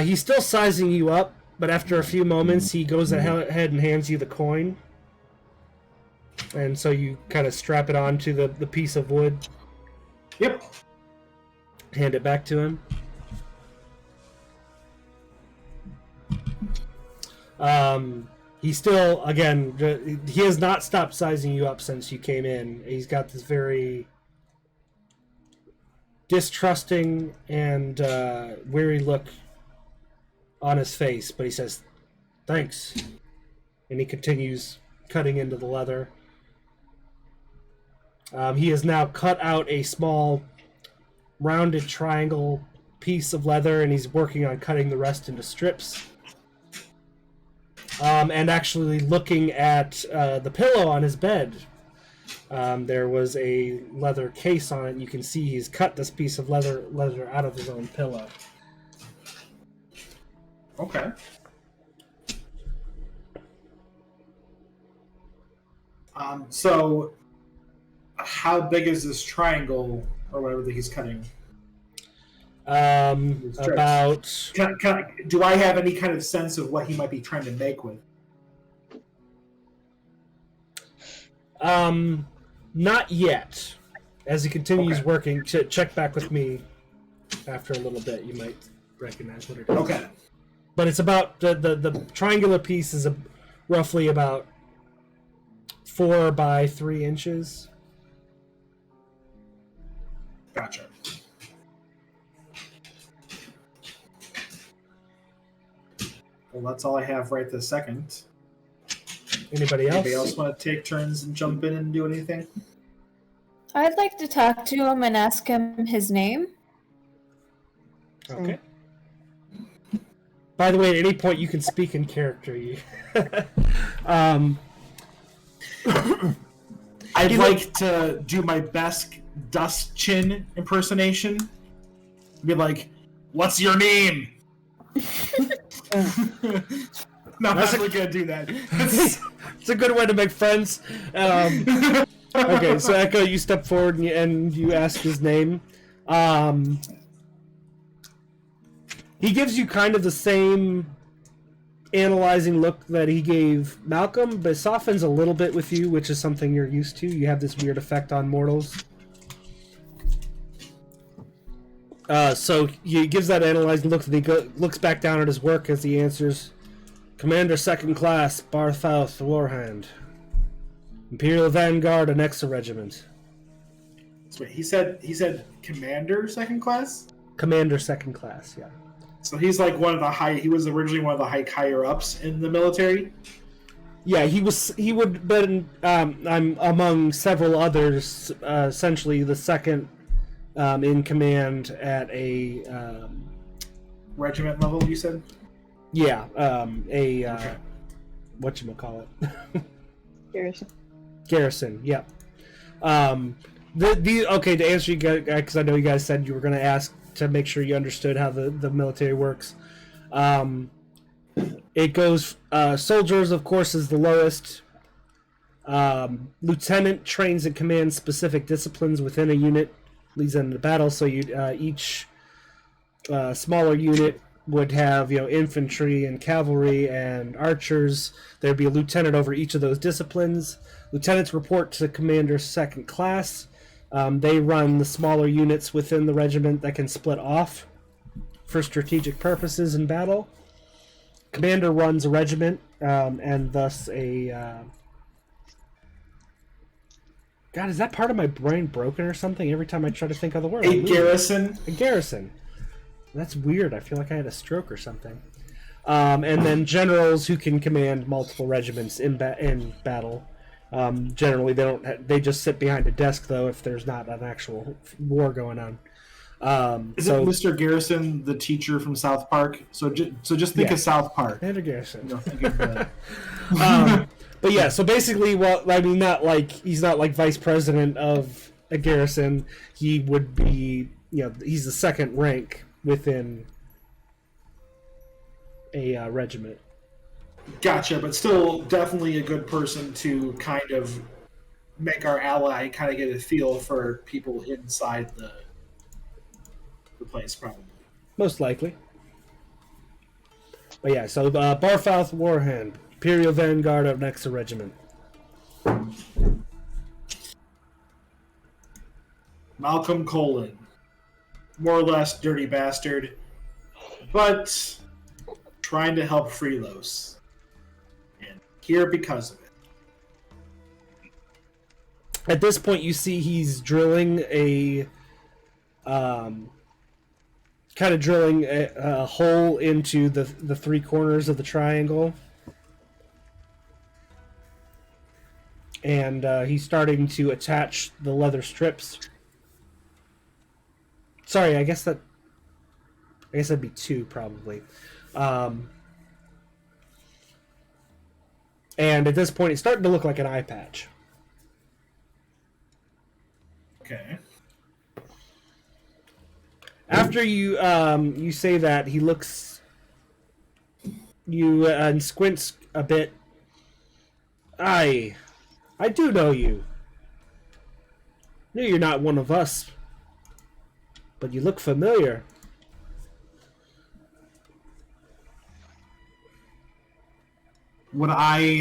He's still sizing you up, but after a few moments, he goes ahead and hands you the coin. And so you kind of strap it onto the piece of wood. Yep. Hand it back to him. He still, again, he has not stopped sizing you up since you came in. He's got this very distrusting and weary look on his face, but he says, "Thanks." And he continues cutting into the leather. He has now cut out a small rounded triangle piece of leather, and he's working on cutting the rest into strips. And actually looking at the pillow on his bed. There was a leather case on it. You can see he's cut this piece of leather out of his own pillow. Okay. So, how big is this triangle or whatever that he's cutting? About Do I have any kind of sense of what he might be trying to make with? not yet. As he continues Okay. working, check back with me after a little bit. You might recognize what it is. Okay. But it's about the triangular piece is roughly about 4 by 3 inches. Gotcha. Well, that's all I have right this second. Anybody else? Anybody else want to take turns and jump in and do anything? I'd like to talk to him and ask him his name. Okay. By the way, at any point you can speak in character. I'd like to do my best Dust Chin impersonation. Be like, "What's your name?" No, I'm not gonna do that. It's a good way to make friends. Okay, so Echo, you step forward and you ask his name. He gives you kind of the same analyzing look that he gave Malcolm, but softens a little bit with you, which is something you're used to. You have this weird effect on mortals. So he gives that analyzing look, and he looks back down at his work as he answers, "Commander Second Class, Barthouth Warhand. Imperial Vanguard and Exa Regiment." So wait, he said Commander Second Class? Commander Second Class, yeah. So he's like one of the he was originally one of the higher ups in the military? Yeah, he would have been, I'm among several others, essentially the second in command at a... Regiment level, you said? Yeah, Okay. whatchamacallit? Garrison. Garrison, yeah. Okay, to answer you guys, because I know you guys said you were going to ask to make sure you understood how the military works. It goes, soldiers, of course, is the lowest. Lieutenant trains and commands specific disciplines within a unit, leads them into battle. So each smaller unit would have infantry and cavalry and archers. There'd be a lieutenant over each of those disciplines. Lieutenants report to commander's second class. They run the smaller units within the regiment that can split off for strategic purposes in battle. Commander runs a regiment, and thus a... God, is that part of my brain broken or something? Every time I try to think of the word. A garrison. A garrison. That's weird. I feel like I had a stroke or something. And then generals who can command multiple regiments in battle. Generally, they just sit behind a desk, though, if there's not an actual war going on. Isn't Mr. Garrison the teacher from South Park? So just think of South Park. Commander Garrison. Think of the... But yeah, so basically, he's not like vice president of a garrison. He would be, he's the second rank within a regiment. Gotcha, but still definitely a good person to kind of make our ally kind of get a feel for people inside the place, probably. Most likely. But yeah, so Barfouth Warhand, Imperial Vanguard of Nexa Regiment. Malcolm Colin. More or less dirty bastard, but trying to help Freelos. And here because of it. At this point, you see he's drilling a hole into the three corners of the triangle. And he's starting to attach the leather strips. Sorry, I guess that'd be two, probably. And at this point, it's starting to look like an eye patch. Okay. After you say that, he looks you and squints a bit. I do know you. Knew you're not one of us, but you look familiar. Would I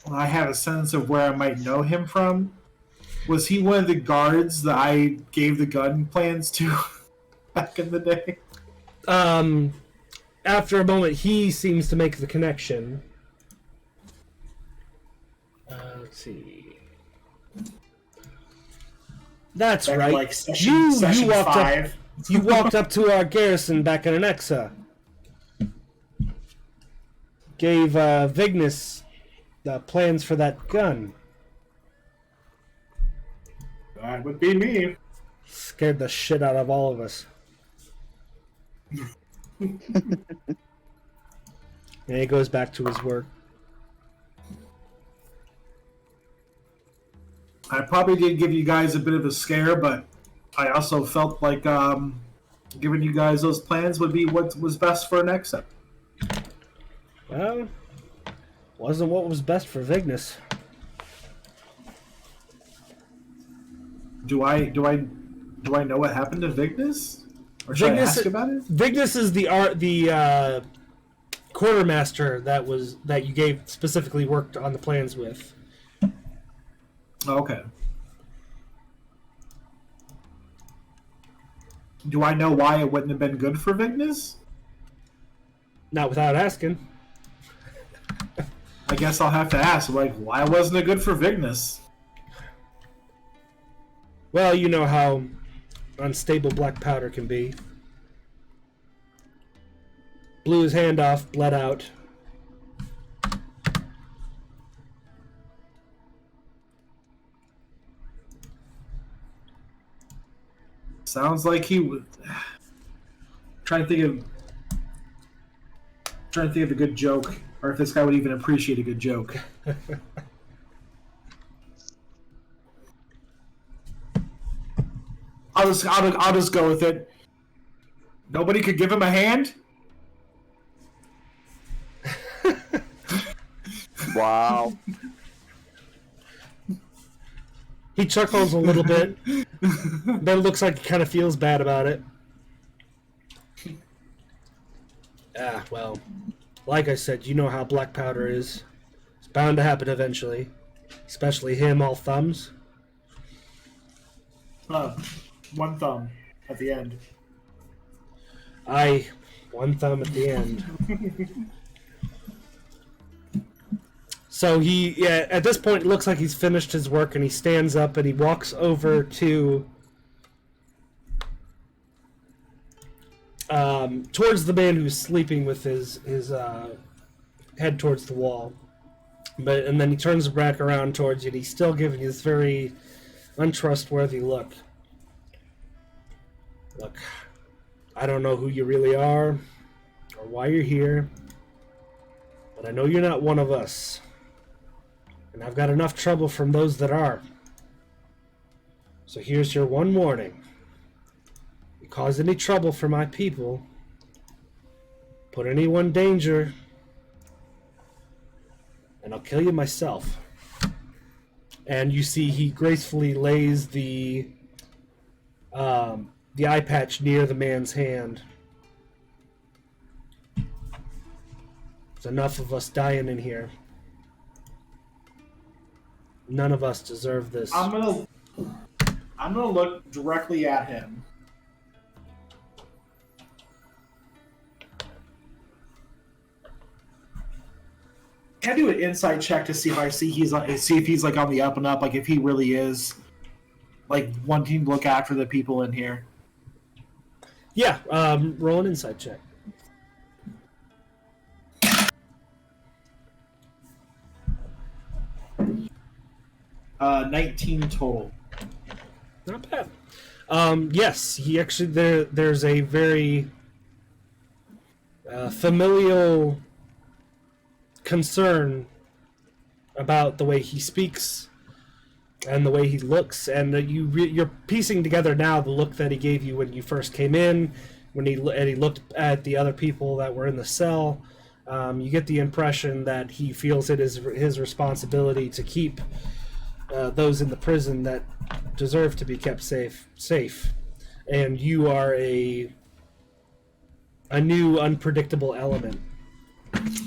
have a sense of where I might know him from? Was he one of the guards that I gave the gun plans to back in the day? After a moment, he seems to make the connection. Let's see. That's Back right. like session You walked up to our garrison back in Anexa. Gave Vignis the plans for that gun. That would be me. Scared the shit out of all of us. And he goes back to his work. I probably did give you guys a bit of a scare, but I also felt like giving you guys those plans would be what was best for next step. Well, wasn't what was best for Vignis. Do I know what happened to Vignis? Or should I ask about it? Vignis is the quartermaster that you gave specifically worked on the plans with. Okay. Do I know why it wouldn't have been good for Vignis? Not without asking. I guess I'll have to ask, why wasn't it good for Vignis? Well, you know how unstable black powder can be. Blew his hand off, bled out. Sounds like he would. Trying to think of a good joke, or if this guy would even appreciate a good joke. I'll just go with it. Nobody could give him a hand. Wow. He chuckles a little bit, then looks like he kind of feels bad about it. Ah, well, like I said, you know how black powder is. It's bound to happen eventually. Especially him, all thumbs. One thumb at the end. Aye, one thumb at the end. So at this point, it looks like he's finished his work, and he stands up and he walks over to towards the man who's sleeping with his head towards the wall. And then he turns back around towards you, and he's still giving you this very untrustworthy look. Look, I don't know who you really are, or why you're here, but I know you're not one of us. And I've got enough trouble from those that are. So here's your one warning. If you cause any trouble for my people, put anyone in danger, and I'll kill you myself. And you see he gracefully lays the eye patch near the man's hand. There's enough of us dying in here. None of us deserve this. I'm gonna look directly at him. Can I do an insight check to see if he's like on the up and up, like if he really is like wanting to look after the people in here? Yeah, roll an insight check. 19 total. Not bad. Yes, he actually there's a very familial concern about the way he speaks and the way he looks, and you're piecing together now the look that he gave you when you first came in, when he looked at the other people that were in the cell. You get the impression that he feels it is his responsibility to keep those in the prison that deserve to be kept safe, and you are a new unpredictable element.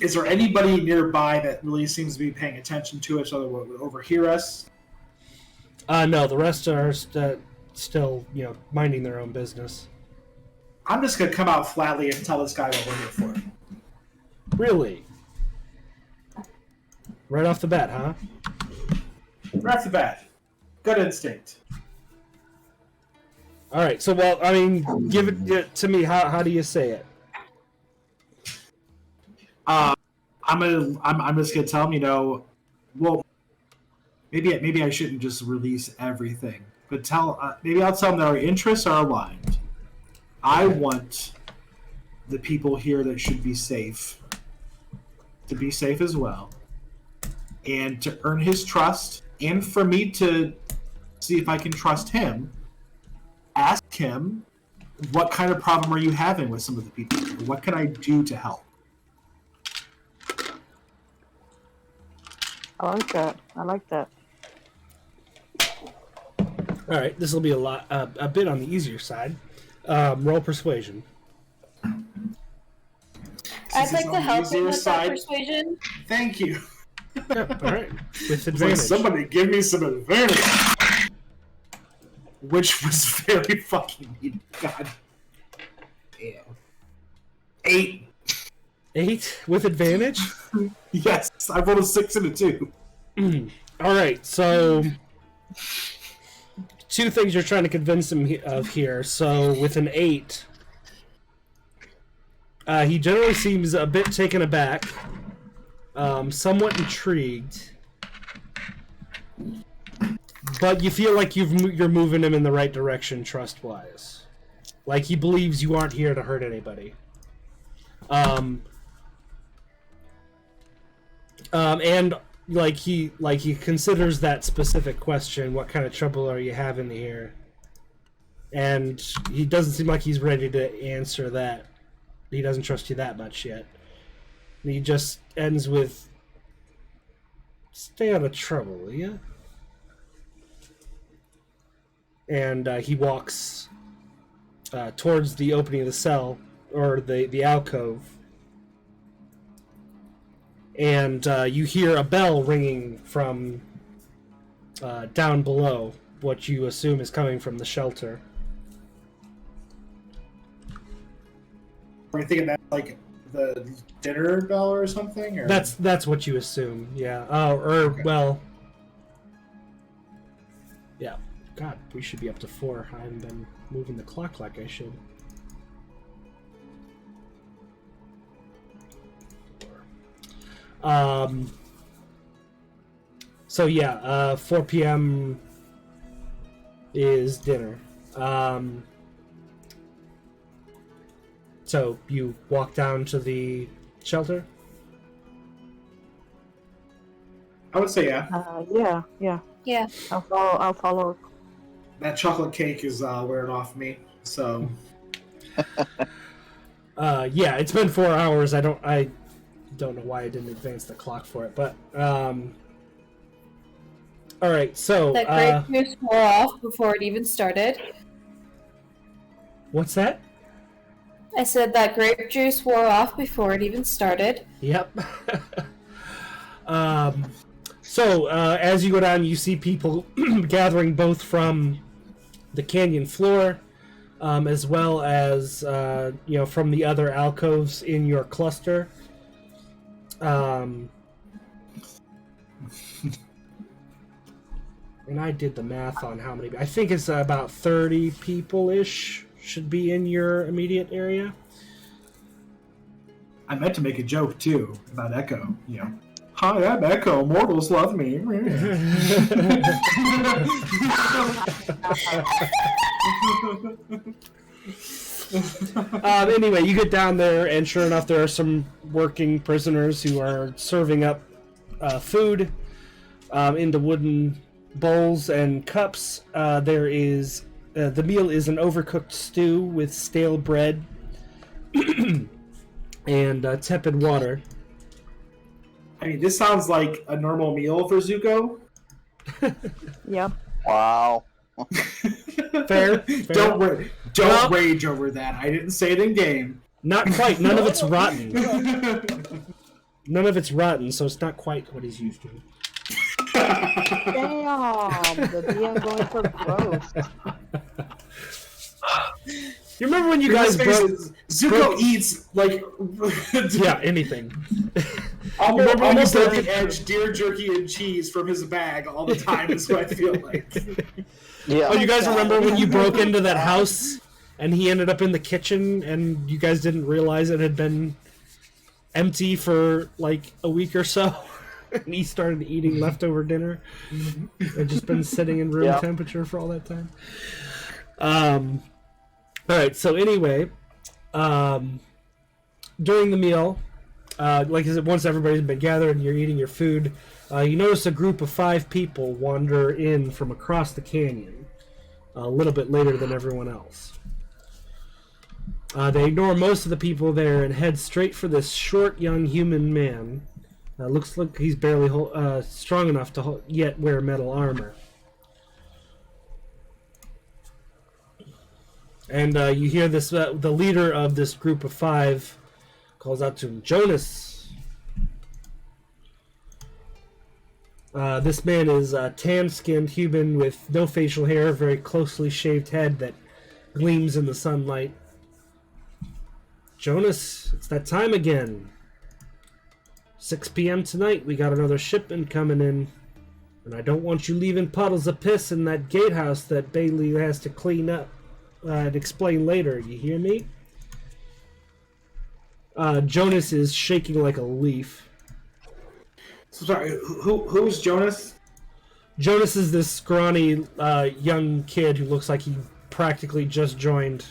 Is there anybody nearby that really seems to be paying attention to us, or that would overhear us? No, the rest are still, minding their own business. I'm just gonna come out flatly and tell this guy what we're here for. Really? Right off the bat, huh? Right off the bat. Good instinct. All right. So, well, I mean, give it to me. How do you say it? I'm just gonna tell him, well, maybe I shouldn't just release everything, but maybe I'll tell him that our interests are aligned. I want the people here that should be safe to be safe as well, and to earn his trust, and for me to see if I can trust him. Ask him, what kind of problem are you having with some of the people? What can I do to help? I like that. All right. This will be a bit on the easier side. Roll persuasion. I'd like to help him with side. that persuasion. Thank you. Yep. All right. With It's like, advantage. somebody give me some advantage. Which was very fucking needed. God damn. 8. 8 with advantage. Yes, I rolled a 6 and a 2. All right. So, two things you're trying to convince him of here. So, with an 8, he generally seems a bit taken aback, somewhat intrigued, but you feel like you're moving him in the right direction, trust-wise. Like he believes you aren't here to hurt anybody. And he considers that specific question, what kind of trouble are you having here? And he doesn't seem like he's ready to answer that. He doesn't trust you that much yet. And he just ends with, Stay out of trouble, will ya? And he walks towards the opening of the cell, or the alcove. And you hear a bell ringing from down below, what you assume is coming from the shelter. Are you thinking that's like the dinner bell or something? Or? That's what you assume, yeah. Okay. Well, yeah. God, we should be up to 4. I haven't been moving the clock like I should. So yeah, 4 p.m. is dinner. So you walk down to the shelter? I would say yeah. Yeah. Yeah. I'll follow. That chocolate cake is wearing off me. So Yeah, it's been 4 hours. I don't know why I didn't advance the clock for it, but all right. So That grape juice wore off before it even started. what's that? I said that grape juice wore off before it even started. Yep. So as you go down, you see people gathering both from the canyon floor, as well as from the other alcoves in your cluster. And I did the math on how many. I think it's about 30 people-ish should be in your immediate area. I meant to make a joke too about Echo. Hi, I'm Echo. Mortals love me. Anyway, you get down there, and sure enough, there are some working prisoners who are serving up food into wooden bowls and cups. There is the meal is an overcooked stew with stale bread and tepid water. I mean, this sounds like a normal meal for Zuko. Yep. Wow. Fair. Don't rage over that. I didn't say it in game. Not quite. None of it's rotten. None of it's rotten, so it's not quite what he's used to. Damn, the DM going for gross. You remember when you guys broke... Zuko eats like Yeah, anything. almost at the edge deer jerky and cheese from his bag all the time is what I feel like. Yeah. Oh, you guys remember when you broke into that house and he ended up in the kitchen and you guys didn't realize it had been empty for like a week or so? And he started eating leftover dinner. It just been sitting in room temperature for all that time. Alright, so anyway, during the meal, like I said, once everybody's been gathered and you're eating your food, you notice a group of 5 people wander in from across the canyon, a little bit later than everyone else. They ignore most of the people there and head straight for this short, young human man. Looks like he's barely strong enough to yet wear metal armor. And you hear this. The leader of this group of 5 calls out to him, Jonas. This man is a tan-skinned human with no facial hair, very closely shaved head that gleams in the sunlight. Jonas, it's that time again. 6 p.m. tonight, we got another shipment coming in. And I don't want you leaving puddles of piss in that gatehouse that Bailey has to clean up and explain later. You hear me? Jonas is shaking like a leaf. So sorry, who's Jonas? Jonas is this scrawny young kid who looks like he practically just joined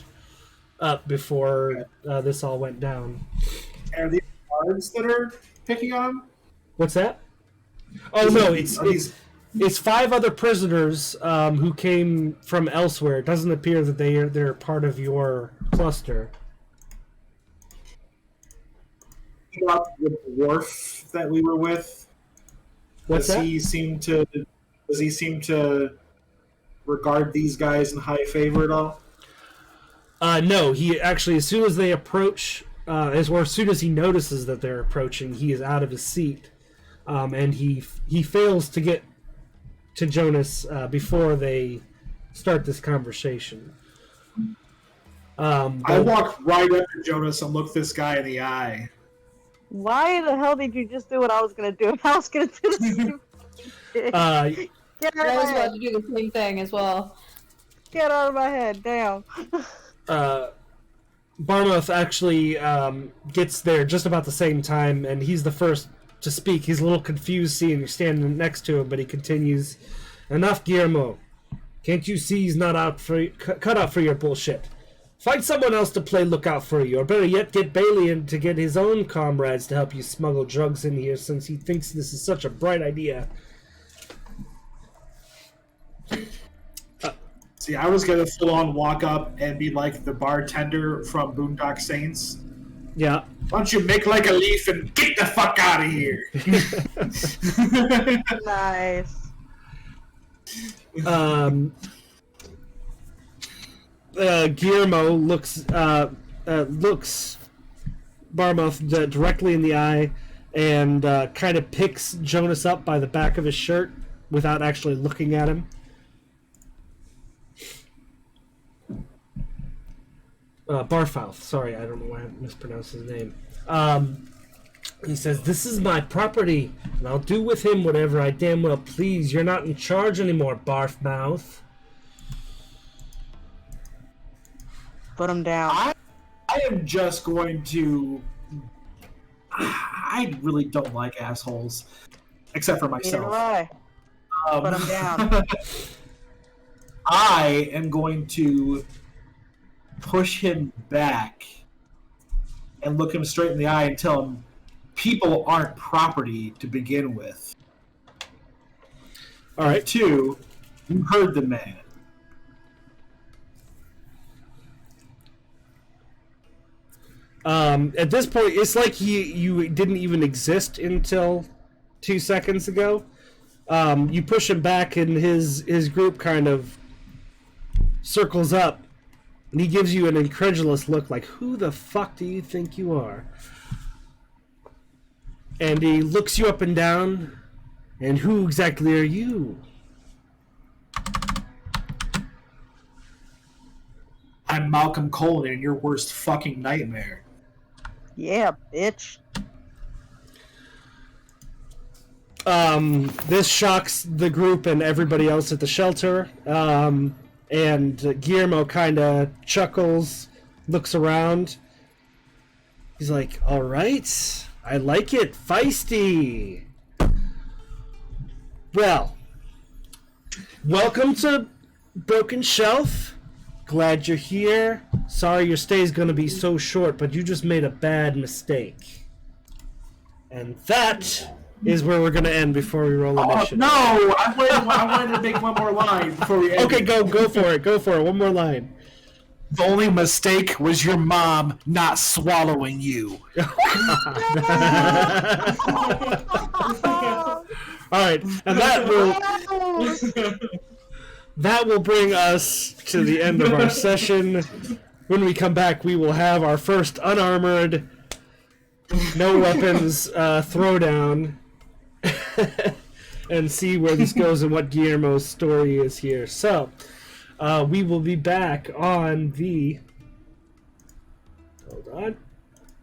up before this all went down. Are these guards that are picking on him? What's that? Oh no, it's 5 other prisoners who came from elsewhere. It doesn't appear that they're part of your cluster. About the dwarf that we were with. What's does that? he seem to regard these guys in high favor at all? No, he actually, as soon as they approach, as soon as he notices that they're approaching, he is out of his seat, and he fails to get to Jonas before they start this conversation. I walked right up to Jonas and looked this guy in the eye. Why the hell did you just do what I was gonna do? I was gonna do the same thing. Get out I of was my about head. to do the same thing as well. Get out of my head. Damn. Barmouth actually gets there just about the same time, and he's the first to speak. He's a little confused seeing you standing next to him, but he continues, "Enough, Guillermo. Can't you see he's not out for cut out for your bullshit? Find someone else to play lookout for you, or better yet, get Bailey in to get his own comrades to help you smuggle drugs in here, since he thinks this is such a bright idea." See, I was gonna full on walk up and be like the bartender from Boondock Saints. Yeah. Why don't you make like a leaf and get the fuck out of here? Nice. Guillermo looks Barmouth directly in the eye and kind of picks Jonas up by the back of his shirt without actually looking at him. Barfouth, sorry, I don't know why I mispronounced his name. He says, "This is my property, and I'll do with him whatever I damn well please. You're not in charge anymore, Barfmouth." Put him down. I am just going to. I really don't like assholes, except for Neither do myself. I. Put him down. I am going to push him back and look him straight in the eye and tell him people aren't property to begin with. All right. 2, you heard the man. At this point, it's like you didn't even exist until 2 seconds ago. You push him back, and his group kind of circles up, and he gives you an incredulous look, like, "Who the fuck do you think you are?" And he looks you up and down, and who exactly are you? I'm Malcolm Colin and your worst fucking nightmare. Yeah, bitch. This shocks the group and everybody else at the shelter. And Guillermo kind of chuckles, looks around. He's like, "All right, I like it, feisty. Well, welcome to Broken Shelf. Glad you're here. Sorry your stay's gonna be so short, but you just made a bad mistake." And that is where we're gonna end before we roll Oh, initiative. no! I wanted to make one more line before we end. Okay, go for it. One more line. The only mistake was your mom not swallowing you. All right, and that will bring us to the end of our session. When we come back, we will have our first unarmored, no weapons throwdown, and see where this goes and what Guillermo's story is here. So, we will be back on the. Hold on.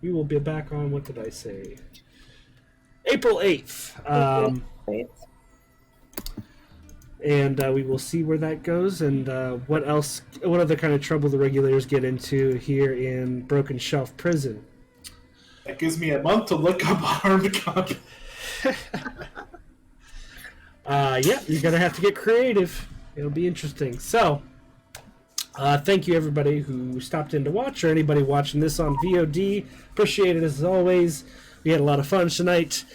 We will be back on, what did I say? April 8th. And we will see where that goes and what other kind of trouble the regulators get into here in Broken Shelf Prison. That gives me a month to look up armed combat. Yeah, you're going to have to get creative. It'll be interesting. So, thank you everybody who stopped in to watch, or anybody watching this on VOD. Appreciate it as always. We had a lot of fun tonight.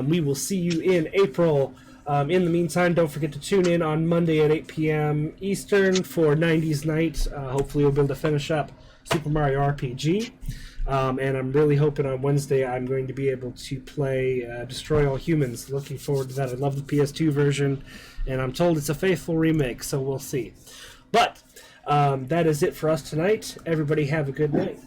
We will see you in April. In the meantime, don't forget to tune in on Monday at 8 p.m. Eastern for 90s Night. Hopefully we'll be able to finish up Super Mario RPG. And I'm really hoping on Wednesday I'm going to be able to play Destroy All Humans. Looking forward to that. I love the PS2 version, and I'm told it's a faithful remake, so we'll see. But that is it for us tonight. Everybody have a good night.